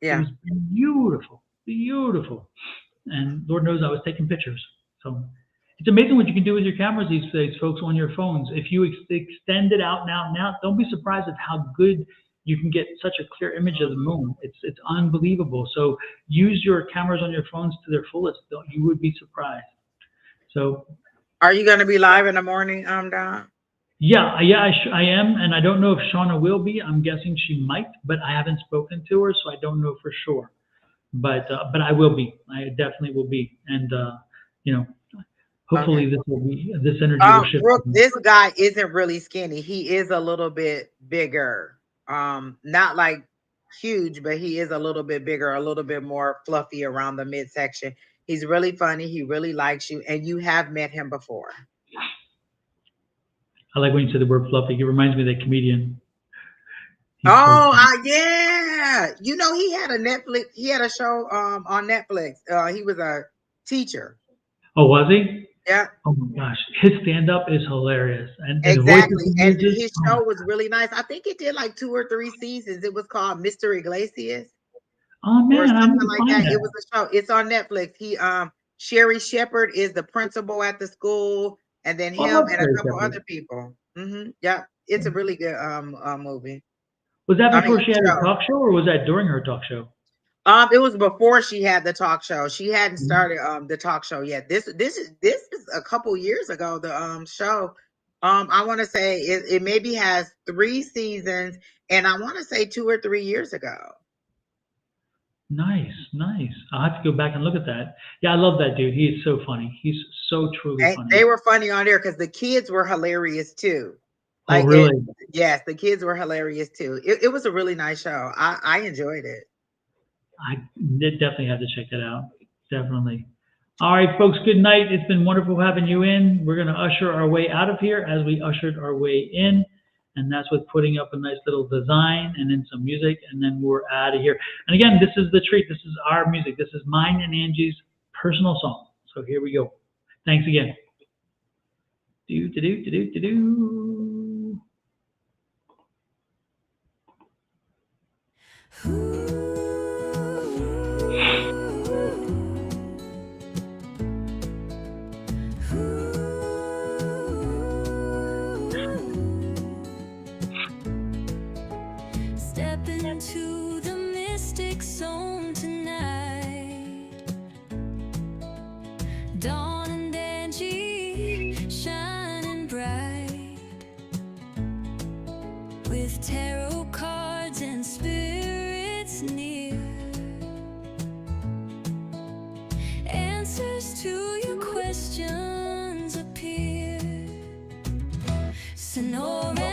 it Yeah. was beautiful, beautiful. And Lord knows I was taking pictures. So it's amazing what you can do with your cameras these days, folks, on your phones. If you extend it out now, don't be surprised at how good you can get such a clear image of the moon. It's unbelievable. So use your cameras on your phones to their fullest. You would be surprised. So Are you going to be live in the morning, Don? yeah, I am, and I don't know if Shauna will be. I'm guessing she might, but I haven't spoken to her, so I don't know for sure. But I will be. I definitely will be, and you know, Okay. hopefully this energy will shift. Brooke, this guy isn't really skinny. He is a little bit bigger. Not like huge, but he is a little bit bigger, a little bit more fluffy around the midsection. He's really funny. He really likes you, and you have met him before. I like when you said the word fluffy. He reminds me of that comedian. He's so Oh, funny. yeah. You know, he had a Netflix. He had a show on Netflix. He was a teacher. Oh, was he? Yeah, Oh my gosh, his stand up is hilarious, and the voices exactly. he And uses. his Oh my show was god. really nice. I think it did like 2 or 3 seasons. It was called Mr. Iglesias Oh or man, I need something to like find that. It that. was a show. It's on Netflix. Sherry Shepherd is the principal at the school, and then Oh, I him love and a Terry couple Pepper. other people. Yeah, it's a really good movie. Was that I mean, before she had her show. talk show, or was that during her talk show? It was before she had the talk show. She hadn't Mhm. started the talk show yet. This is a couple years ago, the show. I want to say it maybe has 3 seasons, and I want to say 2 or 3 years ago. Nice, nice. I'll have to go back and look at that. Yeah, I love that dude. He is so funny. He's so truly And funny. they were funny on there because the kids were hilarious too. Oh, Like it, really? yes, the kids were hilarious too. It was a really nice show. I enjoyed it. I definitely have to check that out. Definitely. All right, folks, good night. It's been wonderful having you in. We're going to usher our way out of here as we ushered our way in. And that's with putting up a nice little design and then some music, and then we're out of here. And again, this is the treat. This is our music. This is mine and Angie's personal song. So here we go. Thanks again. Do, do, do, do, do, do, do. Step into the mystic zone tonight. Dawn and Angie shining bright with tarot cards and spirits near. Answers to your questions appear. Sonoran